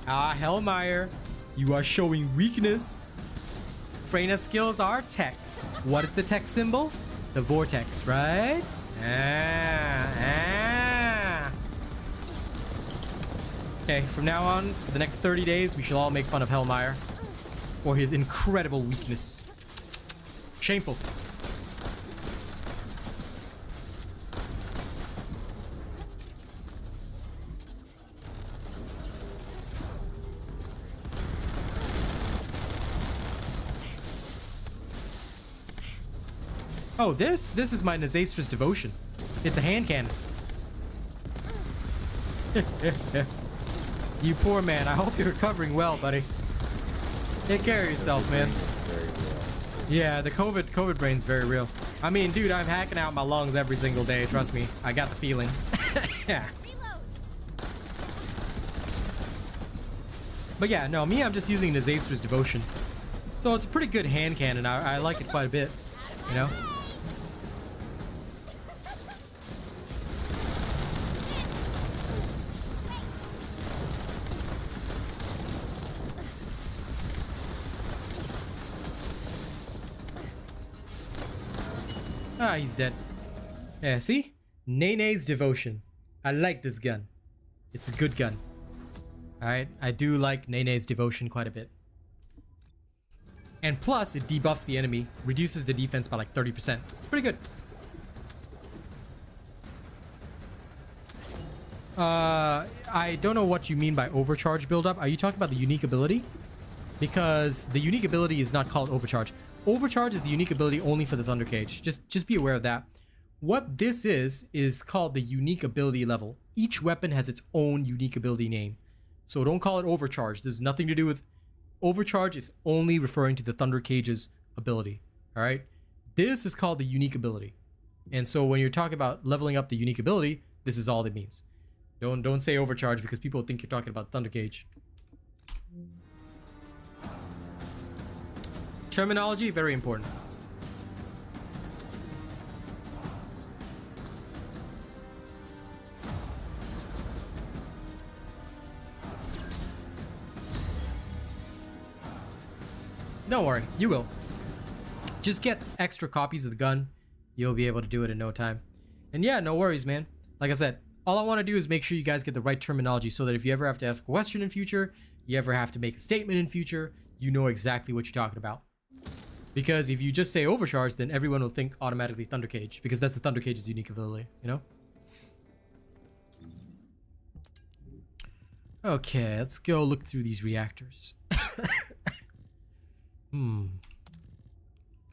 Hellmeyer. You are showing weakness. Freyna's skills are tech. What is the tech symbol? The vortex, right? Okay, from now on, for the next 30 days, we shall all make fun of Hellmeyer for his incredible weakness. Shameful. Oh, this is my Nazastra's devotion. It's a hand cannon. You poor man. I hope you're recovering well, buddy. Take care of yourself, man. Yeah, the COVID brain's very real. I mean, dude, I'm hacking out my lungs every single day. Trust me. I got the feeling. Yeah. But yeah, no, me, I'm just using Nazastra's devotion. So it's a pretty good hand cannon. I like it quite a bit, you know? Ah, he's dead. Yeah, see? Nene's devotion. I like this gun. It's a good gun. Alright, I do like Nene's devotion quite a bit. And plus, it debuffs the enemy, reduces the defense by like 30%. Pretty good. I don't know what you mean by overcharge buildup. Are you talking about the unique ability? Because the unique ability is not called overcharge. Overcharge is the unique ability only for the Thunder Cage. Just be aware of that. What this is called the unique ability level. Each weapon has its own unique ability name. So don't call it overcharge. This has nothing to do with... Overcharge is only referring to the Thunder Cage's ability. Alright? This is called the unique ability. And so when you're talking about leveling up the unique ability, this is all it means. Don't say overcharge because people think you're talking about Thunder Cage. Terminology, very important. Don't worry, you will. Just get extra copies of the gun. You'll be able to do it in no time. And yeah, no worries, man. Like I said, all I want to do is make sure you guys get the right terminology so that if you ever have to ask a question in future, you ever have to make a statement in future, you know exactly what you're talking about. Because if you just say overcharge, then everyone will think automatically Thunder Cage, because that's the Thunder Cage's unique ability, you know? Okay, let's go look through these reactors.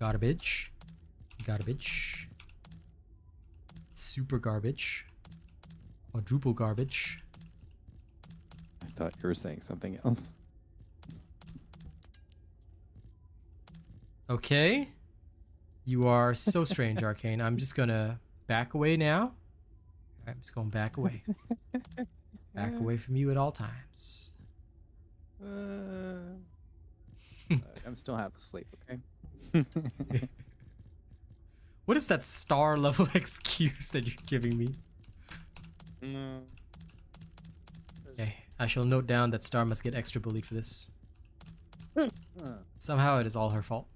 Garbage. Garbage. Super garbage. Quadruple garbage. I thought you were saying something else. Okay. You are so strange, Arcane. I'm just gonna back away now. I'm just going back away. Back away from you at all times. I'm still half asleep, okay? What is that star level excuse that you're giving me? No. Okay, I shall note down that Star must get extra bullied for this. Somehow it is all her fault.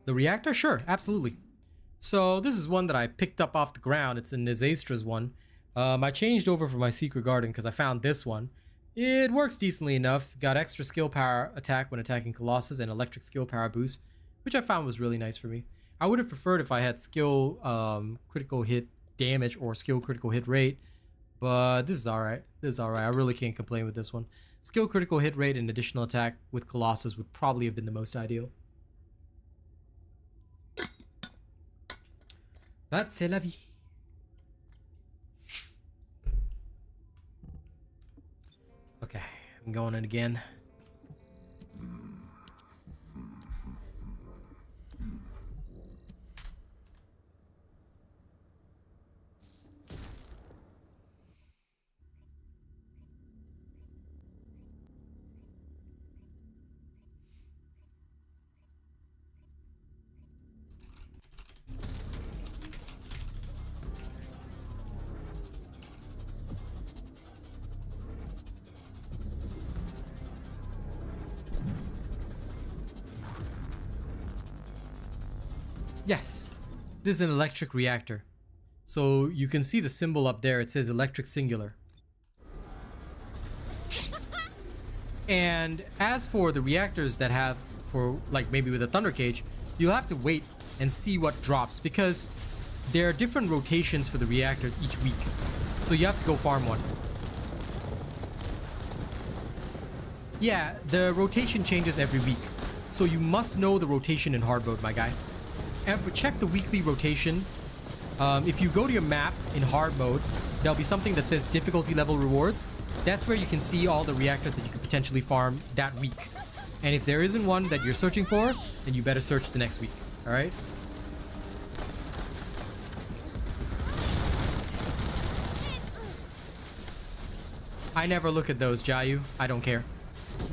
The reactor? Sure, absolutely. So this is one that I picked up off the ground. It's a Nazastra's one. I changed over for my secret garden because I found this one. It works decently enough. Got extra skill power attack when attacking Colossus and electric skill power boost, which I found was really nice for me. I would have preferred if I had skill critical hit damage or skill critical hit rate, but this is alright. This is alright. I really can't complain with this one. Skill critical hit rate and additional attack with Colossus would probably have been the most ideal. But c'est la vie. Okay, I'm going in again. Yes, this is an electric reactor. So you can see the symbol up there. It says electric singular. And as for the reactors that have, for like maybe with a thunder cage, you'll have to wait and see what drops because there are different rotations for the reactors each week. So you have to go farm one. Yeah, the rotation changes every week. So you must know the rotation in hard mode, my guy. Check the weekly rotation. If you go to your map in hard mode, there'll be something that says difficulty level rewards. That's where you can see all the reactors that you could potentially farm that week. And if there isn't one that you're searching for, then you better search the next week. All right? I never look at those, Jayu. I don't care.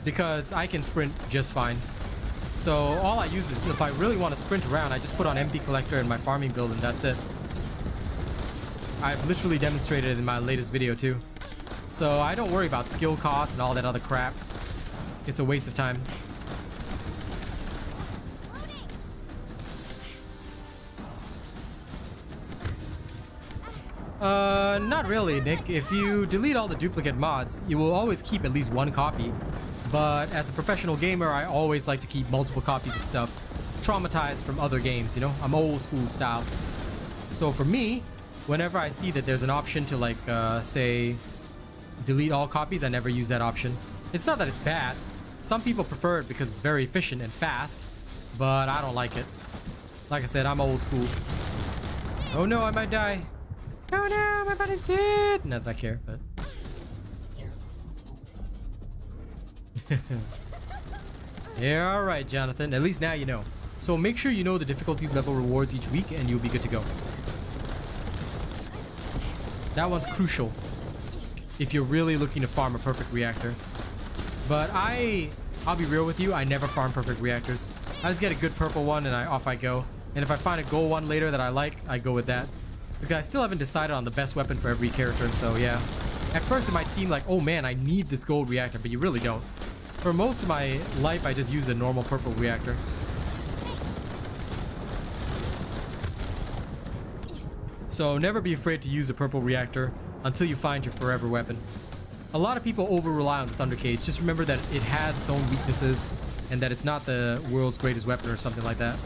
Because I can sprint just fine. So all I use is, if I really want to sprint around, I just put on MP Collector and my farming build and that's it. I've literally demonstrated it in my latest video too. So I don't worry about skill cost and all that other crap. It's a waste of time. Not really, Nick. If you delete all the duplicate mods, you will always keep at least one copy. But as a professional gamer, I always like to keep multiple copies of stuff. Traumatized from other games, you know? I'm old school style. So for me, whenever I see that there's an option to like, say, delete all copies, I never use that option. It's not that it's bad. Some people prefer it because it's very efficient and fast, but I don't like it. Like I said, I'm old school. Oh no, I might die. Oh no, my body's dead. Not that I care, but... Yeah, alright, Jonathan. At least now you know. So make sure you know the difficulty level rewards each week and you'll be good to go. That one's crucial if you're really looking to farm a perfect reactor. But I'll be real with you, I never farm perfect reactors. I just get a good purple one and off I go. And if I find a gold one later that I like, I go with that. Because I still haven't decided on the best weapon for every character, so yeah. At first it might seem like, oh man, I need this gold reactor, but you really don't. For most of my life, I just use a normal purple reactor. So never be afraid to use a purple reactor until you find your forever weapon. A lot of people over-rely on the Thunder Cage. Just remember that it has its own weaknesses and that it's not the world's greatest weapon or something like that.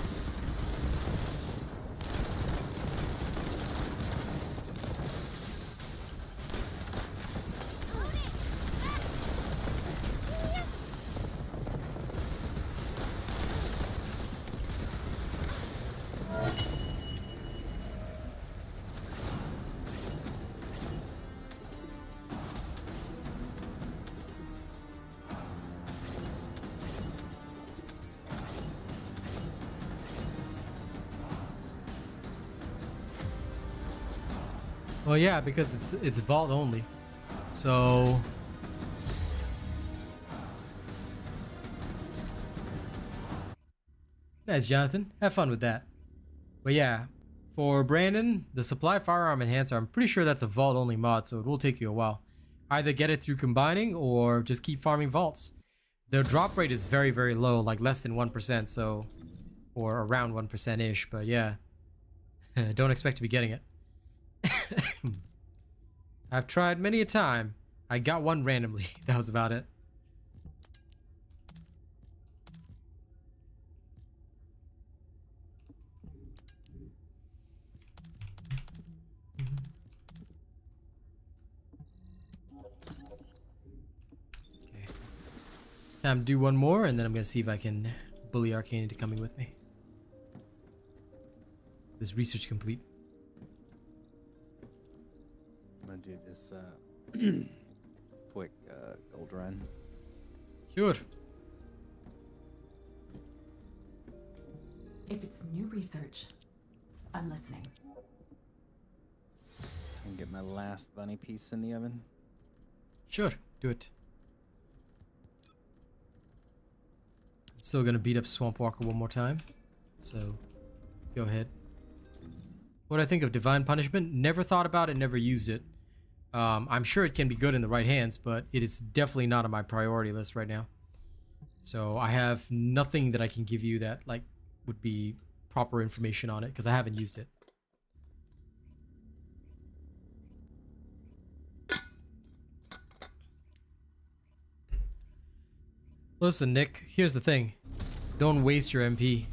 Well, yeah, because it's vault only. So nice, Jonathan. Have fun with that. But yeah, for Brandon, the supply firearm enhancer, I'm pretty sure that's a vault only mod, so it will take you a while. Either get it through combining or just keep farming vaults. The drop rate is very, very low, like less than 1%, so, or around 1% ish, but yeah. Don't expect to be getting it. I've tried many a time. I got one randomly. That was about it. Time to do one more, and then I'm gonna see if I can bully Arcane into coming with me. This research complete. I'm gonna do this quick gold run. Sure. If it's new research, I'm listening. And get my last bunny piece in the oven. Sure, do it. Still gonna beat up Swamp Walker one more time, so go ahead. What do I think of Divine Punishment? Never thought about it, never used it. I'm sure it can be good in the right hands, but it is definitely not on my priority list right now. So I have nothing that I can give you that like would be proper information on it because I haven't used it. Listen, Nick, here's the thing. Don't waste your MP.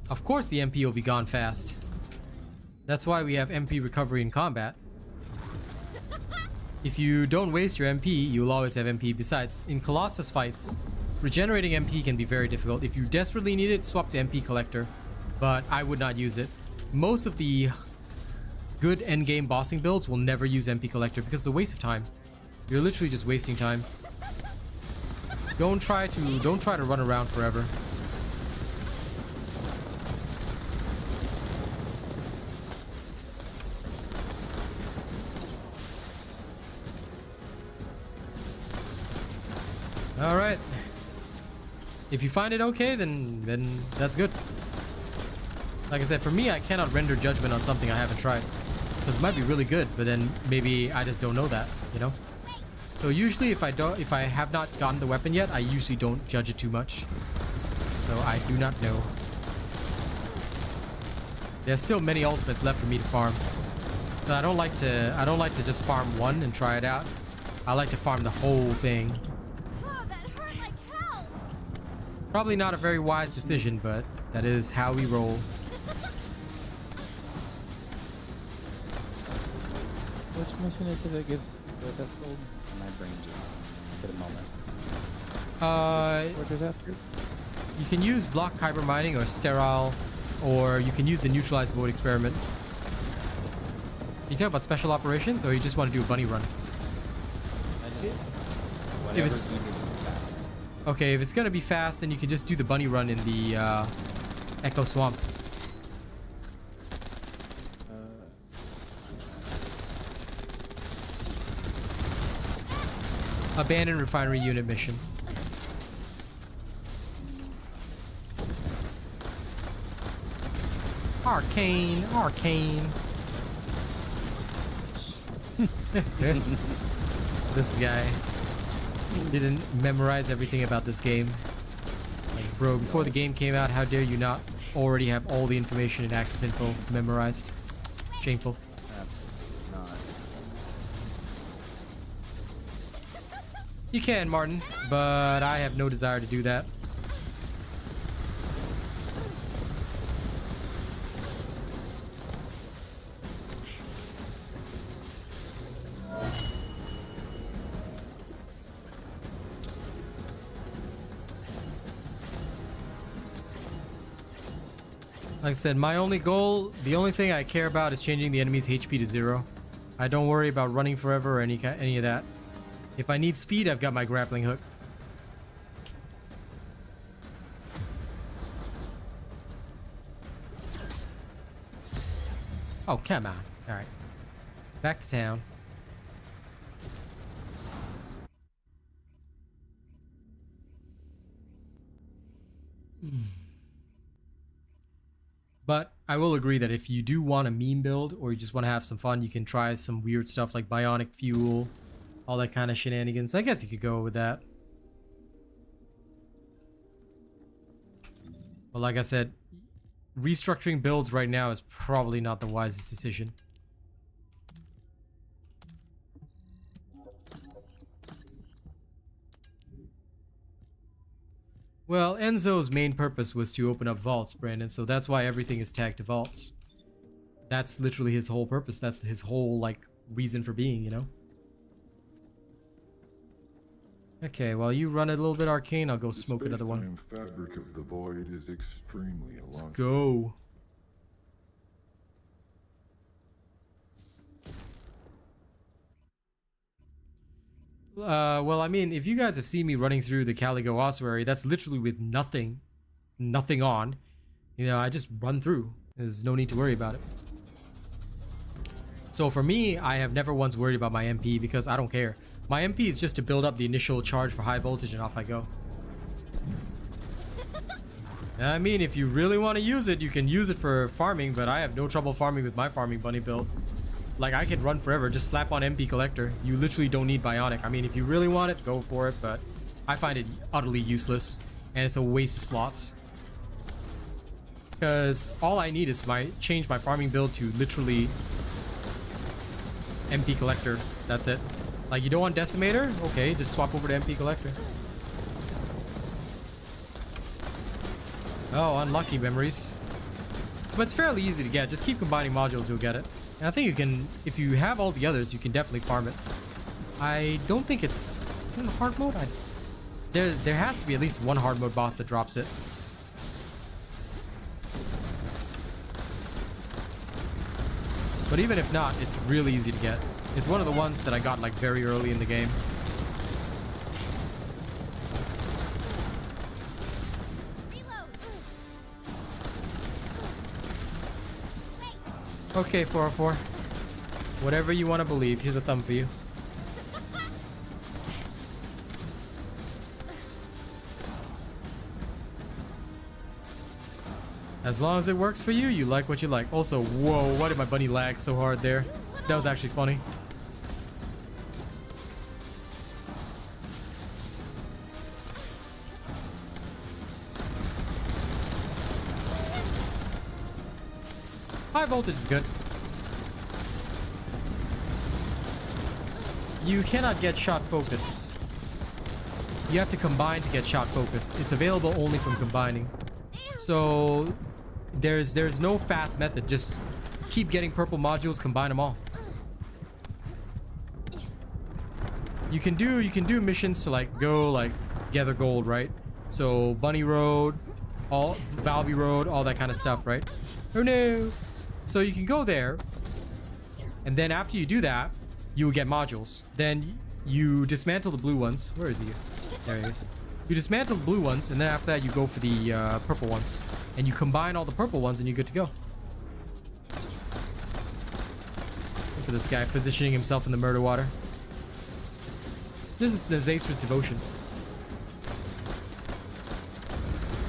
Of course the MP will be gone fast. That's why we have MP recovery in combat. If you don't waste your MP, you'll always have MP. Besides, in Colossus fights, regenerating MP can be very difficult. If you desperately need it, swap to MP Collector, but I would not use it. Most of the good endgame bossing builds will never use MP Collector because it's a waste of time. You're literally just wasting time. Don't try to run around forever. All right. If you find it okay, then that's good. Like I said, for me, I cannot render judgment on something I haven't tried. Because it might be really good, but then maybe I just don't know that, you know? So usually if I have not gotten the weapon yet, I usually don't judge it too much. So I do not know. There's still many ultimates left for me to farm. But I don't like to just farm one and try it out. I like to farm the whole thing. Oh, that hurt like hell. Probably not a very wise decision, but that is how we roll. Which mission is it that gives the best gold? My brain just hit a moment. Fortress Asker? You can use block kyber mining or sterile, or you can use the neutralized void experiment. You talk about special operations, or you just want to do a bunny run? If it's okay, if it's gonna be fast, then you can just do the bunny run in the Echo Swamp. Abandoned refinery unit mission. Arcane. This guy didn't memorize everything about this game. Like, bro, before the game came out, how dare you not already have all the information in Access Info memorized? Shameful. Absolutely not. You can, Martin, but I have no desire to do that. Like I said, my only goal, the only thing I care about is changing the enemy's HP to 0. I don't worry about running forever or any of that. If I need speed, I've got my grappling hook. Oh, come on. Alright. Back to town. But I will agree that if you do want a meme build or you just want to have some fun, you can try some weird stuff like bionic fuel, all that kind of shenanigans. I guess you could go with that. But like I said, restructuring builds right now is probably not the wisest decision. Well, Enzo's main purpose was to open up vaults, Brandon, so that's why everything is tagged to vaults. That's literally his whole purpose. That's his whole, like, reason for being, you know? Okay, while you run it a little bit arcane, I'll go The smoke another one. space-time fabric of the void is extremely Let's illogical. go. Well, I mean, if you guys have seen me running through the Caligo ossuary, that's literally with nothing on. You know, I just run through. There's no need to worry about it. So for me, I have never once worried about my MP because I don't care. My MP is just to build up the initial charge for high voltage and off I go. I mean, if you really want to use it, you can use it for farming, but I have no trouble farming with my farming bunny build. Like, I can run forever, just slap on MP collector. You literally don't need bionic. I mean, if you really want it, go for it, but I find it utterly useless, and it's a waste of slots. Because all I need is change my farming build to literally MP collector. That's it. Like, you don't want decimator? Okay, just swap over to MP collector. Oh, unlucky memories. But it's fairly easy to get. Just keep combining modules, you'll get it. And I think you can, if you have all the others, you can definitely farm it. I don't think it's in the hard mode. There has to be at least one hard mode boss that drops it. But even if not, it's really easy to get. It's one of the ones that I got like very early in the game. Okay, 404. Whatever you want to believe. Here's a thumb for you. As long as it works for you, you like what you like. Also, whoa, why did my bunny lag so hard there? That was actually funny. High voltage is good. You cannot get shot focus. You have to combine to get shot focus. It's available only from combining. So there's no fast method. Just keep getting purple modules, combine them all. You can do missions to like go like gather gold, right? So Bunny Road, all Valby Road, all that kind of stuff, right? Oh no. So you can go there, and then after you do that, you will get modules. Then you dismantle the blue ones. Where is he? There he is. You dismantle the blue ones, and then after that, you go for the purple ones. And you combine all the purple ones, and you're good to go. Look at this guy positioning himself in the murder water. This is Nazastra's Devotion.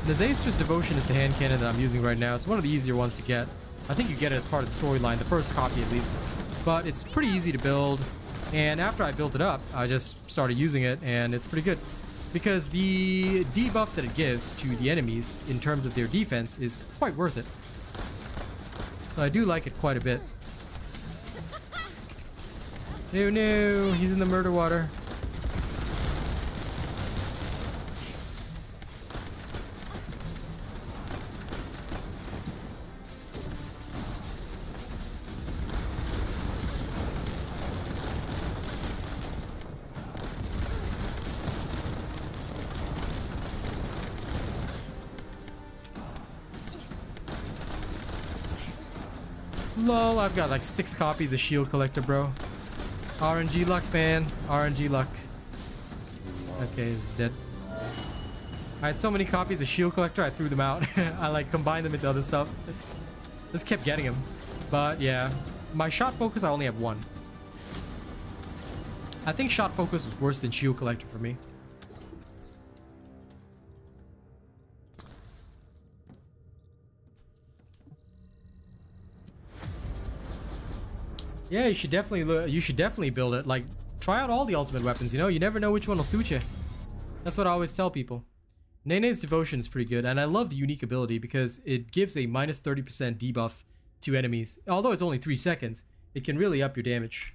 Nazastra's Devotion is the hand cannon that I'm using right now. It's one of the easier ones to get. I think you get it as part of the storyline, the first copy at least. But it's pretty easy to build. And after I built it up, I just started using it, and it's pretty good. Because the debuff that it gives to the enemies in terms of their defense is quite worth it. So I do like it quite a bit. No, no, he's in the murder water. Lol, I've got like 6 copies of Shield Collector, bro. RNG luck, man. RNG luck. Okay, it's dead. I had so many copies of Shield Collector, I threw them out. I like combined them into other stuff. Just kept getting them. But yeah, my shot focus, I only have 1. I think shot focus was worse than Shield Collector for me. Yeah, you should definitely build it. Like, try out all the ultimate weapons, you know? You never know which one will suit you. That's what I always tell people. Nene's Devotion is pretty good, and I love the unique ability because it gives a minus 30% debuff to enemies. Although it's only 3 seconds, it can really up your damage.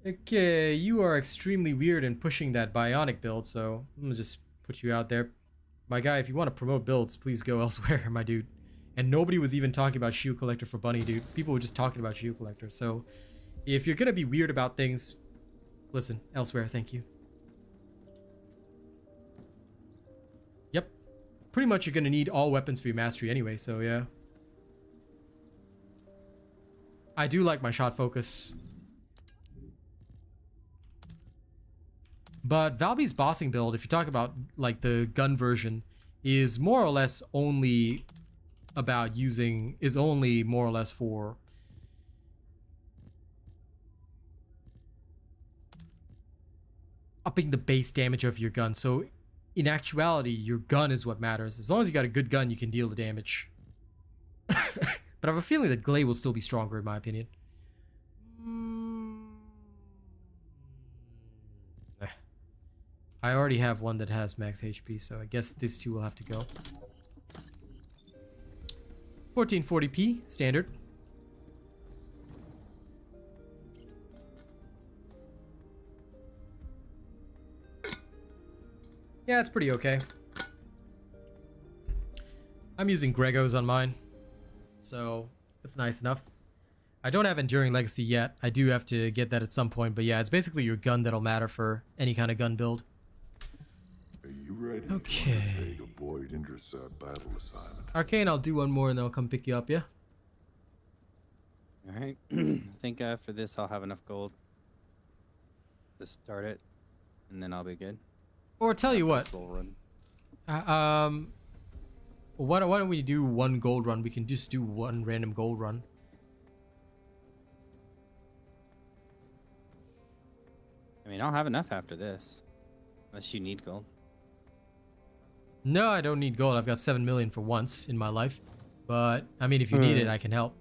Okay, you are extremely weird in pushing that bionic build, so I'm gonna just put you out there. My guy, if you want to promote builds, please go elsewhere, my dude. And nobody was even talking about Shield Collector for Bunny, dude. People were just talking about Shield Collector. So if you're gonna be weird about things, listen, elsewhere, thank you. Yep. Pretty much you're gonna need all weapons for your mastery anyway, so yeah. I do like my shot focus. But Valby's bossing build, if you talk about like the gun version, is more or less only about using, is only more or less for upping the base damage of your gun. So in actuality, your gun is what matters. As long as you got a good gun, you can deal the damage. But I have a feeling that Gley will still be stronger in my opinion. I already have one that has max HP, so I guess this two will have to go. 1440p, standard. Yeah, it's pretty okay. I'm using Gregos on mine, so it's nice enough. I don't have Enduring Legacy yet. I do have to get that at some point, but yeah, it's basically your gun that'll matter for any kind of gun build. Are you ready Okay. to undertake a Void Intercept battle assignment? Arcane, I'll do one more and then I'll come pick you up, yeah? All right. I think after this, I'll have enough gold to start it, and then I'll be good. Or tell you what, This little run. why don't we do one gold run? We can just do one random gold run. I mean, I'll have enough after this, unless you need gold. No, I don't need gold. I've got 7 million for once in my life. But, I mean, if you need it, I can help.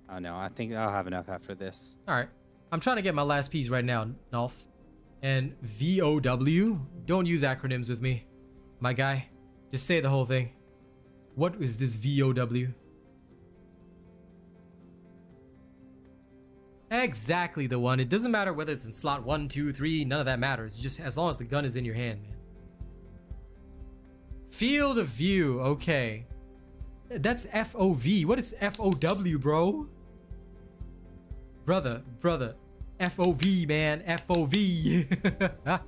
Oh no, I think I'll have enough after this. Alright. I'm trying to get my last piece right now, Nolf. And VOW? Don't use acronyms with me, my guy. Just say the whole thing. What is this VOW? Exactly the one. It doesn't matter whether it's in slot 1, 2, 3. None of that matters. Just as long as the gun is in your hand, man. Field of view. Okay. That's FOV. What is FOW, bro? Brother. FOV, man. FOV.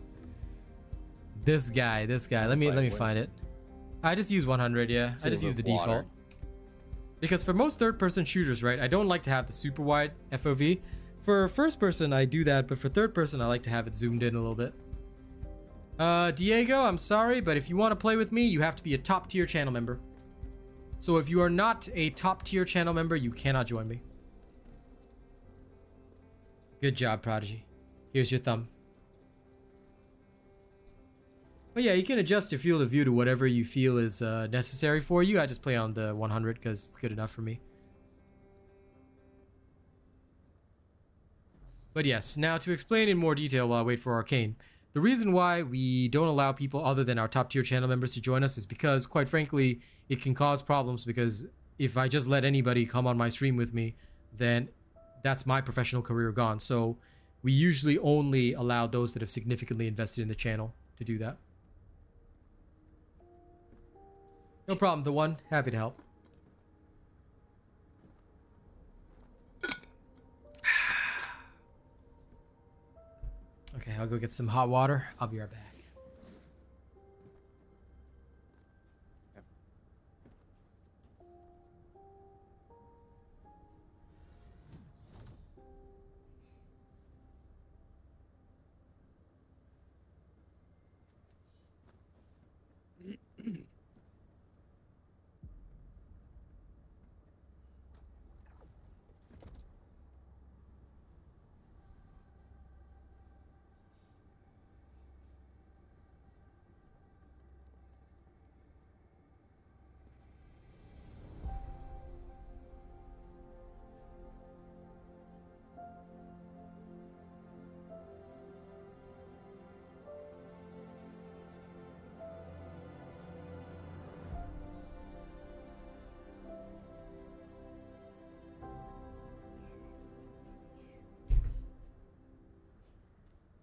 This guy. Let me find it. I just use 100, yeah. I just use the default. Because for most third-person shooters, right, I don't like to have the super wide FOV. For first person, I do that, but for third person, I like to have it zoomed in a little bit. Diego, I'm sorry, but if you want to play with me, you have to be a top-tier channel member. So if you are not a top-tier channel member, you cannot join me. Good job, Prodigy. Here's your thumb. But yeah, you can adjust your field of view to whatever you feel is necessary for you. I just play on the 100 because it's good enough for me. But yes, now to explain in more detail while I wait for Arcane. The reason why we don't allow people other than our top tier channel members to join us is because, quite frankly, it can cause problems, because if I just let anybody come on my stream with me, then that's my professional career gone. So we usually only allow those that have significantly invested in the channel to do that. No problem, the one. Happy to help. Okay, I'll go get some hot water. I'll be right back.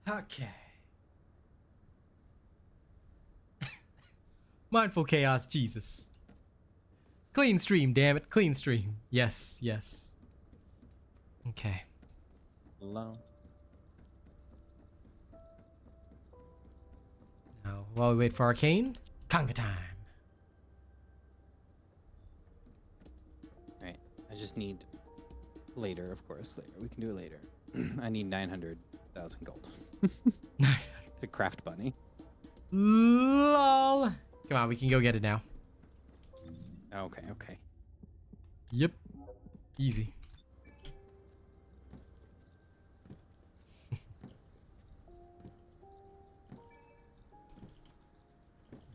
Okay. Mindful chaos, Jesus. Clean stream, damn it. Clean stream. Yes, yes. Okay. Hello. Now, while we wait for Arcane, conga time. Right. I just need later, of course. Later. We can do it later. I need 900,000 gold. To craft bunny. LOL. Come on, we can go get it now. Okay, okay. Yep. Easy.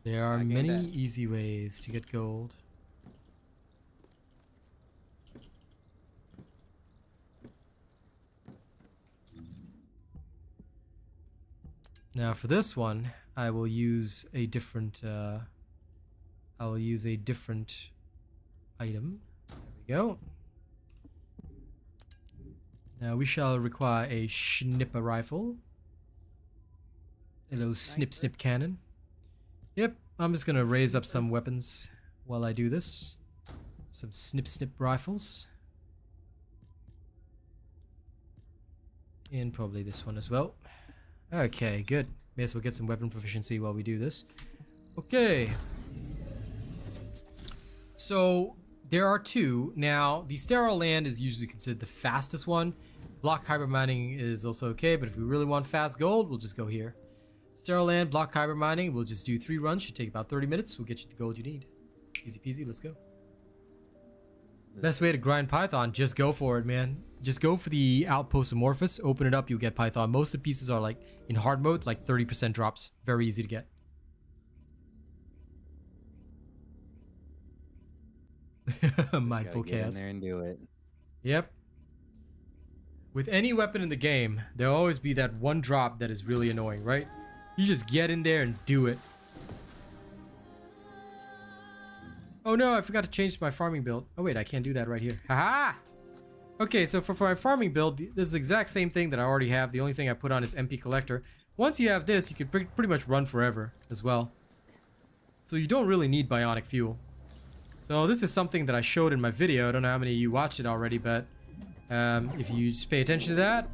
There are Back in many that. easy ways to get gold. Now for this one, I will use a different item. There we go. Now we shall require a snipper rifle. A little snip cannon. Yep, I'm just gonna raise up some weapons while I do this. Some snip rifles. And probably this one as well. Okay, good. May as well get some weapon proficiency while we do this. Okay. So, there are two. Now, the sterile land is usually considered the fastest one. Block hyper mining is also okay, but if we really want fast gold, we'll just go here. Sterile land, block hyper mining, we'll just do 3 runs. Should take about 30 minutes. We'll get you the gold you need. Easy peasy, let's go. Best way to grind Python, just go for it, man. Just go for the Outpost Amorphous, open it up, you'll get Python. Most of the pieces are like in hard mode, like 30% drops. Very easy to get. Mindful Get in chaos. there and do it. Yep. With any weapon in the game, there'll always be that one drop that is really annoying, right? You just get in there and do it. Oh no, I forgot to change my farming build. Oh wait, I can't do that right here. Haha! Okay, so for my farming build, this is the exact same thing that I already have. The only thing I put on is MP Collector. Once you have this, you can pretty much run forever as well. So you don't really need bionic fuel. So this is something that I showed in my video. I don't know how many of you watched it already, but if you just pay attention to that,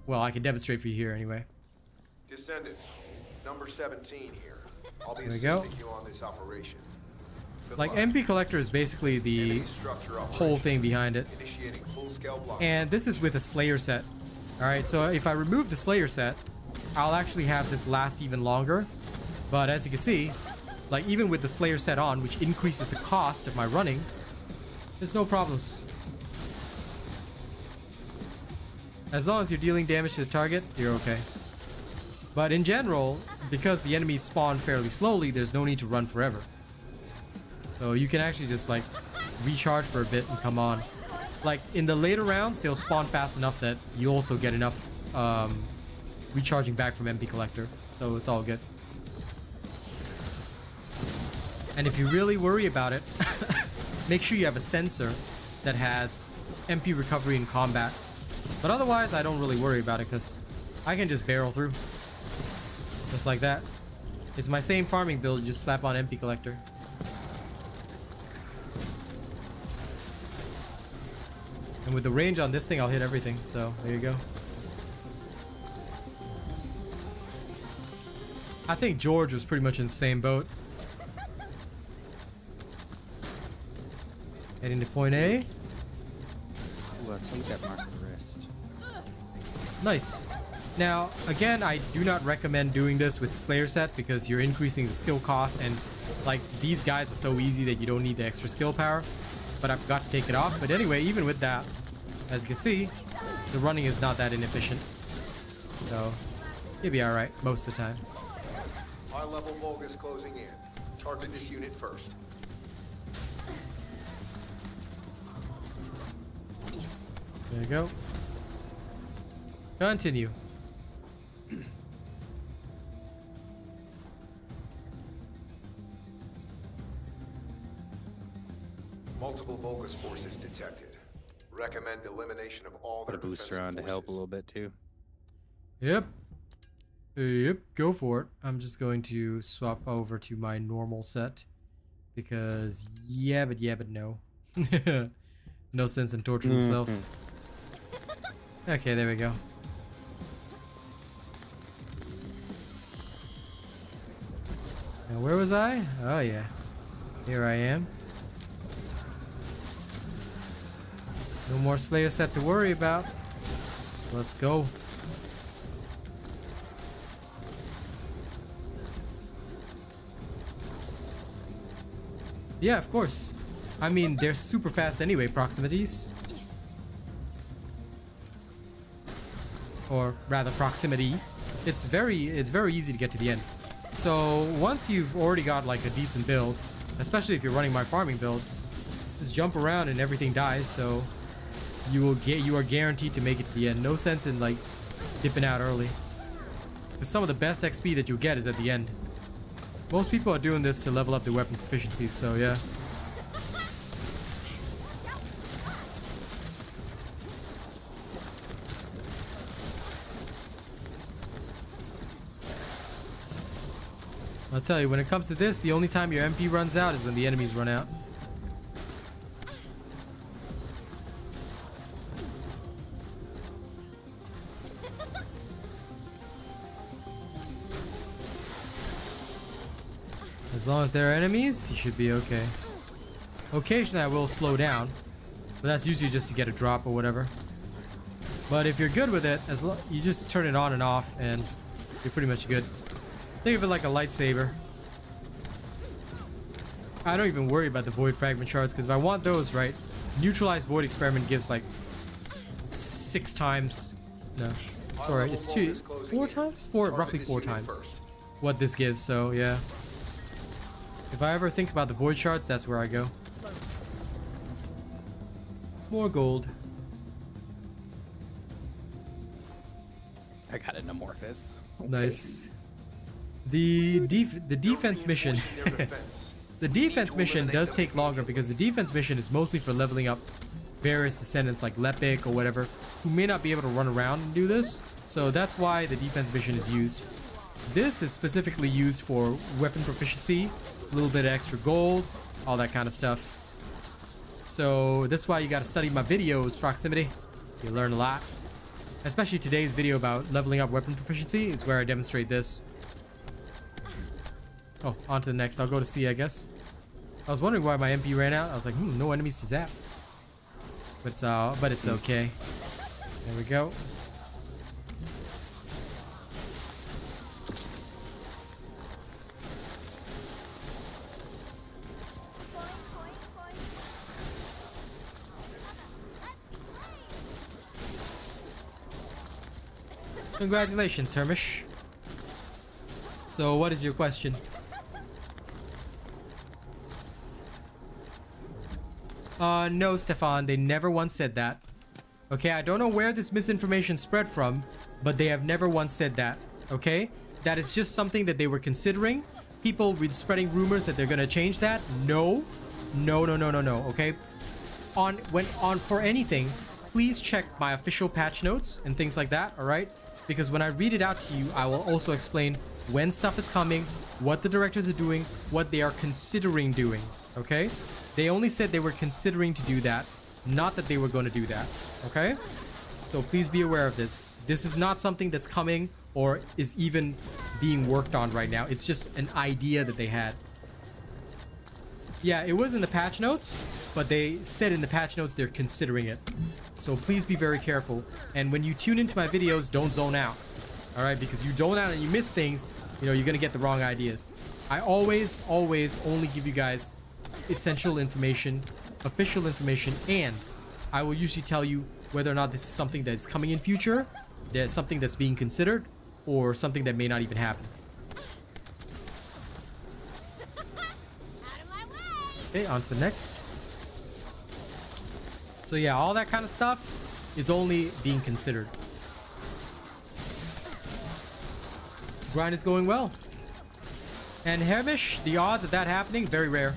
well, I can demonstrate for you here anyway. Descendant, number 17 here. I'll be There we go. assisting you on this operation. Good Like luck. MP Collector is basically the Enemy structure whole operation. thing behind it. Initiating full-scale block. And this is with a Slayer set. Alright, so if I remove the Slayer set, I'll actually have this last even longer. But as you can see, like even with the Slayer set on, which increases the cost of my running, there's no problems. As long as you're dealing damage to the target, you're okay. But in general, because the enemies spawn fairly slowly, there's no need to run forever. So you can actually just like recharge for a bit and come on. Like in the later rounds, they'll spawn fast enough that you also get enough recharging back from MP Collector. So it's all good. And if you really worry about it, make sure you have a sensor that has MP recovery in combat. But otherwise, I don't really worry about it because I can just barrel through. Just like that. It's my same farming build, just slap on MP Collector. And with the range on this thing, I'll hit everything. So there you go. I think George was pretty much in the same boat. Heading to point A. Ooh, I'll take that mark of the wrist. Nice. Now, again, I do not recommend doing this with Slayer set because you're increasing the skill cost, and like these guys are so easy that you don't need the extra skill power. But I forgot to take it off. But anyway, even with that, as you can see, the running is not that inefficient. So you'll be alright most of the time. High-level Vulgus closing in. Target this unit first. There you go. Continue. Multiple Vulgus forces detected. Recommend elimination of all Put their a booster defensive on to help a forces. little bit too. Yep. Yep, go for it. I'm just going to swap over to my normal set Because yeah, but no. No sense in torturing yourself. Okay, there we go. Now where was I? Oh yeah. Here I am. No more Slayer set to worry about. Let's go. Yeah, of course. I mean, they're super fast anyway, proximities. Or rather, proximity. It's very easy to get to the end. So once you've already got like a decent build, especially if you're running my farming build, just jump around and everything dies. So you are guaranteed to make it to the end. No sense in like dipping out early. Because some of the best XP that you'll get is at the end. Most people are doing this to level up their weapon proficiency, so yeah. I'll tell you, when it comes to this, the only time your MP runs out is when the enemies run out. As long as there are enemies, you should be okay. Occasionally I will slow down, but that's usually just to get a drop or whatever. But if you're good with it, you just turn it on and off and you're pretty much good. Think of it like a lightsaber. I don't even worry about the void fragment shards, because if I want those, right, neutralized void experiment gives like 6 times. No, it's alright. It's 4 times? Roughly 4 times what this gives, so yeah. If I ever think about the void shards, that's where I go. More gold. I got an amorphous. Okay. Nice. The defense mission. The defense mission does take longer because the defense mission is mostly for leveling up various descendants like Lepic or whatever, who may not be able to run around and do this. So that's why the defense mission is used. This is specifically used for weapon proficiency, a little bit of extra gold, all that kind of stuff. So that's why you got to study my videos, Proximity. You learn a lot. Especially today's video about leveling up weapon proficiency is where I demonstrate this. Oh, on to the next. I'll go to C, I guess. I was wondering why my MP ran out. I was like, no enemies to zap. But it's okay. There we go. Congratulations, Hermish. So, what is your question? No, Stefan, they never once said that. Okay, I don't know where this misinformation spread from, but they have never once said that. Okay? That is just something that they were considering. People were spreading rumors that they're gonna change that. No. No, okay? For anything, please check my official patch notes and things like that, alright? Because when I read it out to you, I will also explain when stuff is coming, what the directors are doing, what they are considering doing, okay? They only said they were considering to do that, not that they were going to do that, okay? So please be aware of this. This is not something that's coming or is even being worked on right now. It's just an idea that they had. Yeah, it was in the patch notes, but they said in the patch notes they're considering it. So please be very careful. And when you tune into my videos, don't zone out. All right, because you zone out and you miss things, you know, you're going to get the wrong ideas. I always only give you guys essential information, official information, and I will usually tell you whether or not this is something that is coming in future, there's something that's being considered, or something that may not even happen. Okay, on to the next. So yeah, all that kind of stuff is only being considered. Grind is going well. And Hermish, the odds of that happening, very rare.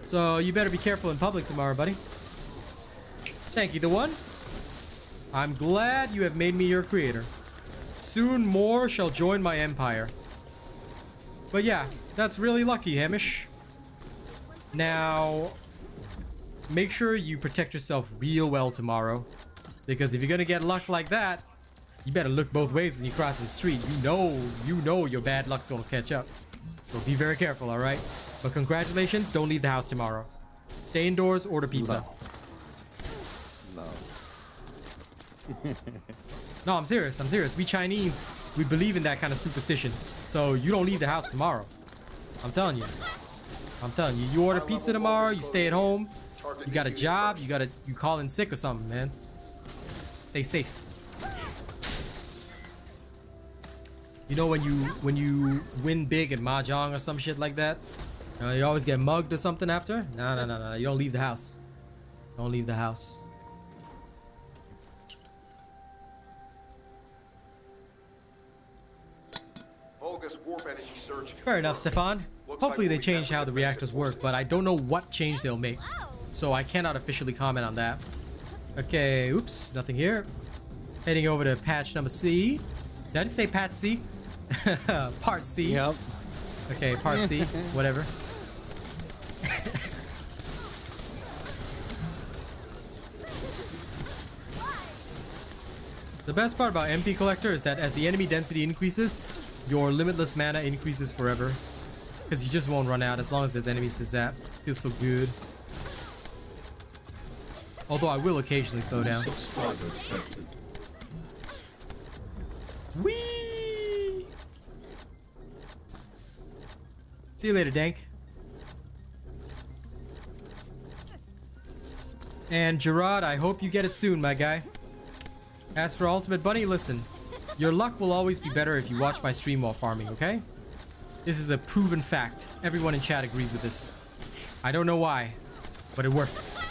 So you better be careful in public tomorrow, buddy. Thank you, the one. I'm glad you have made me your creator. Soon more shall join my empire. But yeah, that's really lucky, Hamish. Now, make sure you protect yourself real well tomorrow, because if you're gonna get luck like that, you better look both ways when you cross the street. You know your bad luck's gonna catch up. So be very careful, all right? But congratulations, don't leave the house tomorrow. Stay indoors, order pizza. No. No, I'm serious. I'm serious. We Chinese, we believe in that kind of superstition. So you don't leave the house tomorrow. I'm telling you. I'm telling you. You order pizza tomorrow, you stay at home, you got a job, you call in sick or something, man. Stay safe. You know when you win big at mahjong or some shit like that, you always get mugged or something after? No. You don't leave the house. Don't leave the house. Vulgus warp energy surge. Fair enough, Stefan. Hopefully they change how the reactors work, but I don't know what change they'll make. So I cannot officially comment on that. Okay, oops, nothing here. Heading over to patch number C. Did I just say patch C? Part C. Yep. Okay, part C. Whatever. The best part about MP Collector is that as the enemy density increases, your limitless mana increases forever. Because you just won't run out as long as there's enemies to zap. Feels so good. Although I will occasionally slow down. Whee! See you later, Dank. And Gerard, I hope you get it soon, my guy. As for Ultimate Bunny, listen. Your luck will always be better if you watch my stream while farming, okay? This is a proven fact. Everyone in chat agrees with this. I don't know why, but it works.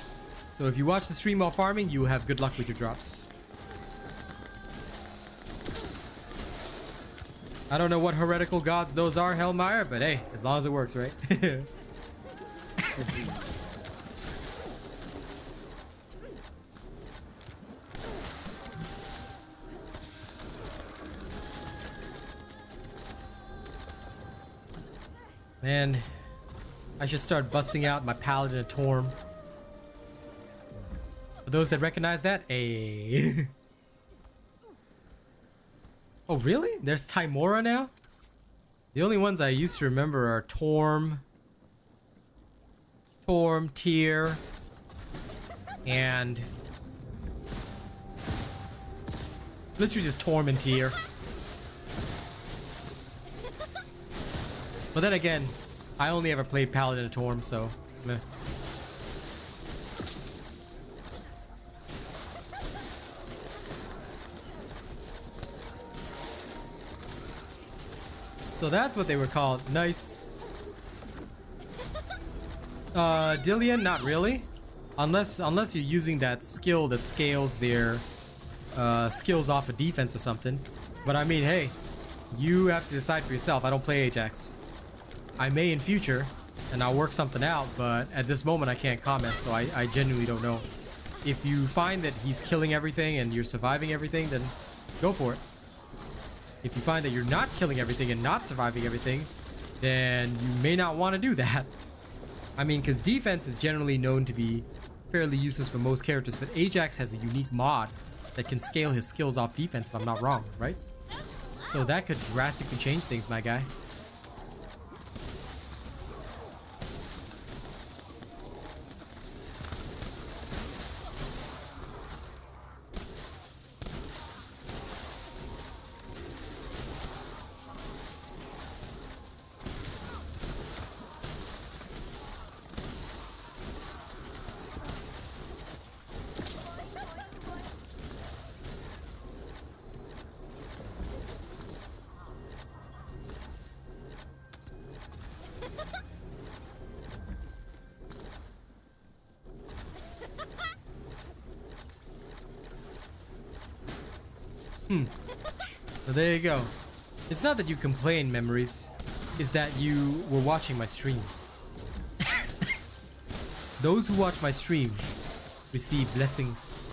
So if you watch the stream while farming, you will have good luck with your drops. I don't know what heretical gods those are, Hellmeyer, but hey, as long as it works, right? Man, I should start busting out my Paladin of Torm. For those that recognize that, hey. Oh, really? There's Timora now? The only ones I used to remember are Torm, Tyr, and literally just Torm and Tyr. But then again, I only ever played Paladin of Torm, so meh. So that's what they were called. Nice. Dillian, not really. Unless you're using that skill that scales their skills off of defense or something. But I mean, hey, you have to decide for yourself. I don't play Ajax. I may in future, and I'll work something out, but at this moment I can't comment, so I genuinely don't know. If you find that he's killing everything and you're surviving everything, then go for it. If you find that you're not killing everything and not surviving everything, then you may not want to do that. I mean, because defense is generally known to be fairly useless for most characters, but Ajax has a unique mod that can scale his skills off defense, if I'm not wrong, right? So that could drastically change things, my guy. So there you go. It's not that you complain, Memories. It's that you were watching my stream. Those who watch my stream receive blessings.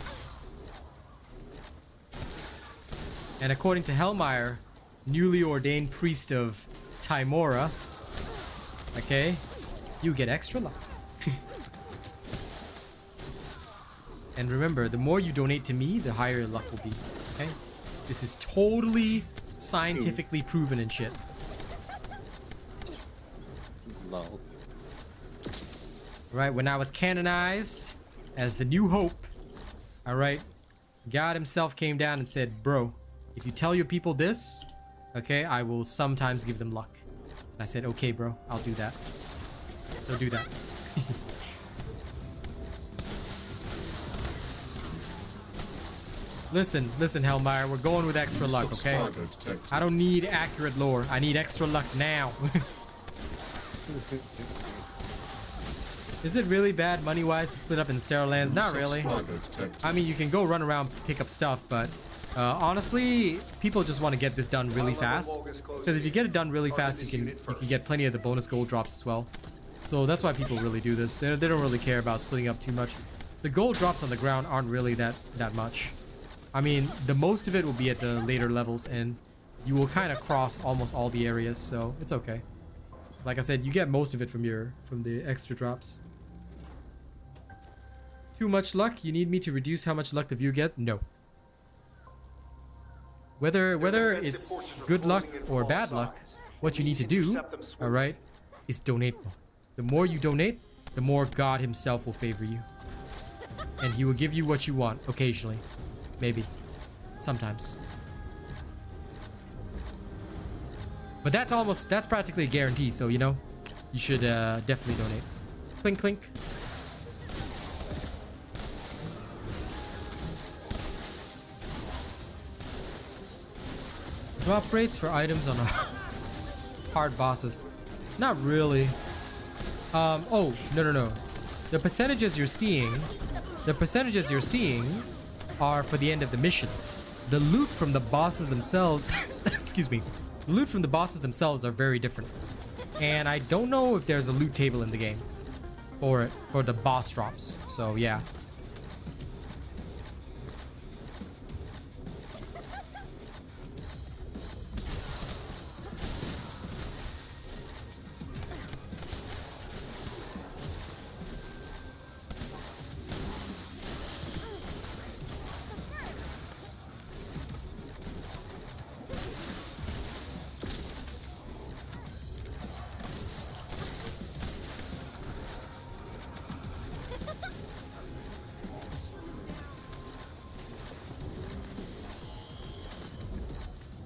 And according to Hellmeyer, newly ordained priest of Timora, okay, you get extra luck. And remember, the more you donate to me, the higher your luck will be. Okay? This is totally scientifically proven and shit. Lol. Right? When I was canonized as the new hope, alright, God himself came down and said, bro, if you tell your people this, okay, I will sometimes give them luck. And I said, okay, bro, I'll do that. So do that. Listen, Hellmeyer, we're going with extra luck, okay? I don't need accurate lore. I need extra luck now. Is it really bad money-wise to split up in sterile lands? Not really. I mean, you can go run around, pick up stuff, but honestly, people just want to get this done really fast. Because if you get it done really fast, you can get plenty of the bonus gold drops as well. So that's why people really do this. They don't really care about splitting up too much. The gold drops on the ground aren't really that much. I mean, the most of it will be at the later levels, and you will kind of cross almost all the areas, so it's okay. Like I said, you get most of it from the extra drops. Too much luck? You need me to reduce how much luck the viewer get? No. Whether it's good luck or bad luck, what you need to do, alright, is donate more. The more you donate, the more God himself will favor you. And he will give you what you want, occasionally. Maybe. Sometimes. But that's practically a guarantee, so you know, you should definitely donate. Clink, clink. Drop rates for items on hard bosses. Not really. Oh, no. The percentages you're seeing are for the end of the mission. The loot from the bosses themselves, excuse me, the loot from the bosses themselves are very different. And I don't know if there's a loot table in the game for the boss drops. So yeah.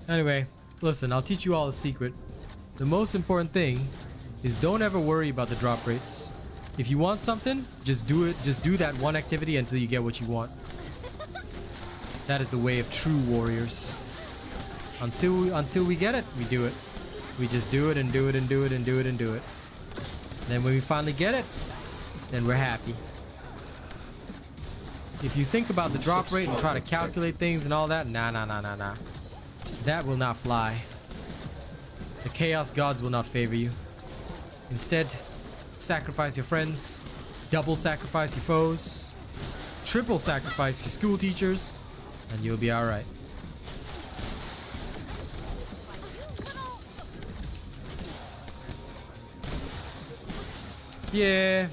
Anyway, listen, I'll teach you all a secret. The most important thing is don't ever worry about the drop rates. If you want something, just do it. Just do that one activity until you get what you want. That is the way of true warriors. Until we get it, we do it. We just do it and do it and do it and do it and do it. Then when we finally get it, then we're happy. If you think about the drop rate and try to calculate things and all that, nah. That will not fly. The chaos gods will not favor you. Instead, sacrifice your friends, double sacrifice your foes, triple sacrifice your school teachers, and you'll be alright. Yeah,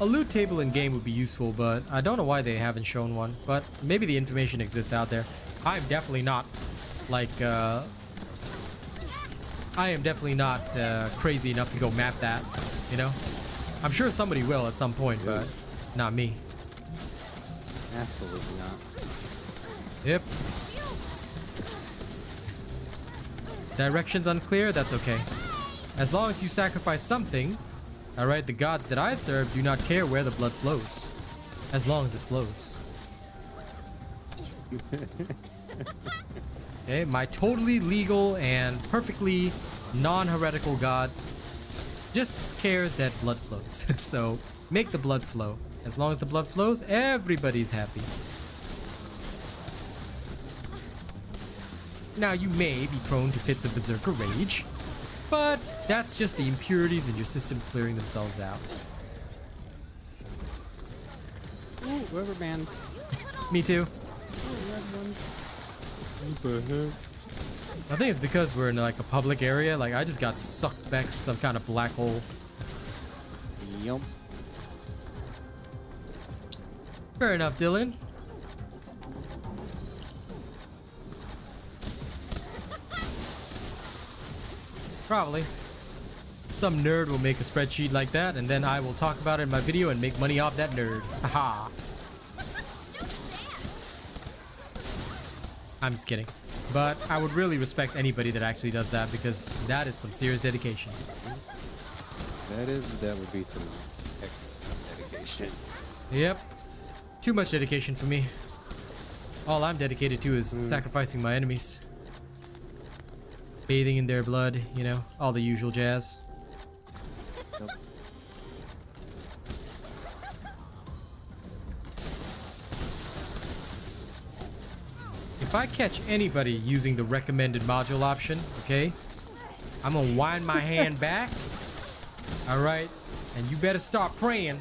a loot table in game would be useful, but I don't know why they haven't shown one. But maybe the information exists out there. I'm definitely not crazy enough to go map that, you know? I'm sure somebody will at some point, but not me. Absolutely not. Yep. Directions unclear? That's okay. As long as you sacrifice something, alright, the gods that I serve do not care where the blood flows. As long as it flows. Okay, my totally legal and perfectly non-heretical god just cares that blood flows. So make the blood flow. As long as the blood flows, everybody's happy. Now you may be prone to fits of berserker rage, but that's just the impurities in your system clearing themselves out. Ooh, rubber band. Me too. What the heck? I think it's because we're in like a public area. Like I just got sucked back to some kind of black hole. Yup. Fair enough, Dylan. Probably. Some nerd will make a spreadsheet like that, and then I will talk about it in my video and make money off that nerd. Haha. I'm just kidding. But I would really respect anybody that actually does that, because that is some serious dedication. That would be some extra dedication. Yep. Too much dedication for me. All I'm dedicated to is sacrificing my enemies. Bathing in their blood, you know, all the usual jazz. Nope. If I catch anybody using the recommended module option, okay, I'm gonna wind my hand back. All right, and you better start praying,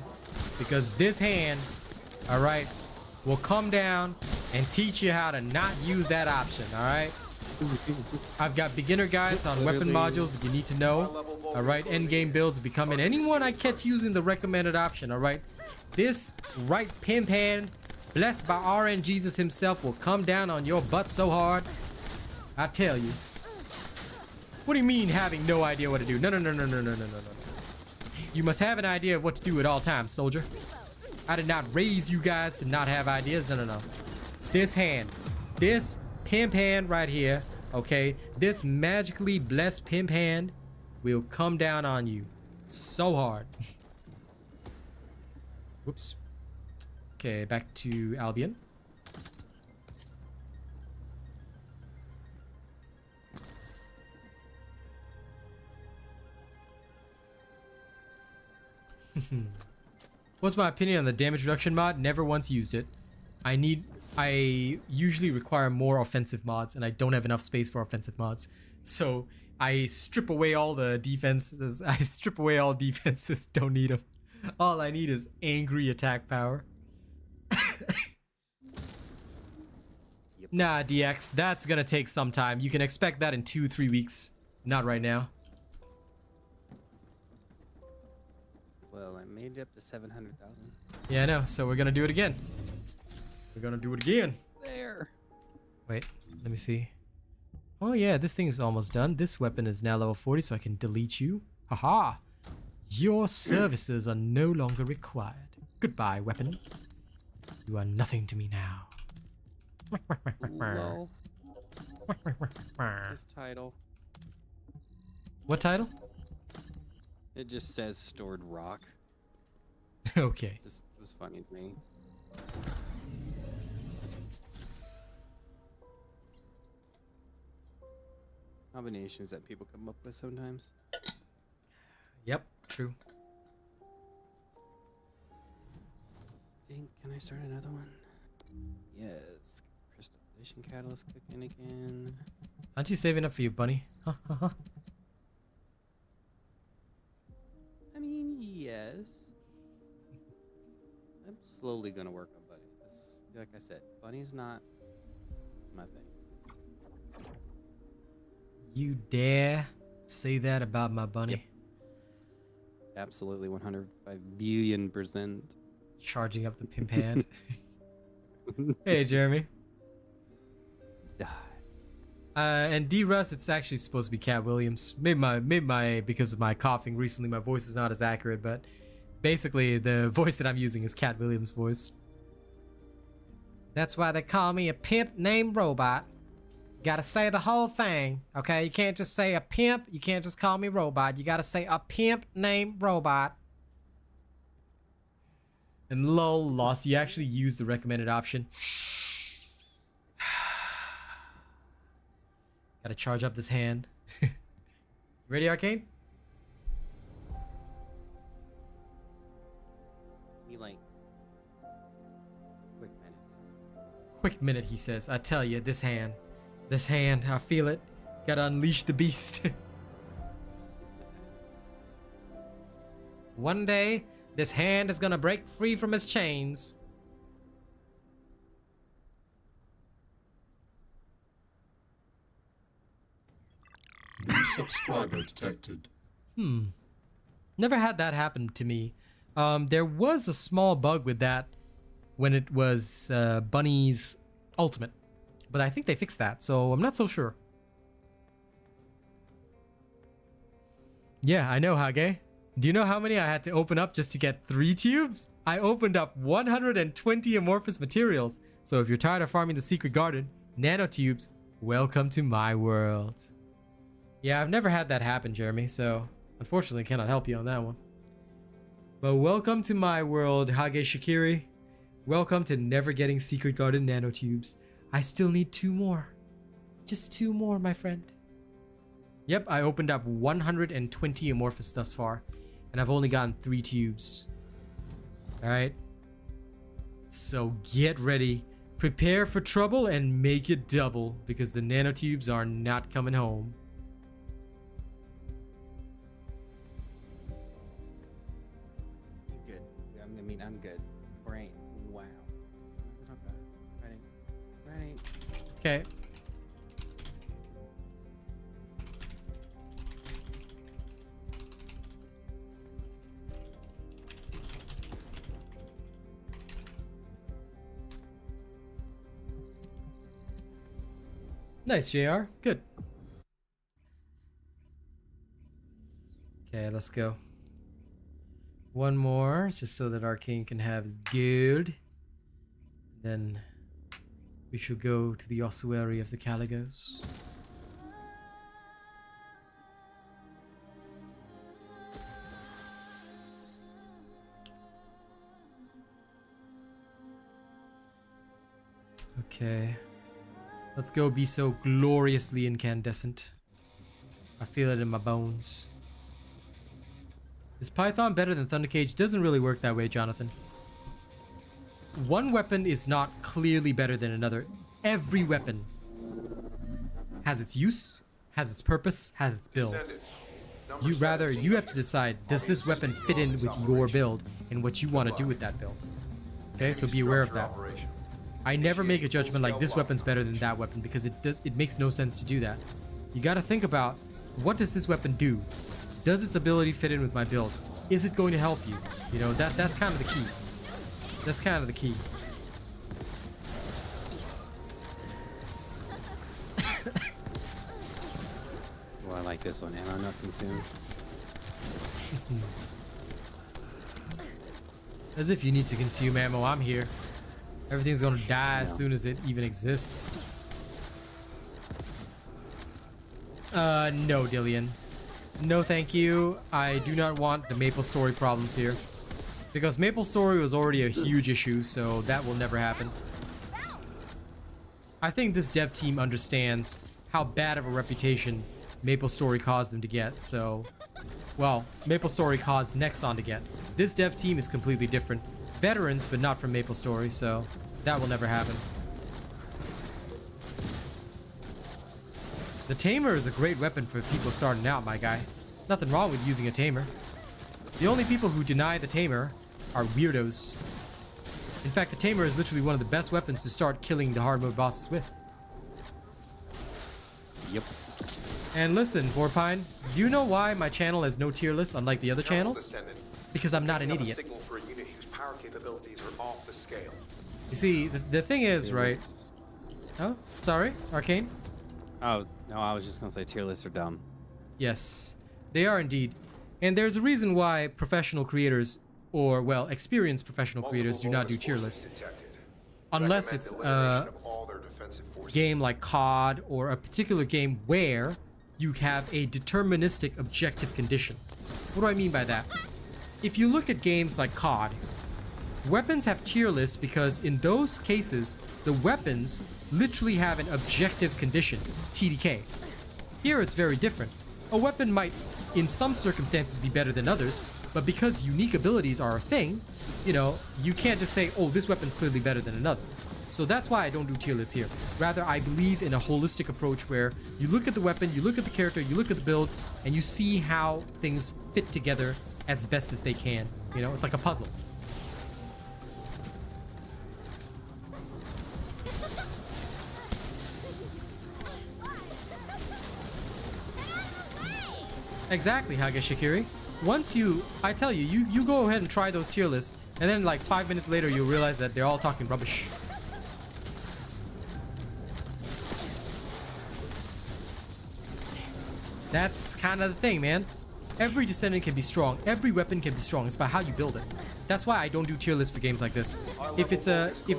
because this hand, all right, will come down and teach you how to not use that option. All right. I've got beginner guides on weapon modules that you need to know. All right, endgame builds becoming anyone I catch using the recommended option. All right, this right pimp hand, blessed by RN Jesus himself, will come down on your butt so hard. I tell you. What do you mean having no idea what to do? No. You must have an idea of what to do at all times, soldier. I did not raise you guys to not have ideas. No. This hand, this pimp hand right here, okay, this magically blessed pimp hand will come down on you so hard. Whoops. Okay, back to Albion. What's my opinion on the damage reduction mod? Never once used it. I usually require more offensive mods, and I don't have enough space for offensive mods. So I strip away all the defenses. I strip away all defenses. Don't need them. All I need is angry attack power. Nah, DX, that's gonna take some time. You can expect that in 2-3 weeks. Not right now. Well, I made it up to 700,000. Yeah, I know. So we're gonna do it again. We're gonna do it again. There. Wait, let me see. Oh yeah, this thing is almost done. This weapon is now level 40, so I can delete you. Haha! Your services are no longer required. Goodbye, weapon. You are nothing to me now. Lol. His title. What title? It just says stored rock. Okay. Just was funny to me. Combinations that people come up with sometimes. Yep, true. Can I start another one? Yes. Crystallization catalyst, click in again. Aren't you saving up for your bunny? I mean, yes. I'm slowly gonna work on Bunny. Like I said, Bunny's not my thing. You dare say that about my bunny? Yep. Absolutely 105 billion%. Charging up the pimp hand. Hey, Jeremy. Die. And D-Russ, it's actually supposed to be Cat Williams. Maybe because of my coughing recently, my voice is not as accurate, but basically the voice that I'm using is Cat Williams' voice. That's why they call me a pimp named Robot. Gotta say the whole thing, okay? You can't just say a pimp. You can't just call me Robot. You gotta say a pimp named Robot. And lol, lost. You actually used the recommended option. Gotta charge up this hand. Ready, Arcane? He like quick minute. Quick minute, he says. I tell you, this hand, I feel it. Gotta unleash the beast. One day, this hand is gonna break free from its chains. New subscriber detected. Never had that happen to me. There was a small bug with that when it was Bunny's ultimate. But I think they fixed that, so I'm not so sure. Yeah, I know, Hage. Do you know how many I had to open up just to get 3 tubes? I opened up 120 amorphous materials. So if you're tired of farming the secret garden, nanotubes, welcome to my world. Yeah, I've never had that happen, Jeremy, so unfortunately cannot help you on that one. But welcome to my world, Hage Shikiri. Welcome to never getting secret garden nanotubes. I still need 2 more. Just 2 more, my friend. Yep, I opened up 120 amorphous thus far, and I've only gotten 3 tubes. Alright. So get ready. Prepare for trouble and make it double, because the nanotubes are not coming home. Good. I mean, I'm good. Brain. Wow. Not bad. Ready. Okay. Nice, JR. Good. Okay, let's go. One more, just so that Arcane can have his gold. Then we shall go to the ossuary of the Caligos. Okay. Let's go be so gloriously incandescent. I feel it in my bones. Is Python better than Thundercage? Doesn't really work that way, Jonathan. One weapon is not clearly better than another. Every weapon has its use, has its purpose, has its build. You have to decide, does this weapon fit in with your build and what you want to do with that build? Okay, so be aware of that. I never make a judgment like this weapon's better than that weapon, because it makes no sense to do that. You got to think about, what does this weapon do? Does its ability fit in with my build? Is it going to help you? You know, that's kind of the key. That's kind of the key. Oh, I like this one. Ammo not consumed. As if you need to consume ammo, I'm here. Everything's gonna die as soon as it even exists. No, Dillian. No, thank you. I do not want the MapleStory problems here. Because MapleStory was already a huge issue, so that will never happen. I think this dev team understands how bad of a reputation MapleStory caused them to get, so... Well, MapleStory caused Nexon to get. This dev team is completely different. Veterans, but not from MapleStory, so that will never happen. The Tamer is a great weapon for people starting out, my guy. Nothing wrong with using a Tamer. The only people who deny the Tamer are weirdos. In fact, the Tamer is literally one of the best weapons to start killing the hard mode bosses with. Yep. And listen, Vorpine, do you know why my channel has no tier list unlike the other channels? Because I'm not an idiot. Signal for a unit whose power capabilities are off the scale. You see, the thing is, right? Oh, sorry, Arcane? Oh, no, I was just gonna say tier lists are dumb. Yes, they are indeed. And there's a reason why professional creators, or, well, experienced professional creators do not do tier lists. Unless it's a game like COD or a particular game where you have a deterministic objective condition. What do I mean by that? If you look at games like COD, weapons have tier lists because in those cases, the weapons literally have an objective condition, TDK. Here it's very different. A weapon might, in some circumstances, be better than others, but because unique abilities are a thing, you know, you can't just say, oh, this weapon's clearly better than another. So that's why I don't do tier lists here. Rather, I believe in a holistic approach where you look at the weapon, you look at the character, you look at the build, and you see how things fit together as best as they can. You know, it's like a puzzle. Exactly, Hage Shikiri. Once I tell you, you go ahead and try those tier lists. And then like 5 minutes later, you'll realize that they're all talking rubbish. That's kind of the thing, man. Every Descendant can be strong. Every weapon can be strong. It's about how you build it. That's why I don't do tier lists for games like this. If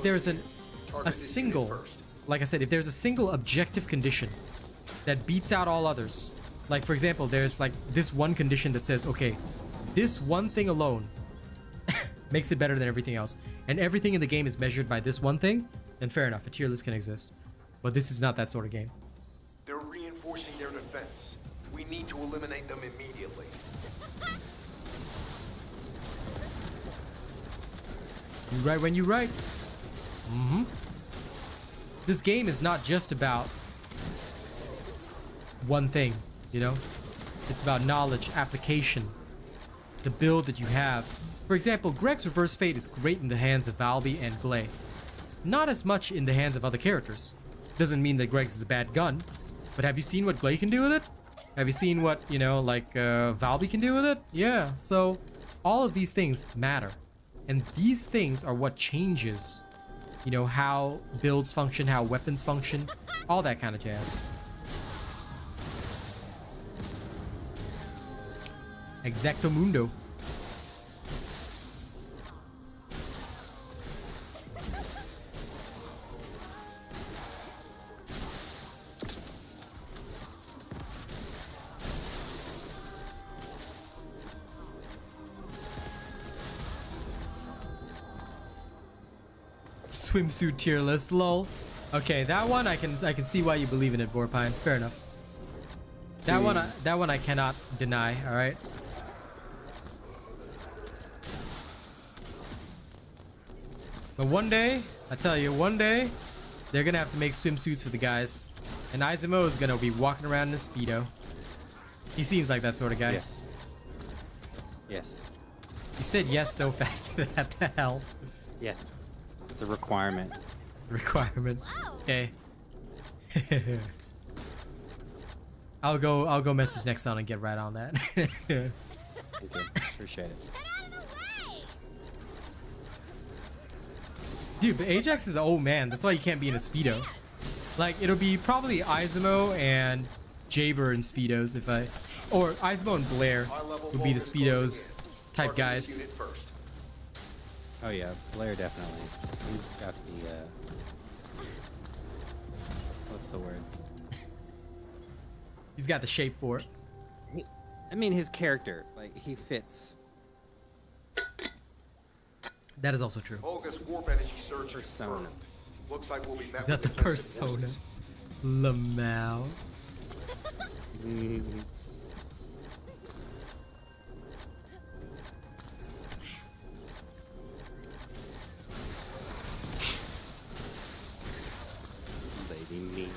there's a single, like I said, if there's a single objective condition that beats out all others, like for example, there's like this one condition that says, okay, this one thing alone makes it better than everything else, and everything in the game is measured by this one thing, then fair enough, a tier list can exist. But this is not that sort of game. They're reinforcing their defense. We need to eliminate them immediately. You right when you right. This game is not just about one thing, you know? It's about knowledge, application, the build that you have. For example, Greg's Reverse Fate is great in the hands of Valby and Gley. Not as much in the hands of other characters. Doesn't mean that Greg's is a bad gun, but have you seen what Gley can do with it? Have you seen what, you know, like Valby can do with it? Yeah, so all of these things matter. And these things are what changes, you know, how builds function, how weapons function, all that kind of jazz. Exactamundo. Swimsuit tier list, lol. Okay, that one I can see why you believe in it, Vorpine. Fair enough. That one I cannot deny. All right. But one day, I tell you, one day they're gonna have to make swimsuits for the guys, and Izumo is gonna be walking around in a Speedo. He seems like that sort of guy. Yes. Yes. You said yes so fast. What the hell? Yes. It's a requirement. It's a requirement. Okay. I'll go message Nexon and get right on that. Thank you. Appreciate it. Dude, but Ajax is an old man. That's why you can't be in a Speedo. Like, it'll be probably Izumo and Jaber in Speedos if I... Or Izumo and Blair would be the Speedos type guys. Oh yeah, Blair definitely. He's got the, what's the word? He's got the shape for it. I mean, his character, like, he fits. That is also true. August warp energy surge Persona. confirmed. Looks like we'll be met Is that the with defensive persona? forces. Lamau. Lady Neo.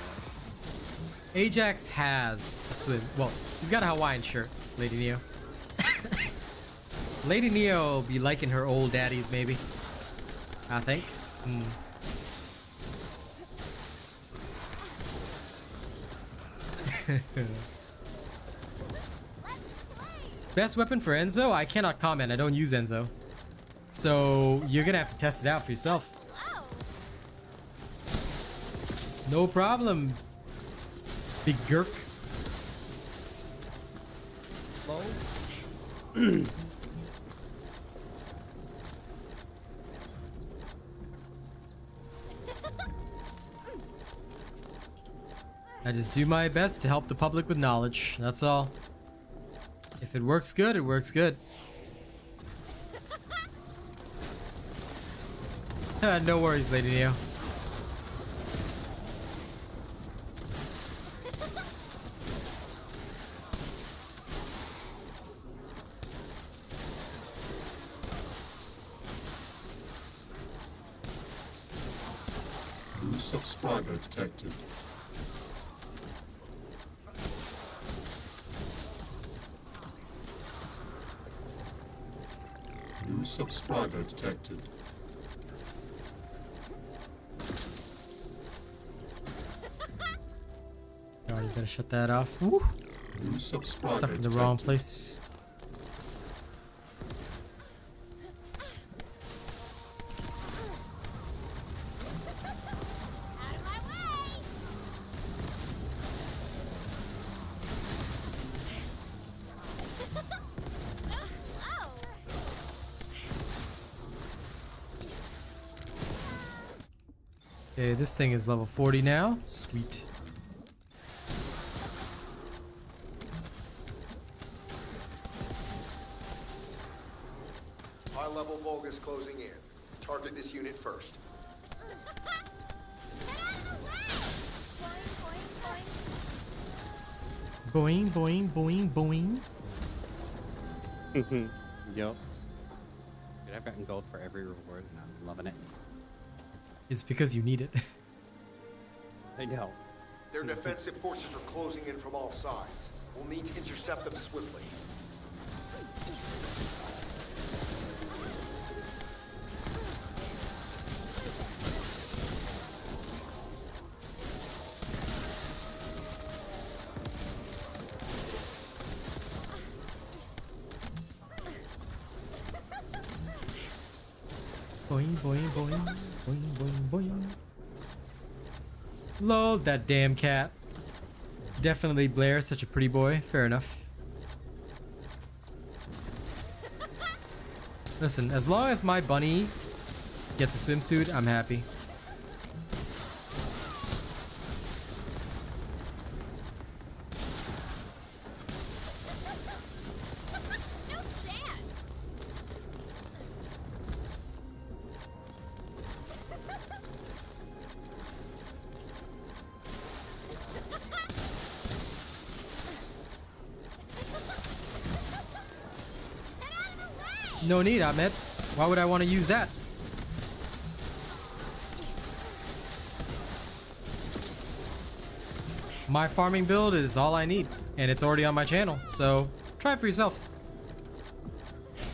Ajax has a swim. Well, he's got a Hawaiian shirt, Lady Neo. Lady Neo will be liking her old daddies, maybe. I think. Best weapon for Enzo? I cannot comment. I don't use Enzo. So you're gonna have to test it out for yourself. No problem, big Gurk. I just do my best to help the public with knowledge. That's all. If it works good, it works good. No worries, Lady Neo. New subscriber detected. New subscriber detected. Oh, you gotta shut that off. Woo. New subscriber Stuck in the detected. wrong place. Okay, this thing is level 40 now. Sweet. High-level Vulgus closing in. Target this unit first. Boing, boing, boing, boing. Yup. Dude, I've gotten gold for every reward and I'm loving it. It's because you need it. I know. Their defensive forces are closing in from all sides. We'll need to intercept them swiftly. Boing, boing, boing, boing, boing, boing. Lol, that damn cat. Definitely Blair, such a pretty boy. Fair enough. Listen, as long as my bunny gets a swimsuit, I'm happy. No chance. No need, Ahmed. Why would I want to use that? My farming build is all I need, and it's already on my channel, so try it for yourself.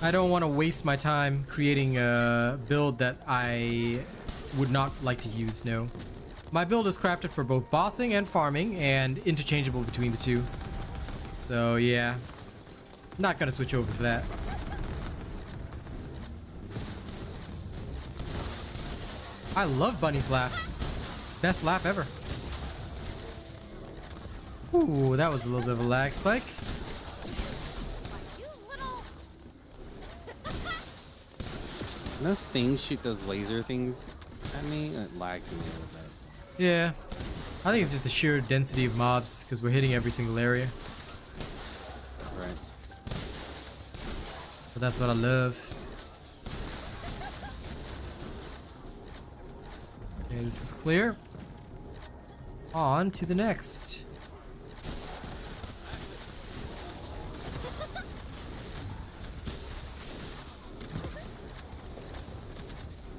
I don't want to waste my time creating a build that I would not like to use, no. My build is crafted for both bossing and farming, and interchangeable between the two. So yeah, not gonna switch over to that. I love Bunny's laugh. Best laugh ever. Ooh, that was a little bit of a lag spike. You little. When those things shoot those laser things at me, it lags me a little bit. Yeah. I think it's just the sheer density of mobs because we're hitting every single area. Right. But that's what I love. Okay, this is clear. On to the next.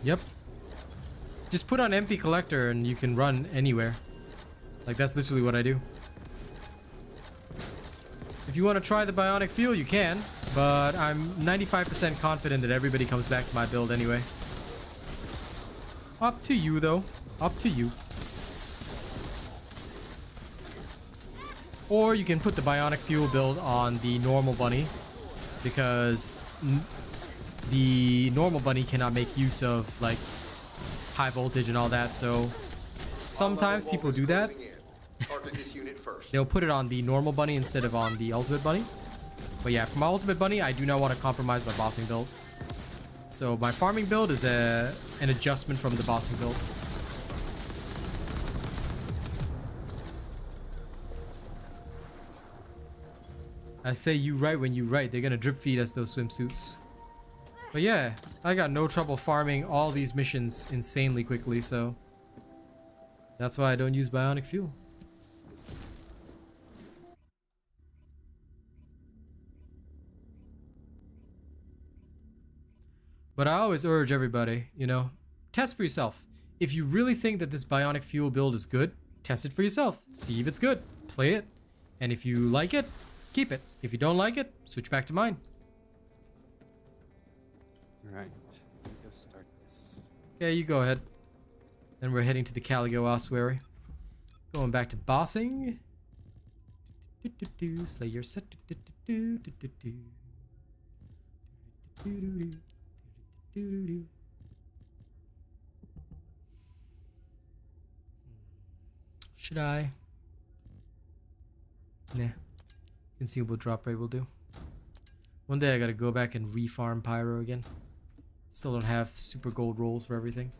Yep. Just put on MP collector and you can run anywhere. Like that's literally what I do. If you want to try the bionic fuel, you can, but I'm 95% confident that everybody comes back to my build anyway. Up to you though. Up to you. Or you can put the bionic fuel build on the normal bunny because the normal bunny cannot make use of like high voltage and all that, so sometimes people do that. They'll put it on the normal bunny instead of on the ultimate bunny. But yeah, for my ultimate bunny, I do not want to compromise my bossing build. So my farming build is an adjustment from the bossing build. I say you right when you right. They're gonna drip feed us those swimsuits. But yeah, I got no trouble farming all these missions insanely quickly, so that's why I don't use bionic fuel. But I always urge everybody, you know, test for yourself. If you really think that this bionic fuel build is good, test it for yourself. See if it's good. Play it. And if you like it, keep it. If you don't like it, switch back to mine. Alright. Let me go start this. Okay, you go ahead. Then we're heading to the Caligo Ossuary. Going back to bossing. Slayer set. Should I? Nah. Concealable drop rate will do. One day I gotta go back and refarm Pyro again. Still don't have super gold rolls for everything.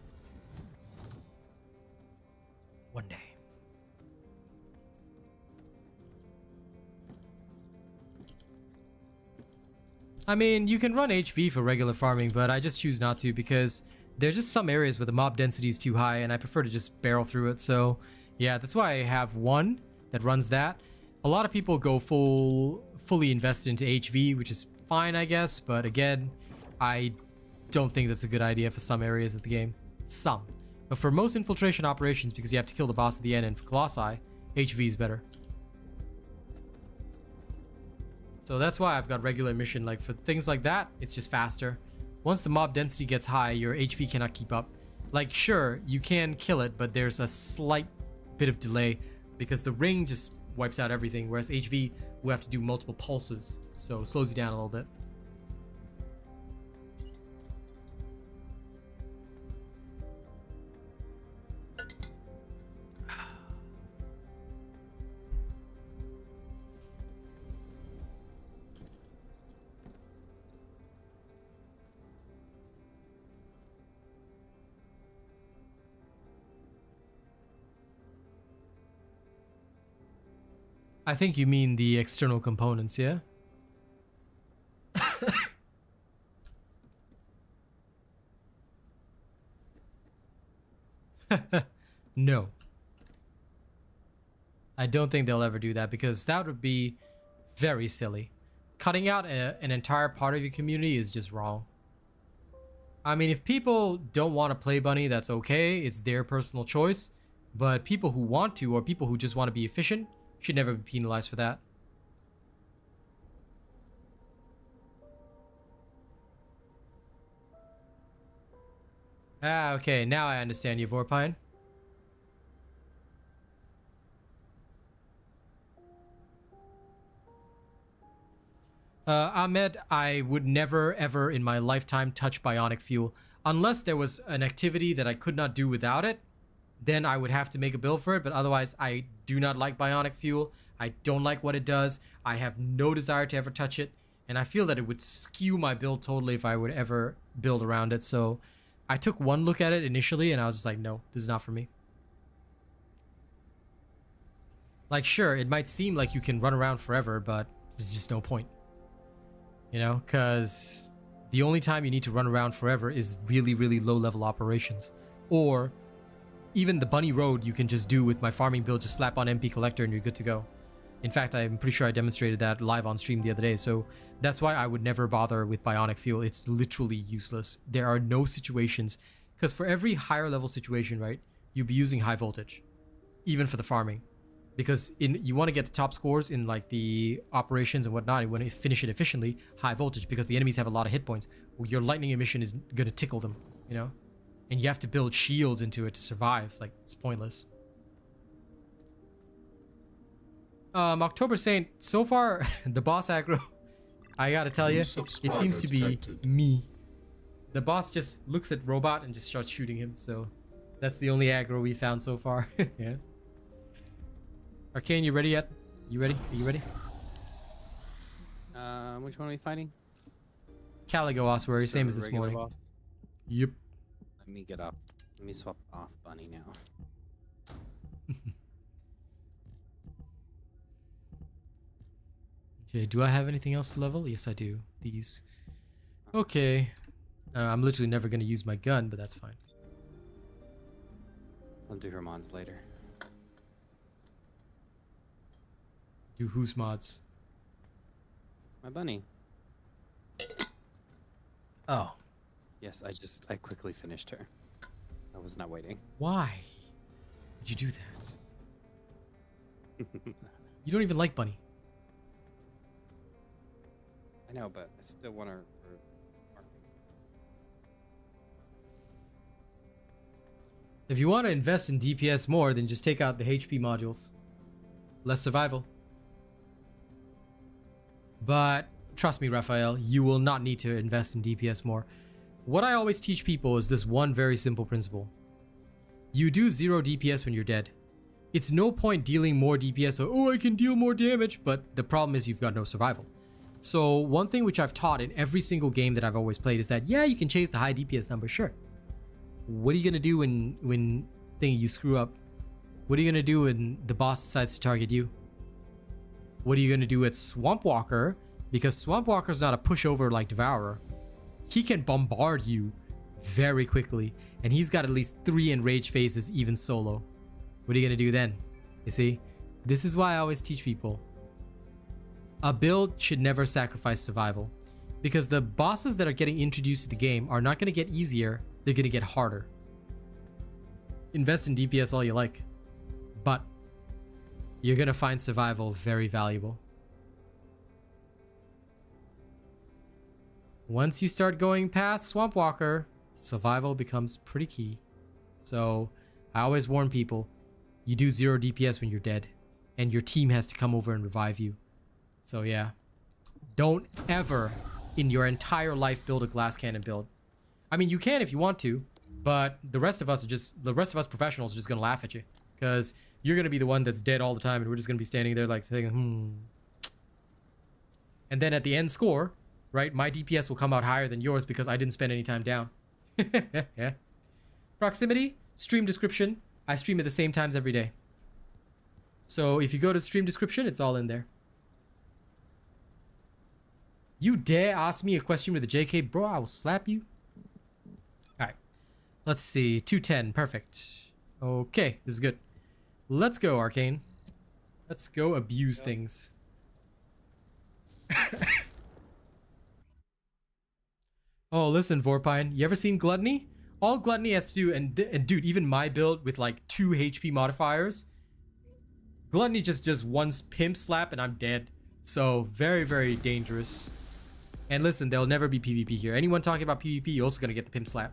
I mean, you can run HV for regular farming, but I just choose not to because there's just some areas where the mob density is too high and I prefer to just barrel through it. So yeah, that's why I have one that runs that. A lot of people go fully invested into HV, which is fine, I guess. But again, I don't think that's a good idea for some areas of the game. Some. But for most infiltration operations, because you have to kill the boss at the end, and for Colossi, HV is better. So that's why I've got regular mission. Like for things like that, it's just faster. Once the mob density gets high, your HV cannot keep up. Like sure, you can kill it, but there's a slight bit of delay because the ring just wipes out everything, whereas HV will have to do multiple pulses, so it slows you down a little bit. I think you mean the external components, yeah? No. I don't think they'll ever do that because that would be very silly. Cutting out an entire part of your community is just wrong. I mean, if people don't want to play Bunny, that's okay. It's their personal choice. But people who want to, or people who just want to be efficient, should never be penalized for that. Ah, okay. Now I understand you, Vorpine. Ahmed, I would never, ever in my lifetime touch bionic fuel. Unless there was an activity that I could not do without it, then I would have to make a build for it. But otherwise, I do not like bionic fuel. I don't like what it does. I have no desire to ever touch it. And I feel that it would skew my build totally if I would ever build around it. So I took one look at it initially and I was just like, no, this is not for me. Like, sure, it might seem like you can run around forever, but there's just no point. You know, because the only time you need to run around forever is really, really low level operations. Or even the bunny road you can just do with my farming build, just slap on MP collector and you're good to go. In fact, I'm pretty sure I demonstrated that live on stream the other day. So that's why I would never bother with bionic fuel. It's literally useless. There are no situations, because for every higher level situation, right, you'll be using high voltage, even for the farming. Because you want to get the top scores in like the operations and whatnot. You want to finish it efficiently, high voltage, because the enemies have a lot of hit points. Well, your lightning emission is going to tickle them, you know? And you have to build shields into it to survive. Like, it's pointless. October Saint, so far, the boss aggro, I gotta tell you, it seems to be me. The boss just looks at Robot and just starts shooting him. So that's the only aggro we found so far. Yeah. Arcane, you ready yet? You ready? Are you ready? Which one are we fighting? Caligo Ossuary, same as this Regular morning. boss? Yep. Let me get off. Let me swap off Bunny now. Okay, do I have anything else to level? Yes, I do. These. Okay. I'm literally never going to use my gun, but that's fine. I'll do her mods later. Do whose mods? My bunny. Oh. Yes, I quickly finished her. I was not waiting. Why would you do that? You don't even like Bunny. I know, but I still want her for marketing. If you want to invest in DPS more, then just take out the HP modules. Less survival. But trust me, Raphael, you will not need to invest in DPS more. What I always teach people is this one very simple principle. You do 0 DPS when you're dead. It's no point dealing more DPS, so, oh, I can deal more damage, but the problem is you've got no survival. So one thing which I've taught in every single game that I've always played is that, yeah, you can chase the high DPS number, sure. What are you going to do when you screw up? What are you going to do when the boss decides to target you? What are you going to do at Swamp Walker Because Swamp Walker's not a pushover like Devourer. He can bombard you very quickly, and he's got at least 3 enraged phases even solo. What are you gonna do then? You see, this is why I always teach people. A build should never sacrifice survival, because the bosses that are getting introduced to the game are not gonna get easier, they're gonna get harder. Invest in DPS all you like, but you're gonna find survival very valuable. Once you start going past Swamp Walker, survival becomes pretty key. So I always warn people, you do 0 DPS when you're dead, and your team has to come over and revive you. So yeah, don't ever in your entire life build a glass cannon build. I mean, you can if you want to, but the rest of us professionals are just gonna laugh at you, because you're gonna be the one that's dead all the time, and we're just gonna be standing there like saying, And then at the end score, right, my DPS will come out higher than yours because I didn't spend any time down. Yeah. Proximity, stream description. I stream at the same times every day. So if you go to stream description, it's all in there. You dare ask me a question with a JK, bro? I will slap you. All right. Let's see. 210. Perfect. Okay. This is good. Let's go, Arcane. Let's go abuse things. Oh, listen, Vorpine. You ever seen Gluttony? All Gluttony has to do, and dude, even my build with like 2 HP modifiers, Gluttony just does 1 pimp slap and I'm dead. So very, very dangerous. And listen, there'll never be PvP here. Anyone talking about PvP, you're also gonna get the pimp slap.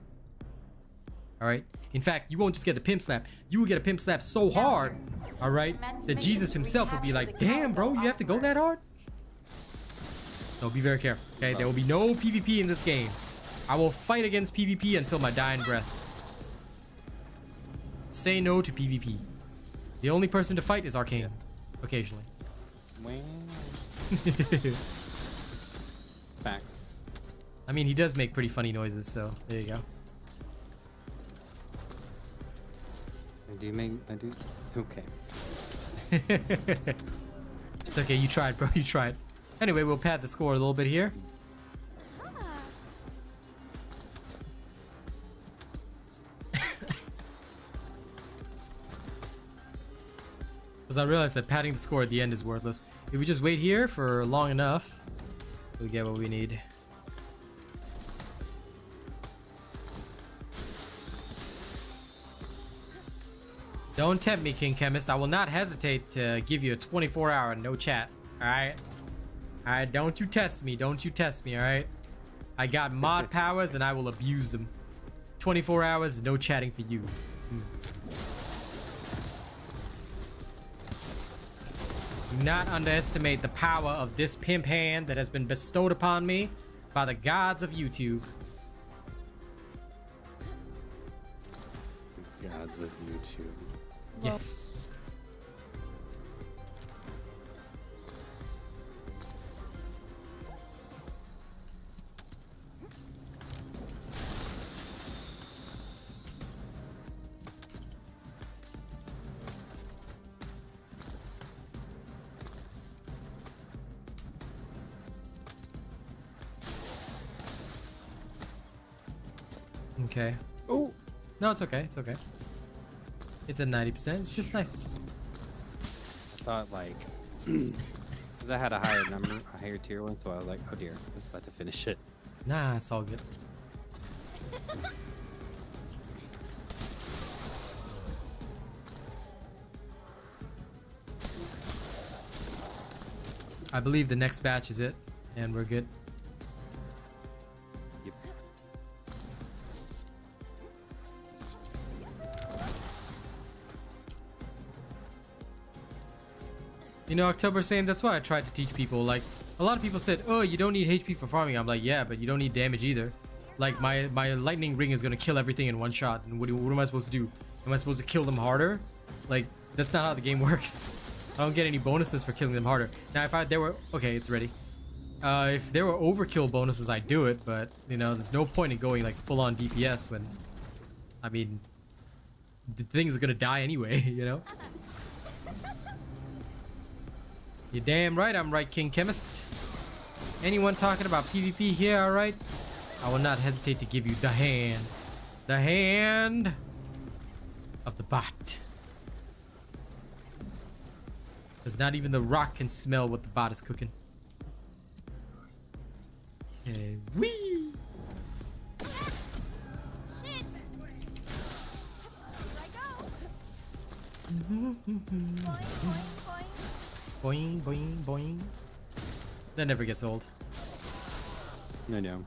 Alright? In fact, you won't just get the pimp slap. You will get a pimp slap so hard, alright, that Jesus himself will be like, damn, bro, you have to go that hard? So be very careful, okay? There will be no PvP in this game. I will fight against PvP until my dying breath. Say no to PvP. The only person to fight is Arcane. Occasionally. Facts. I mean, he does make pretty funny noises, so there you go. I do. Okay. It's okay, you tried, bro. You tried. Anyway, we'll pad the score a little bit here. Because I realized that padding the score at the end is worthless. If we just wait here for long enough, we'll get what we need. Don't tempt me, King Chemist. I will not hesitate to give you a 24-hour no chat. Alright? Alright, don't you test me. Don't you test me, alright? I got mod powers and I will abuse them. 24 hours, no chatting for you. Do not underestimate the power of this pimp hand that has been bestowed upon me by the gods of YouTube. The gods of YouTube. Yes. Okay. Oh, No, it's okay. It's okay. It's at 90%. It's just nice. I thought like, because I had a higher number, a higher tier one, so I was like, oh dear, I was about to finish it. Nah, it's all good. I believe the next batch is it, and we're good. Yep. You know, October saying that's what I tried to teach people. Like, a lot of people said, oh, you don't need HP for farming. I'm like, yeah, but you don't need damage either. Like, my lightning ring is gonna kill everything in one shot. And what am I supposed to do? Am I supposed to kill them harder? Like, that's not how the game works. I don't get any bonuses for killing them harder. Now, if there were... Okay, it's ready. If there were overkill bonuses, I'd do it. But, you know, there's no point in going, like, full-on DPS when... I mean... The things are gonna die anyway, you know? You're damn right I'm right, King Chemist. Anyone talking about PvP here, alright? I will not hesitate to give you the hand. The hand of the bot. Because not even the rock can smell what the bot is cooking. Okay, wee! Shit! Here I go! Boing, boing, boing. Boing, boing, boing. That never gets old. No, no.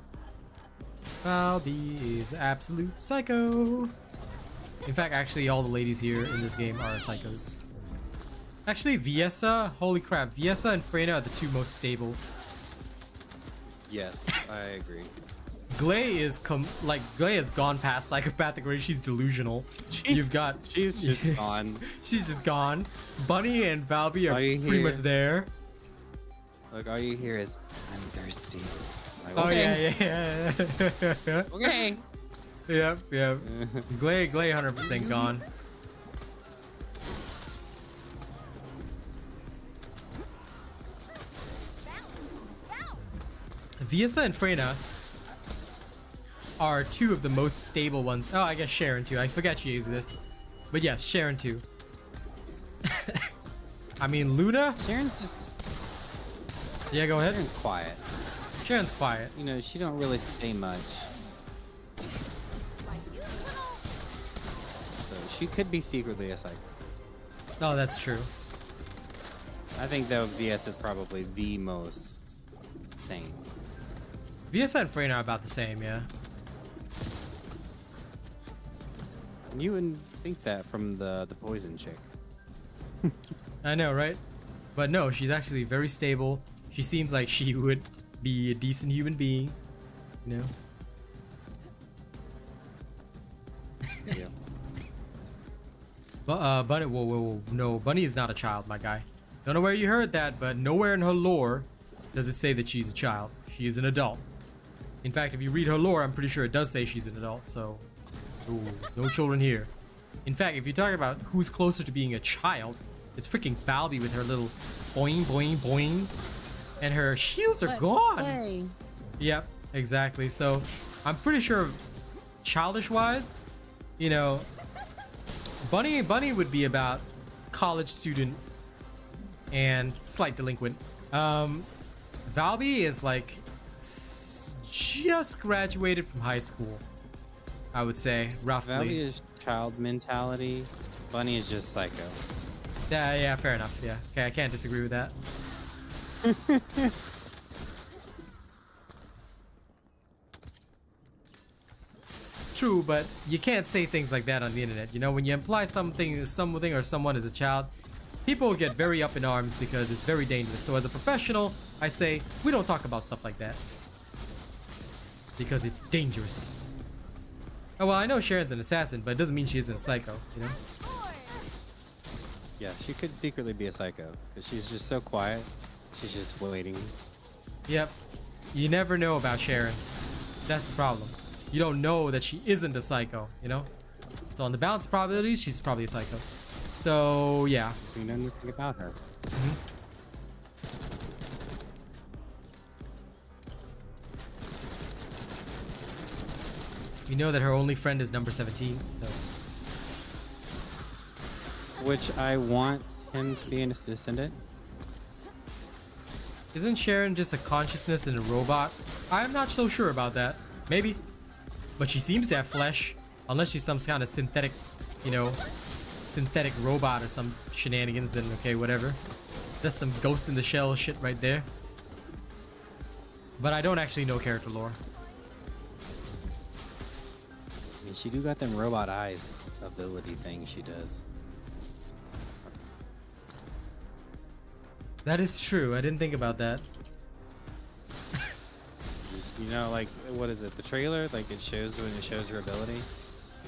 Valby is absolute psycho. In fact, actually, all the ladies here in this game are psychos. Actually, Viessa, holy crap, Viessa and Freyna are the two most stable. Yes, I agree. Gley is Gley has gone past psychopathic range. She's delusional. You've got She's just gone. she's just gone. Bunny and Valby are you pretty here? much there. Like, all you hear is, I'm thirsty. Like, Oh okay, yeah. Okay. Yep. Gley 100% gone. Viessa and Freyna are two of the most stable ones. Oh, I guess Sharon too. I forgot she exists. But yes, Sharon too. I mean, Luna? Sharon's just, Yeah, go ahead. Sharon's quiet. Sharon's quiet. You know, she don't really say much. So she could be secretly a psycho. Oh, that's true. I think though VS is probably the most sane. Viessa and Freyna are about the same, yeah. And you wouldn't think that from the poison chick. I know, right? But no, she's actually very stable. She seems like she would be a decent human being, you know? Yeah. But Bunny, whoa, no, Bunny is not a child, my guy. Don't know where you heard that, but nowhere in her lore does it say that she's a child. She is an adult. In fact, if you read her lore, I'm pretty sure it does say she's an adult, so... Ooh, there's no children here. In fact, if you talk about who's closer to being a child, it's freaking Valby with her little boing, boing, boing. And her shields are gone. Yep, exactly. So, I'm pretty sure, childish-wise, you know, Bunny would be about college student and slight delinquent. Valby is like just graduated from high school, I would say, roughly. Valley is child mentality. Bunny is just psycho. Yeah, fair enough. Yeah, okay, I can't disagree with that. True, but you can't say things like that on the internet. You know, when you imply something or someone is a child, people get very up in arms because it's very dangerous. So as a professional, I say we don't talk about stuff like that because it's dangerous. Oh well, I know Sharon's an assassin, but it doesn't mean she isn't a psycho, you know? Yeah, she could secretly be a psycho because she's just so quiet. She's just waiting. Yep. You never know about Sharon. That's the problem. You don't know that she isn't a psycho, you know? So on the balance of probabilities, she's probably a psycho. So, yeah. So we know anything about her. We know that her only friend is number 17, so... Which I want him to be a descendant. Isn't Sharon just a consciousness in a robot? I'm not so sure about that. Maybe. But she seems to have flesh. Unless she's some kind of synthetic, you know, synthetic robot or some shenanigans, then okay, whatever. That's some Ghost in the Shell shit right there. But I don't actually know character lore. I mean, she do got them robot eyes ability thing she does. That is true. I didn't think about that. You know, like, what is it? The trailer? Like, it shows when it shows her ability.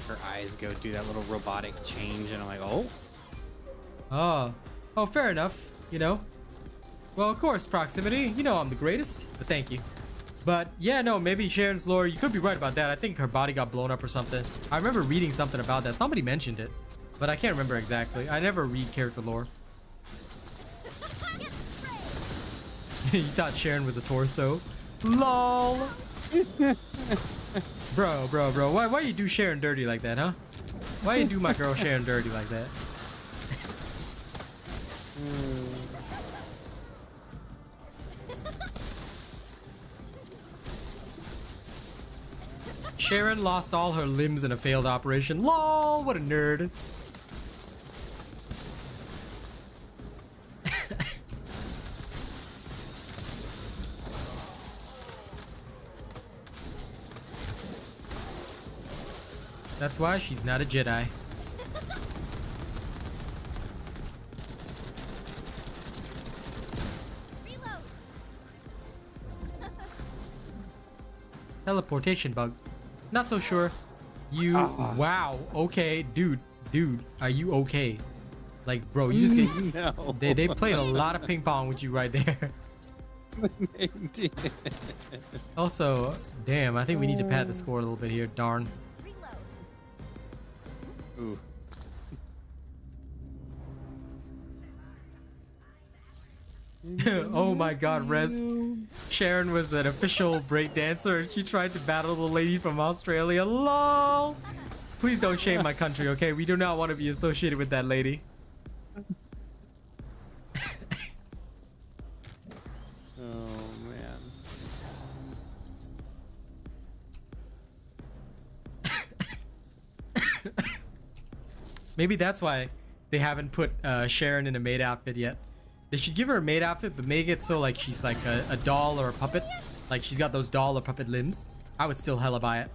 Her eyes go do that little robotic change, and I'm like, oh? Oh, fair enough, you know? Well, of course, proximity. You know I'm the greatest, but thank you. But, yeah, no, maybe Sharon's lore, you could be right about that. I think her body got blown up or something. I remember reading something about that. Somebody mentioned it, but I can't remember exactly. I never read character lore. You thought Sharon was a torso? LOL. Bro. Why you do Sharon dirty like that, huh? Why you do my girl Sharon dirty like that? Sharon lost all her limbs in a failed operation. LOL, what a nerd. That's why she's not a Jedi. Reload. Teleportation bug. Not so sure. You wow. Okay, dude, are you okay? Like, bro, you just get No. they played a lot of ping pong with you right there. They did. Also, damn, I think we need to pad the score a little bit here. Darn. Ooh. Oh my god, Rez. Sharon was an official break dancer and she tried to battle the lady from Australia. LOL. Please don't shame my country, okay? We do not want to be associated with that lady. Oh man. Maybe that's why they haven't put Sharon in a maid outfit yet. They should give her a maid outfit, but make it so like she's like a doll or a puppet. Like she's got those doll or puppet limbs. I would still hella buy it.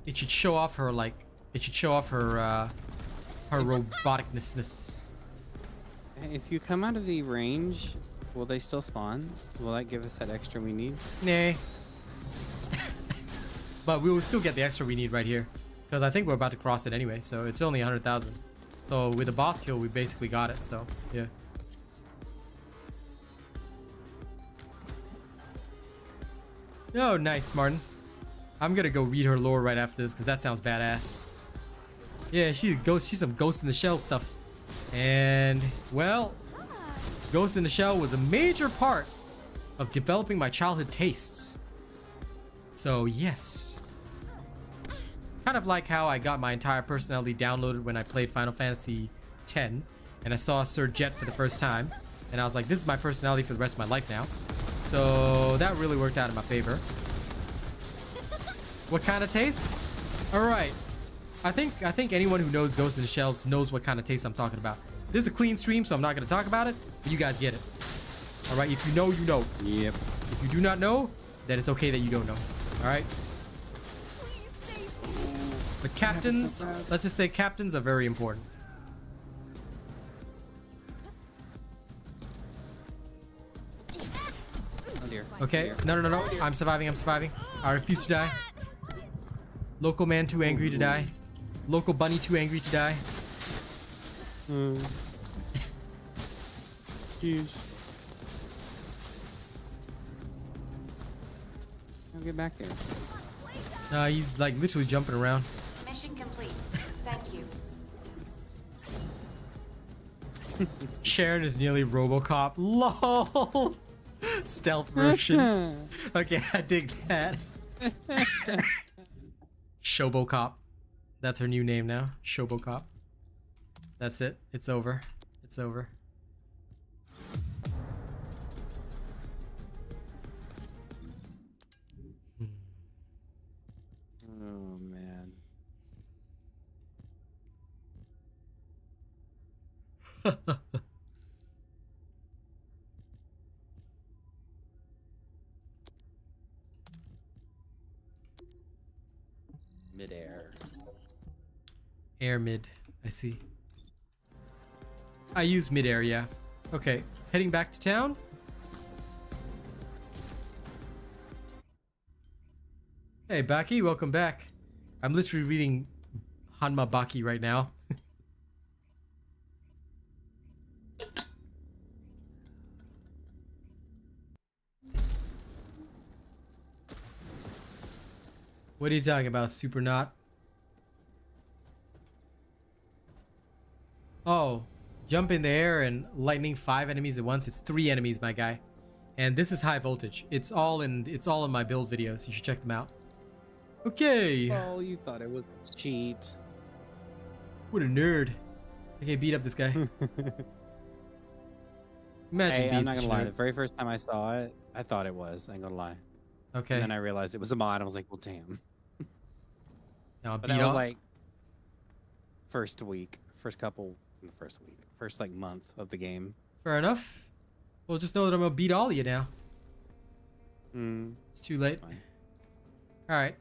It should show off her like. It should show off her her roboticness. If you come out of the range, will they still spawn? Will that give us that extra we need? Nah. But we will still get the extra we need right here. Because I think we're about to cross it anyway, so it's only 100,000. So with the boss kill, we basically got it, so yeah. Oh, nice, Martin. I'm gonna go read her lore right after this, because that sounds badass. Yeah, she's some Ghost in the Shell stuff. And, well, Ghost in the Shell was a major part of developing my childhood tastes. So, yes. Kind of like how I got my entire personality downloaded when I played Final Fantasy X, and I saw Sir Jet for the first time, and I was like, this is my personality for the rest of my life now. So that really worked out in my favor. What kind of taste? All right. I think anyone who knows Ghost in the Shells knows what kind of taste I'm talking about. This is a clean stream, so I'm not going to talk about it, but you guys get it. All right, if you know, you know. Yep. If you do not know, then it's okay that you don't know. All right? But captains, let's just say captains are very important. Oh dear. Okay, no. I'm surviving. I refuse to die. Local man too angry to die. Local bunny too angry to die. Jeez. I'll get back there. He's like literally jumping around. Mission complete. Thank you. Sharon is nearly RoboCop. LOL. Stealth version. Okay, I dig that. Shobocop. That's her new name now. Shobocop. That's it. It's over. It's over. Oh man. Midair. Air mid. I see. I use mid-air, yeah. Okay, heading back to town. Hey, Baki, welcome back. I'm literally reading Hanma Baki right now. What are you talking about, Supernaut? Oh, jump in the air and lightning 5 enemies at once. It's 3 enemies, my guy. And this is high voltage. It's all in my build videos. You should check them out. Okay. Oh, you thought it was a cheat. What a nerd. Okay, beat up this guy. Imagine Hey, I'm not beats gonna lie. nerd. The very first time I saw it, I thought it was. I ain't gonna lie. Okay. And then I realized it was a mod. I was like, well, damn. Now But beat that was up. like first like month of the game. Fair enough. Well, just know that I'm gonna beat all of you now. Hmm. It's too late. Fine. All right.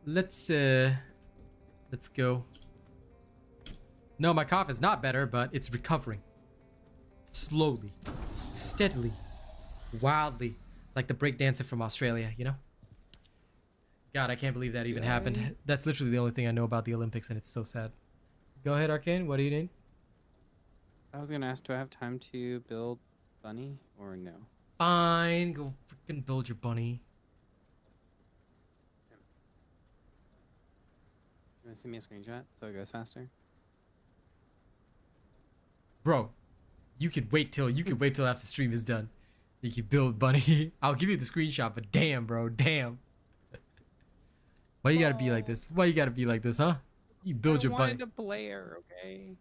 Let's go. No, my cough is not better, but it's recovering. Slowly, steadily, wildly, like the breakdancer from Australia, you know? God, I can't believe that even happened. That's literally the only thing I know about the Olympics, and it's so sad. Go ahead, Arcane. What do you need? I was gonna ask, do I have time to build Bunny or no? Fine, go freaking build your bunny. You wanna send me a screenshot so it goes faster? Bro, you could wait till after stream is done. You can build bunny. I'll give you the screenshot, but damn, bro, damn. Why you gotta be like this? Why you gotta be like this, huh? You build your bunny. I wanted a player, okay?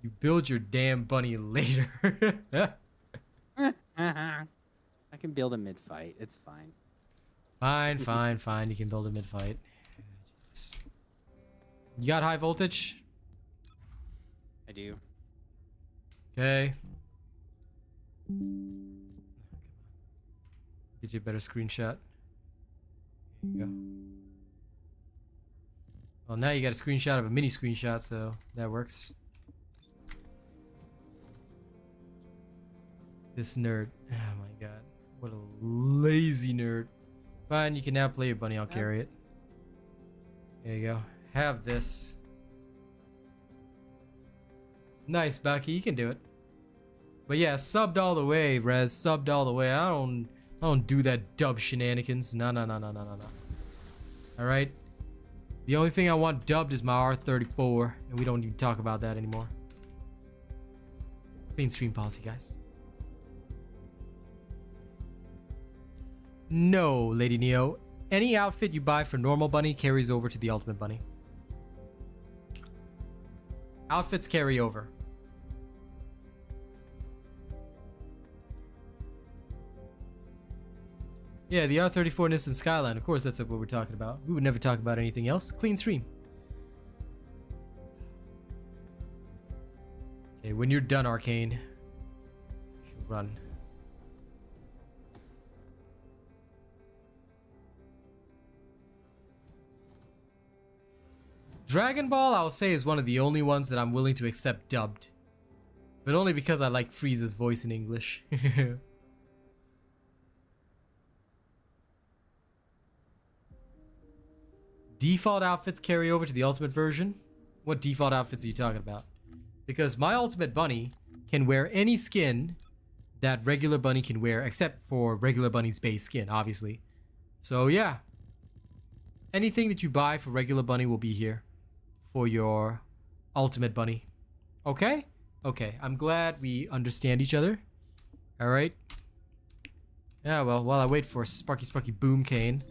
You build your damn bunny later. I can build a mid-fight. It's fine. Fine. You can build a mid-fight. Jeez. You got high voltage? I do. Okay. Get you a better screenshot. There you go. Well, now you got a screenshot of a mini screenshot, so that works. This nerd. Oh my god. What a lazy nerd. Fine, you can now play your bunny. I'll carry it. There you go. Have this. Nice, Bucky. You can do it. But yeah, subbed all the way, Rez. Subbed all the way. I don't do that dub shenanigans. No. All right. The only thing I want dubbed is my R34, and we don't need to talk about that anymore. Clean stream policy, guys. No, Lady Neo. Any outfit you buy for normal bunny carries over to the ultimate bunny. Outfits carry over. Yeah, the R34 Nissan Skyline. Of course, that's what we're talking about. We would never talk about anything else. Clean stream. Okay, when you're done, Arcane, you should run. Dragon Ball, I'll say, is one of the only ones that I'm willing to accept dubbed. But only because I like Frieza's voice in English. Default outfits carry over to the ultimate version? What default outfits are you talking about? Because my ultimate bunny can wear any skin that regular bunny can wear, except for regular bunny's base skin, obviously. So yeah. Anything that you buy for regular bunny will be here for your ultimate bunny. Okay? Okay, I'm glad we understand each other. Alright. Yeah, well, while I wait for Sparky Boom Cane,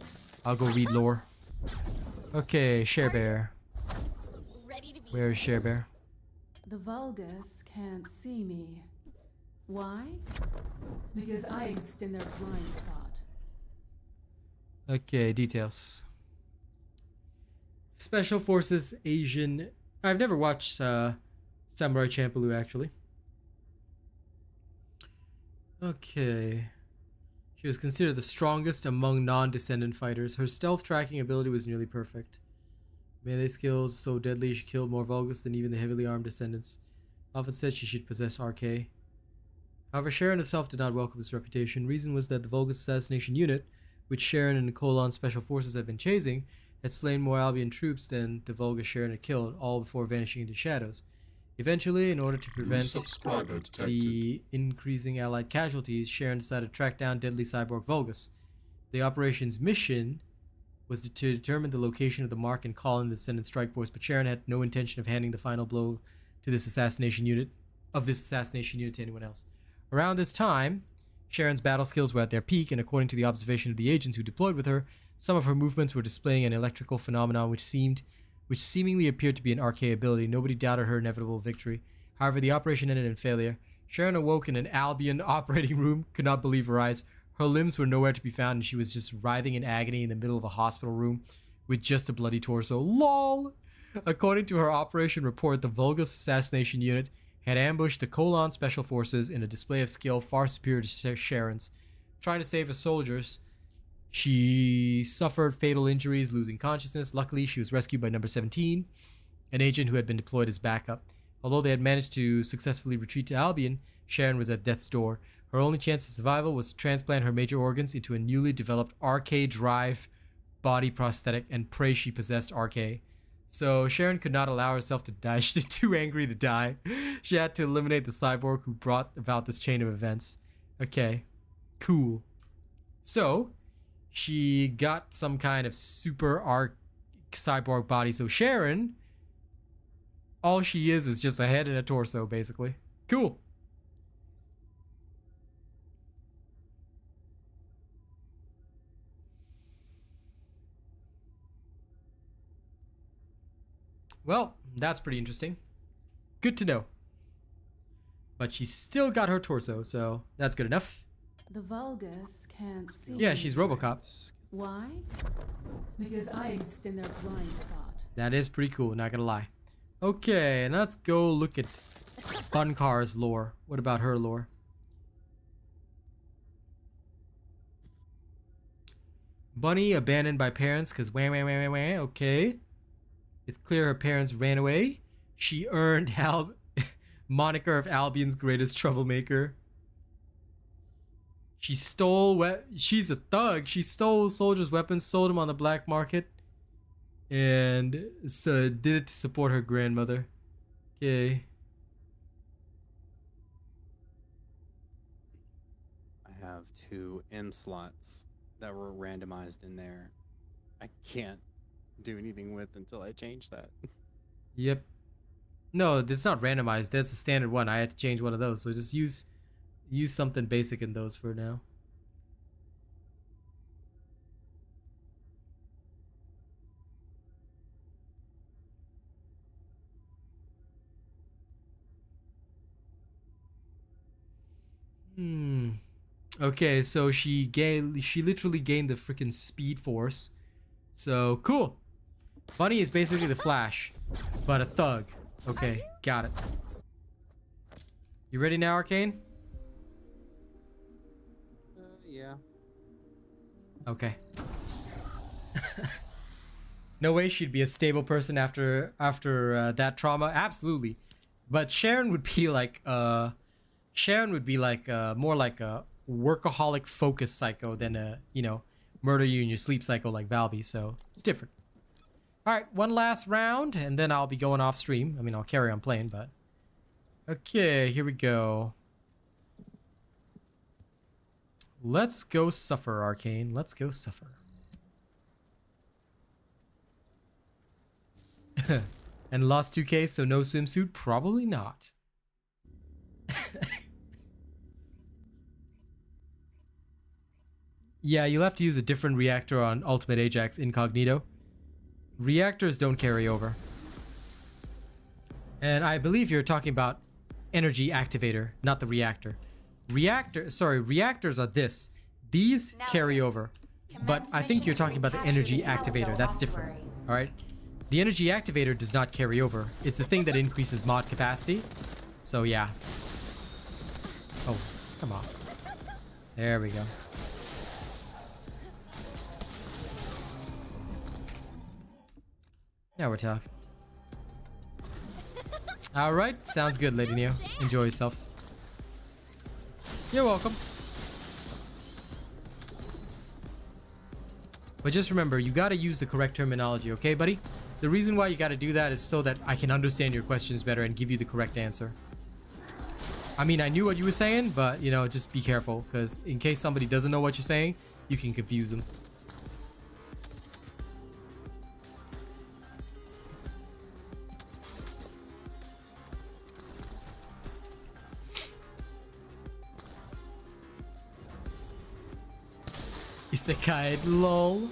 I'll go read lore. Okay, Share Bear. Where is Share Bear? The Vulgus can't see me. Why? Because I exist in their blind spot. Okay, details. Special Forces Asian. I've never watched Samurai Champloo actually. Okay. She was considered the strongest among non-descendant fighters. Her stealth tracking ability was nearly perfect. Melee skills so deadly she killed more Vulgus than even the heavily armed descendants. Often said she should possess RK. However, Sharon herself did not welcome this reputation. Reason was that the Vulgus assassination unit, which Sharon and Nicolon's special forces had been chasing, had slain more Albion troops than the Vulgus Sharon had killed, all before vanishing into shadows. Eventually, in order to prevent the increasing allied casualties, Sharon decided to track down deadly cyborg Vulgus. The operation's mission was to determine the location of the mark and call in the Descendant strike force, but Sharon had no intention of handing the final blow to this assassination unit. of this assassination unit to anyone else. Around this time, Sharon's battle skills were at their peak, and according to the observation of the agents who deployed with her, some of her movements were displaying an electrical phenomenon which seemingly appeared to be an arcane ability. Nobody doubted her inevitable victory. However, the operation ended in failure. Sharon awoke in an Albion operating room, could not believe her eyes. Her limbs were nowhere to be found, and she was just writhing in agony in the middle of a hospital room with just a bloody torso. LOL! According to her operation report, the Vulgus assassination unit had ambushed the Colon Special Forces in a display of skill far superior to Sharon's. Trying to save her soldiers, she suffered fatal injuries, losing consciousness. Luckily, she was rescued by number 17, an agent who had been deployed as backup. Although they had managed to successfully retreat to Albion, Sharon was at death's door. Her only chance of survival was to transplant her major organs into a newly developed RK drive body prosthetic and pray she possessed RK. So Sharon could not allow herself to die. She was too angry to die. She had to eliminate the cyborg who brought about this chain of events. Okay, cool. So she got some kind of super arc cyborg body. So Sharon, all she is just a head and a torso, basically. Cool. Well, that's pretty interesting. Good to know. But she's still got her torso, so that's good enough. The Vulgus can't see. Yeah, she's RoboCop. Why? Because I exist in their blind spot. That is pretty cool, not gonna lie. Okay, and let's go look at Bunkar's lore. What about her lore? Bunny abandoned by parents because wah. Okay. It's clear her parents ran away. She earned moniker of Albion's greatest troublemaker. She stole she's a thug. She stole soldiers' weapons, sold them on the black market, and so did it to support her grandmother. Okay. I have 2 M slots that were randomized in there. I can't do anything with until I change that. Yep. No, it's not randomized. There's a standard one. I had to change one of those. So just use something basic in those for now. Okay, so she literally gained the freaking speed force. So cool. Bunny is basically the Flash, but a thug. Okay, got it. You ready now, Arcane? Yeah. Okay. No way she'd be a stable person after that trauma. Absolutely, but Sharon would be like more like a workaholic focus psycho than a murder you in your sleep psycho like Valby. So it's different. All right, one last round, and then I'll be going off stream. I mean, I'll carry on playing, but okay, here we go. Let's go suffer, Arcane. Let's go suffer. And lost 2K, so no swimsuit? Probably not. Yeah, you'll have to use a different reactor on Ultimate Ajax Incognito. Reactors don't carry over. And I believe you're talking about energy activator, not the reactor. Reactors are this. These carry over. But I think you're talking about the energy activator. That's different. All right. The energy activator does not carry over. It's the thing that increases mod capacity. So yeah. Oh, come on. There we go. Now we're talking. Alright, sounds good, Lady Neo. Enjoy yourself. You're welcome. But just remember, you gotta use the correct terminology, okay, buddy? The reason why you gotta do that is so that I can understand your questions better and give you the correct answer. I mean, I knew what you were saying, but, just be careful, because in case somebody doesn't know what you're saying, you can confuse them. Isekai, lol.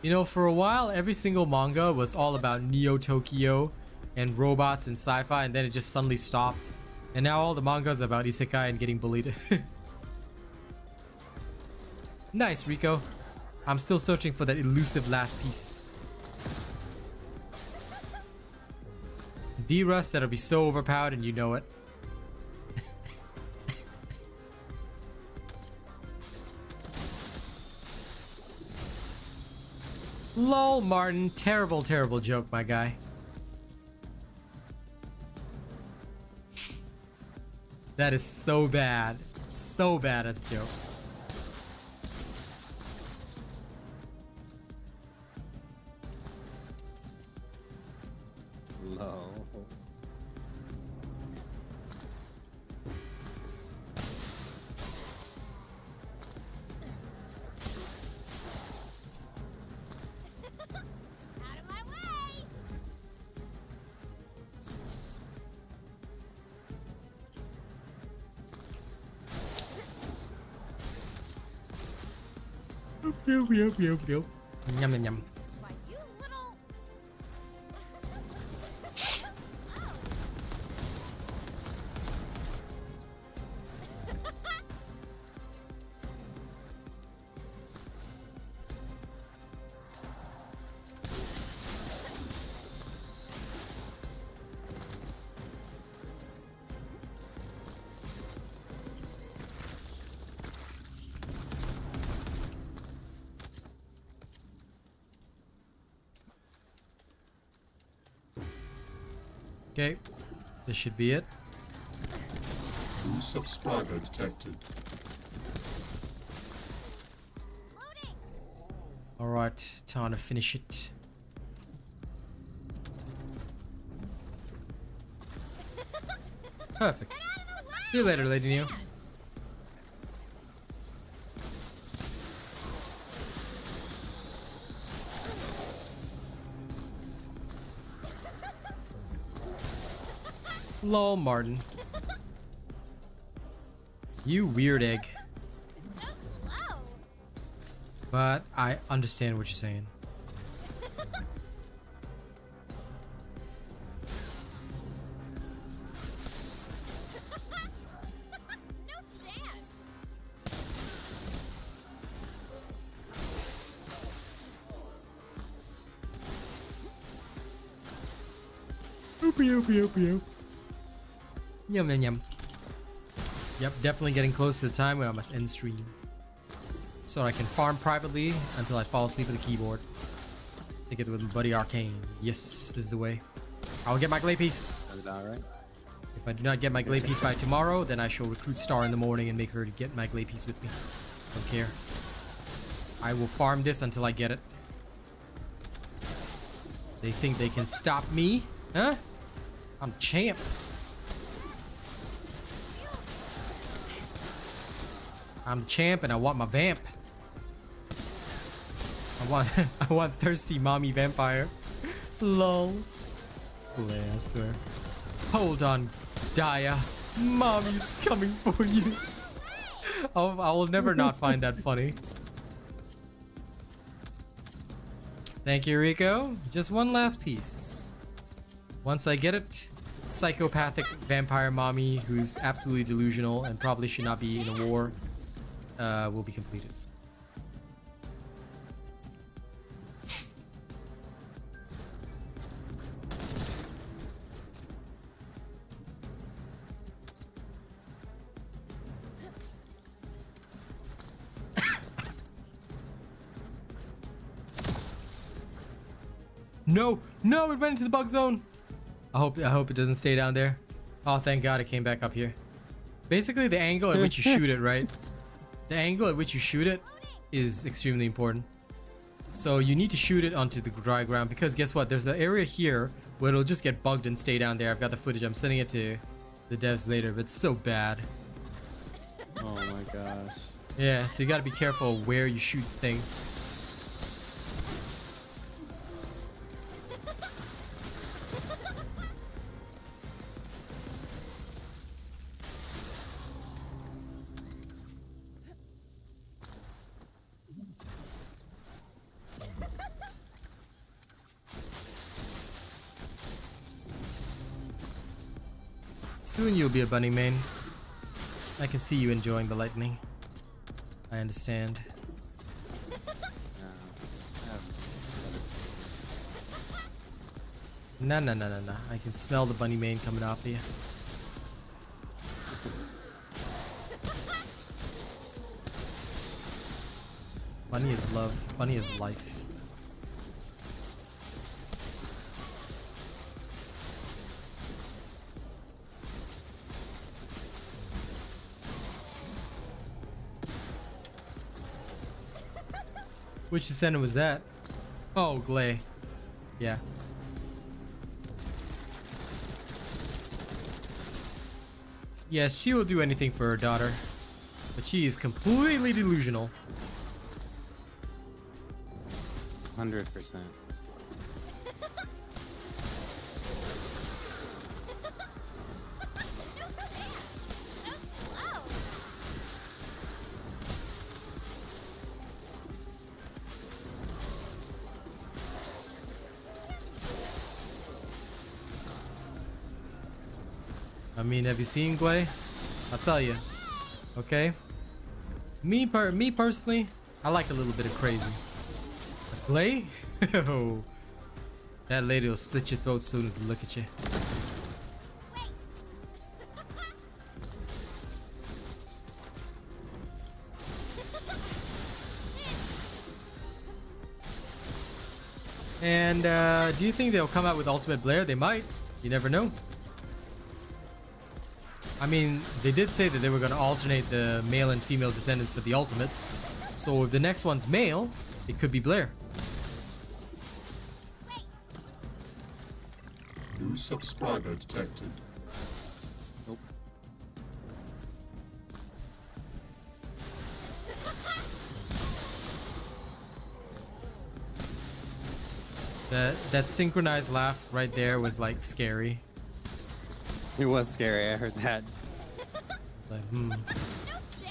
You know, for a while, every single manga was all about Neo Tokyo and robots and sci-fi, and then it just suddenly stopped. And now all the mangas about isekai and getting bullied. Nice, Rico. I'm still searching for that elusive last piece. D-Rust that'll be so overpowered and you know it. Lol, Martin. Terrible, terrible joke, my guy. That is so bad. So bad as a joke. Low. Out of my way! Yum yum yum. Why, you little... Okay, this should be it. New subscriber detected. Loading! Alright, time to finish it. Perfect. See you later, Lady Neo. Lol, Martin. You weird egg. So slow! But I understand what you're saying. No chance! Yum yum yum. Yep, definitely getting close to the time where I must end stream. So I can farm privately until I fall asleep at the keyboard. Take it with my buddy Arcane. Yes, this is the way. I'll get my Gley piece. Is it alright? If I do not get my Gley piece by tomorrow, then I shall recruit Star in the morning and make her to get my Gley piece with me. Don't care. I will farm this until I get it. They think they can stop me? Huh? I'm the champ. I'm the champ and I want my vamp. I want thirsty mommy vampire. Lol. Gley, I swear. Hold on, Daya. Mommy's coming for you. I will never not find that funny. Thank you, Rico. Just one last piece. Once I get it, psychopathic vampire mommy who's absolutely delusional and probably should not be in a war will be completed. No, no, it went into the bug zone. I hope it doesn't stay down there. Oh, thank God it came back up here. Basically, the angle at which you shoot it, right? The angle at which you shoot it is extremely important. So you need to shoot it onto the dry ground because guess what? There's an area here where it'll just get bugged and stay down there. I've got the footage. I'm sending it to the devs later, but it's so bad. Oh my gosh. Yeah, so you gotta be careful where you shoot the thing. Soon you'll be a bunny main. I can see you enjoying the lightning. I understand. Nah. I can smell the bunny mane coming off of you. Bunny is love. Bunny is life. Which descendant was that? Oh, Gley. Yeah. Yes, she will do anything for her daughter. But she is completely delusional. 100%. I mean, have you seen Gley? I'll tell you. Okay? Me personally, I like a little bit of crazy. But Gley? Oh. That lady will slit your throat as soon as they look at you. And do you think they'll come out with Ultimate Blair? They might. You never know. I mean, they did say that they were going to alternate the male and female descendants for the ultimates. So if the next one's male, it could be Blair. New subscriber detected. Nope. That synchronized laugh right there was like scary. It was scary, I heard that. Like,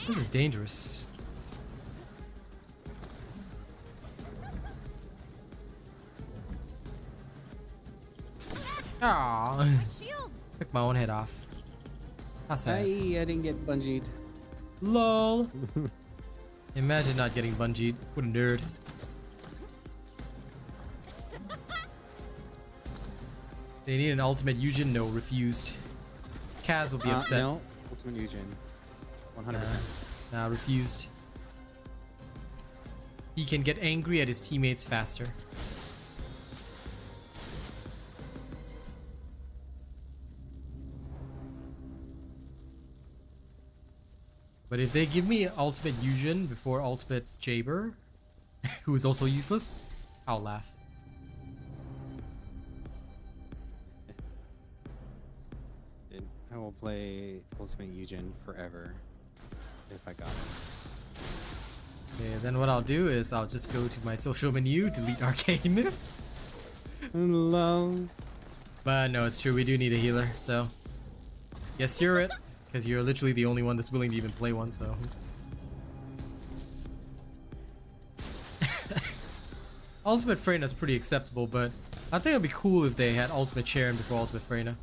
this is dangerous. Aww. Shields. Took my own head off. How sad. I didn't get bungeed. LOL. Imagine not getting bungeed. What a nerd. They need an ultimate Yujin? No, refused. Kaz will be upset. No, Ultimate Yujin. 100%. Nah, refused. He can get angry at his teammates faster. But if they give me Ultimate Yujin before Ultimate Jaber, who is also useless, I'll laugh. I will play Ultimate Yujin forever if I got it. Okay, then what I'll do is I'll just go to my social menu, delete Arcane. Love. But no, it's true, we do need a healer, so yes, you're it, because you're literally the only one that's willing to even play one, so. Ultimate Freyna's pretty acceptable, but I think it'd be cool if they had Ultimate Sharon before Ultimate Freyna.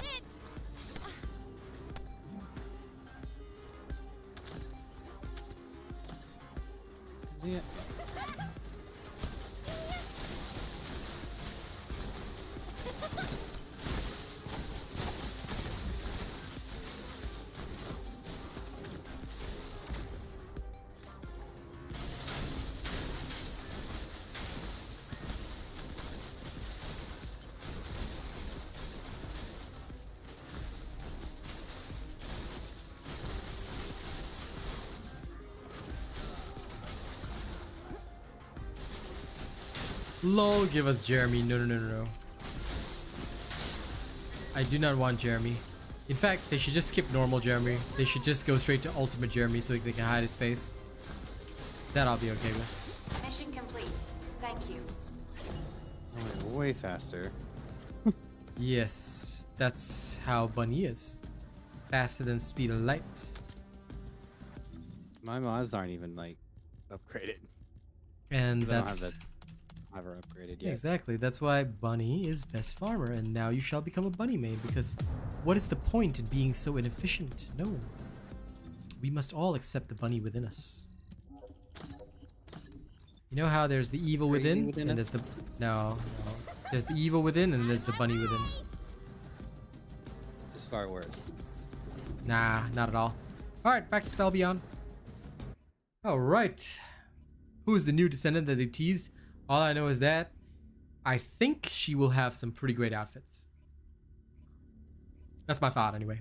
Shit. Yeah. LOL, give us Jeremy. No. I do not want Jeremy. In fact, they should just skip normal Jeremy. They should just go straight to Ultimate Jeremy so they can hide his face. That I'll be okay with. Mission complete. Thank you. Oh, wait, way faster. Yes, that's how Bunny is. Faster than speed of light. My mods aren't even like upgraded. And 'Cause I don't that's have her upgraded yeah, yet. exactly. That's why Bunny is best farmer, and now you shall become a bunny maid. Because what is the point in being so inefficient? No, we must all accept the bunny within us. You know how there's the evil Crazy within, within and us? there's the no. There's the evil within, and there's the bunny within. Just far worse. Nah, not at all. All right, back to Spell Beyond. All right, who is the new descendant that they tease? All I know is that I think she will have some pretty great outfits. That's my thought, anyway.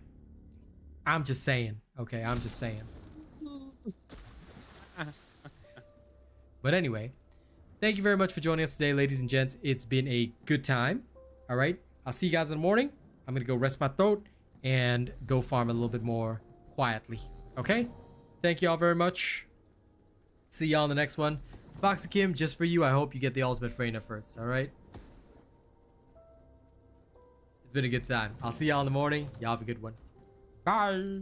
I'm just saying. Okay, I'm just saying. But anyway, thank you very much for joining us today, ladies and gents. It's been a good time. All right, I'll see you guys in the morning. I'm gonna go rest my throat and go farm a little bit more quietly. Okay, thank you all very much. See y'all in the next one. Foxy Kim, just for you, I hope you get the ultimate Freyna first. All right, it's been a good time. I'll see y'all in the morning. Y'all have a good one. Bye.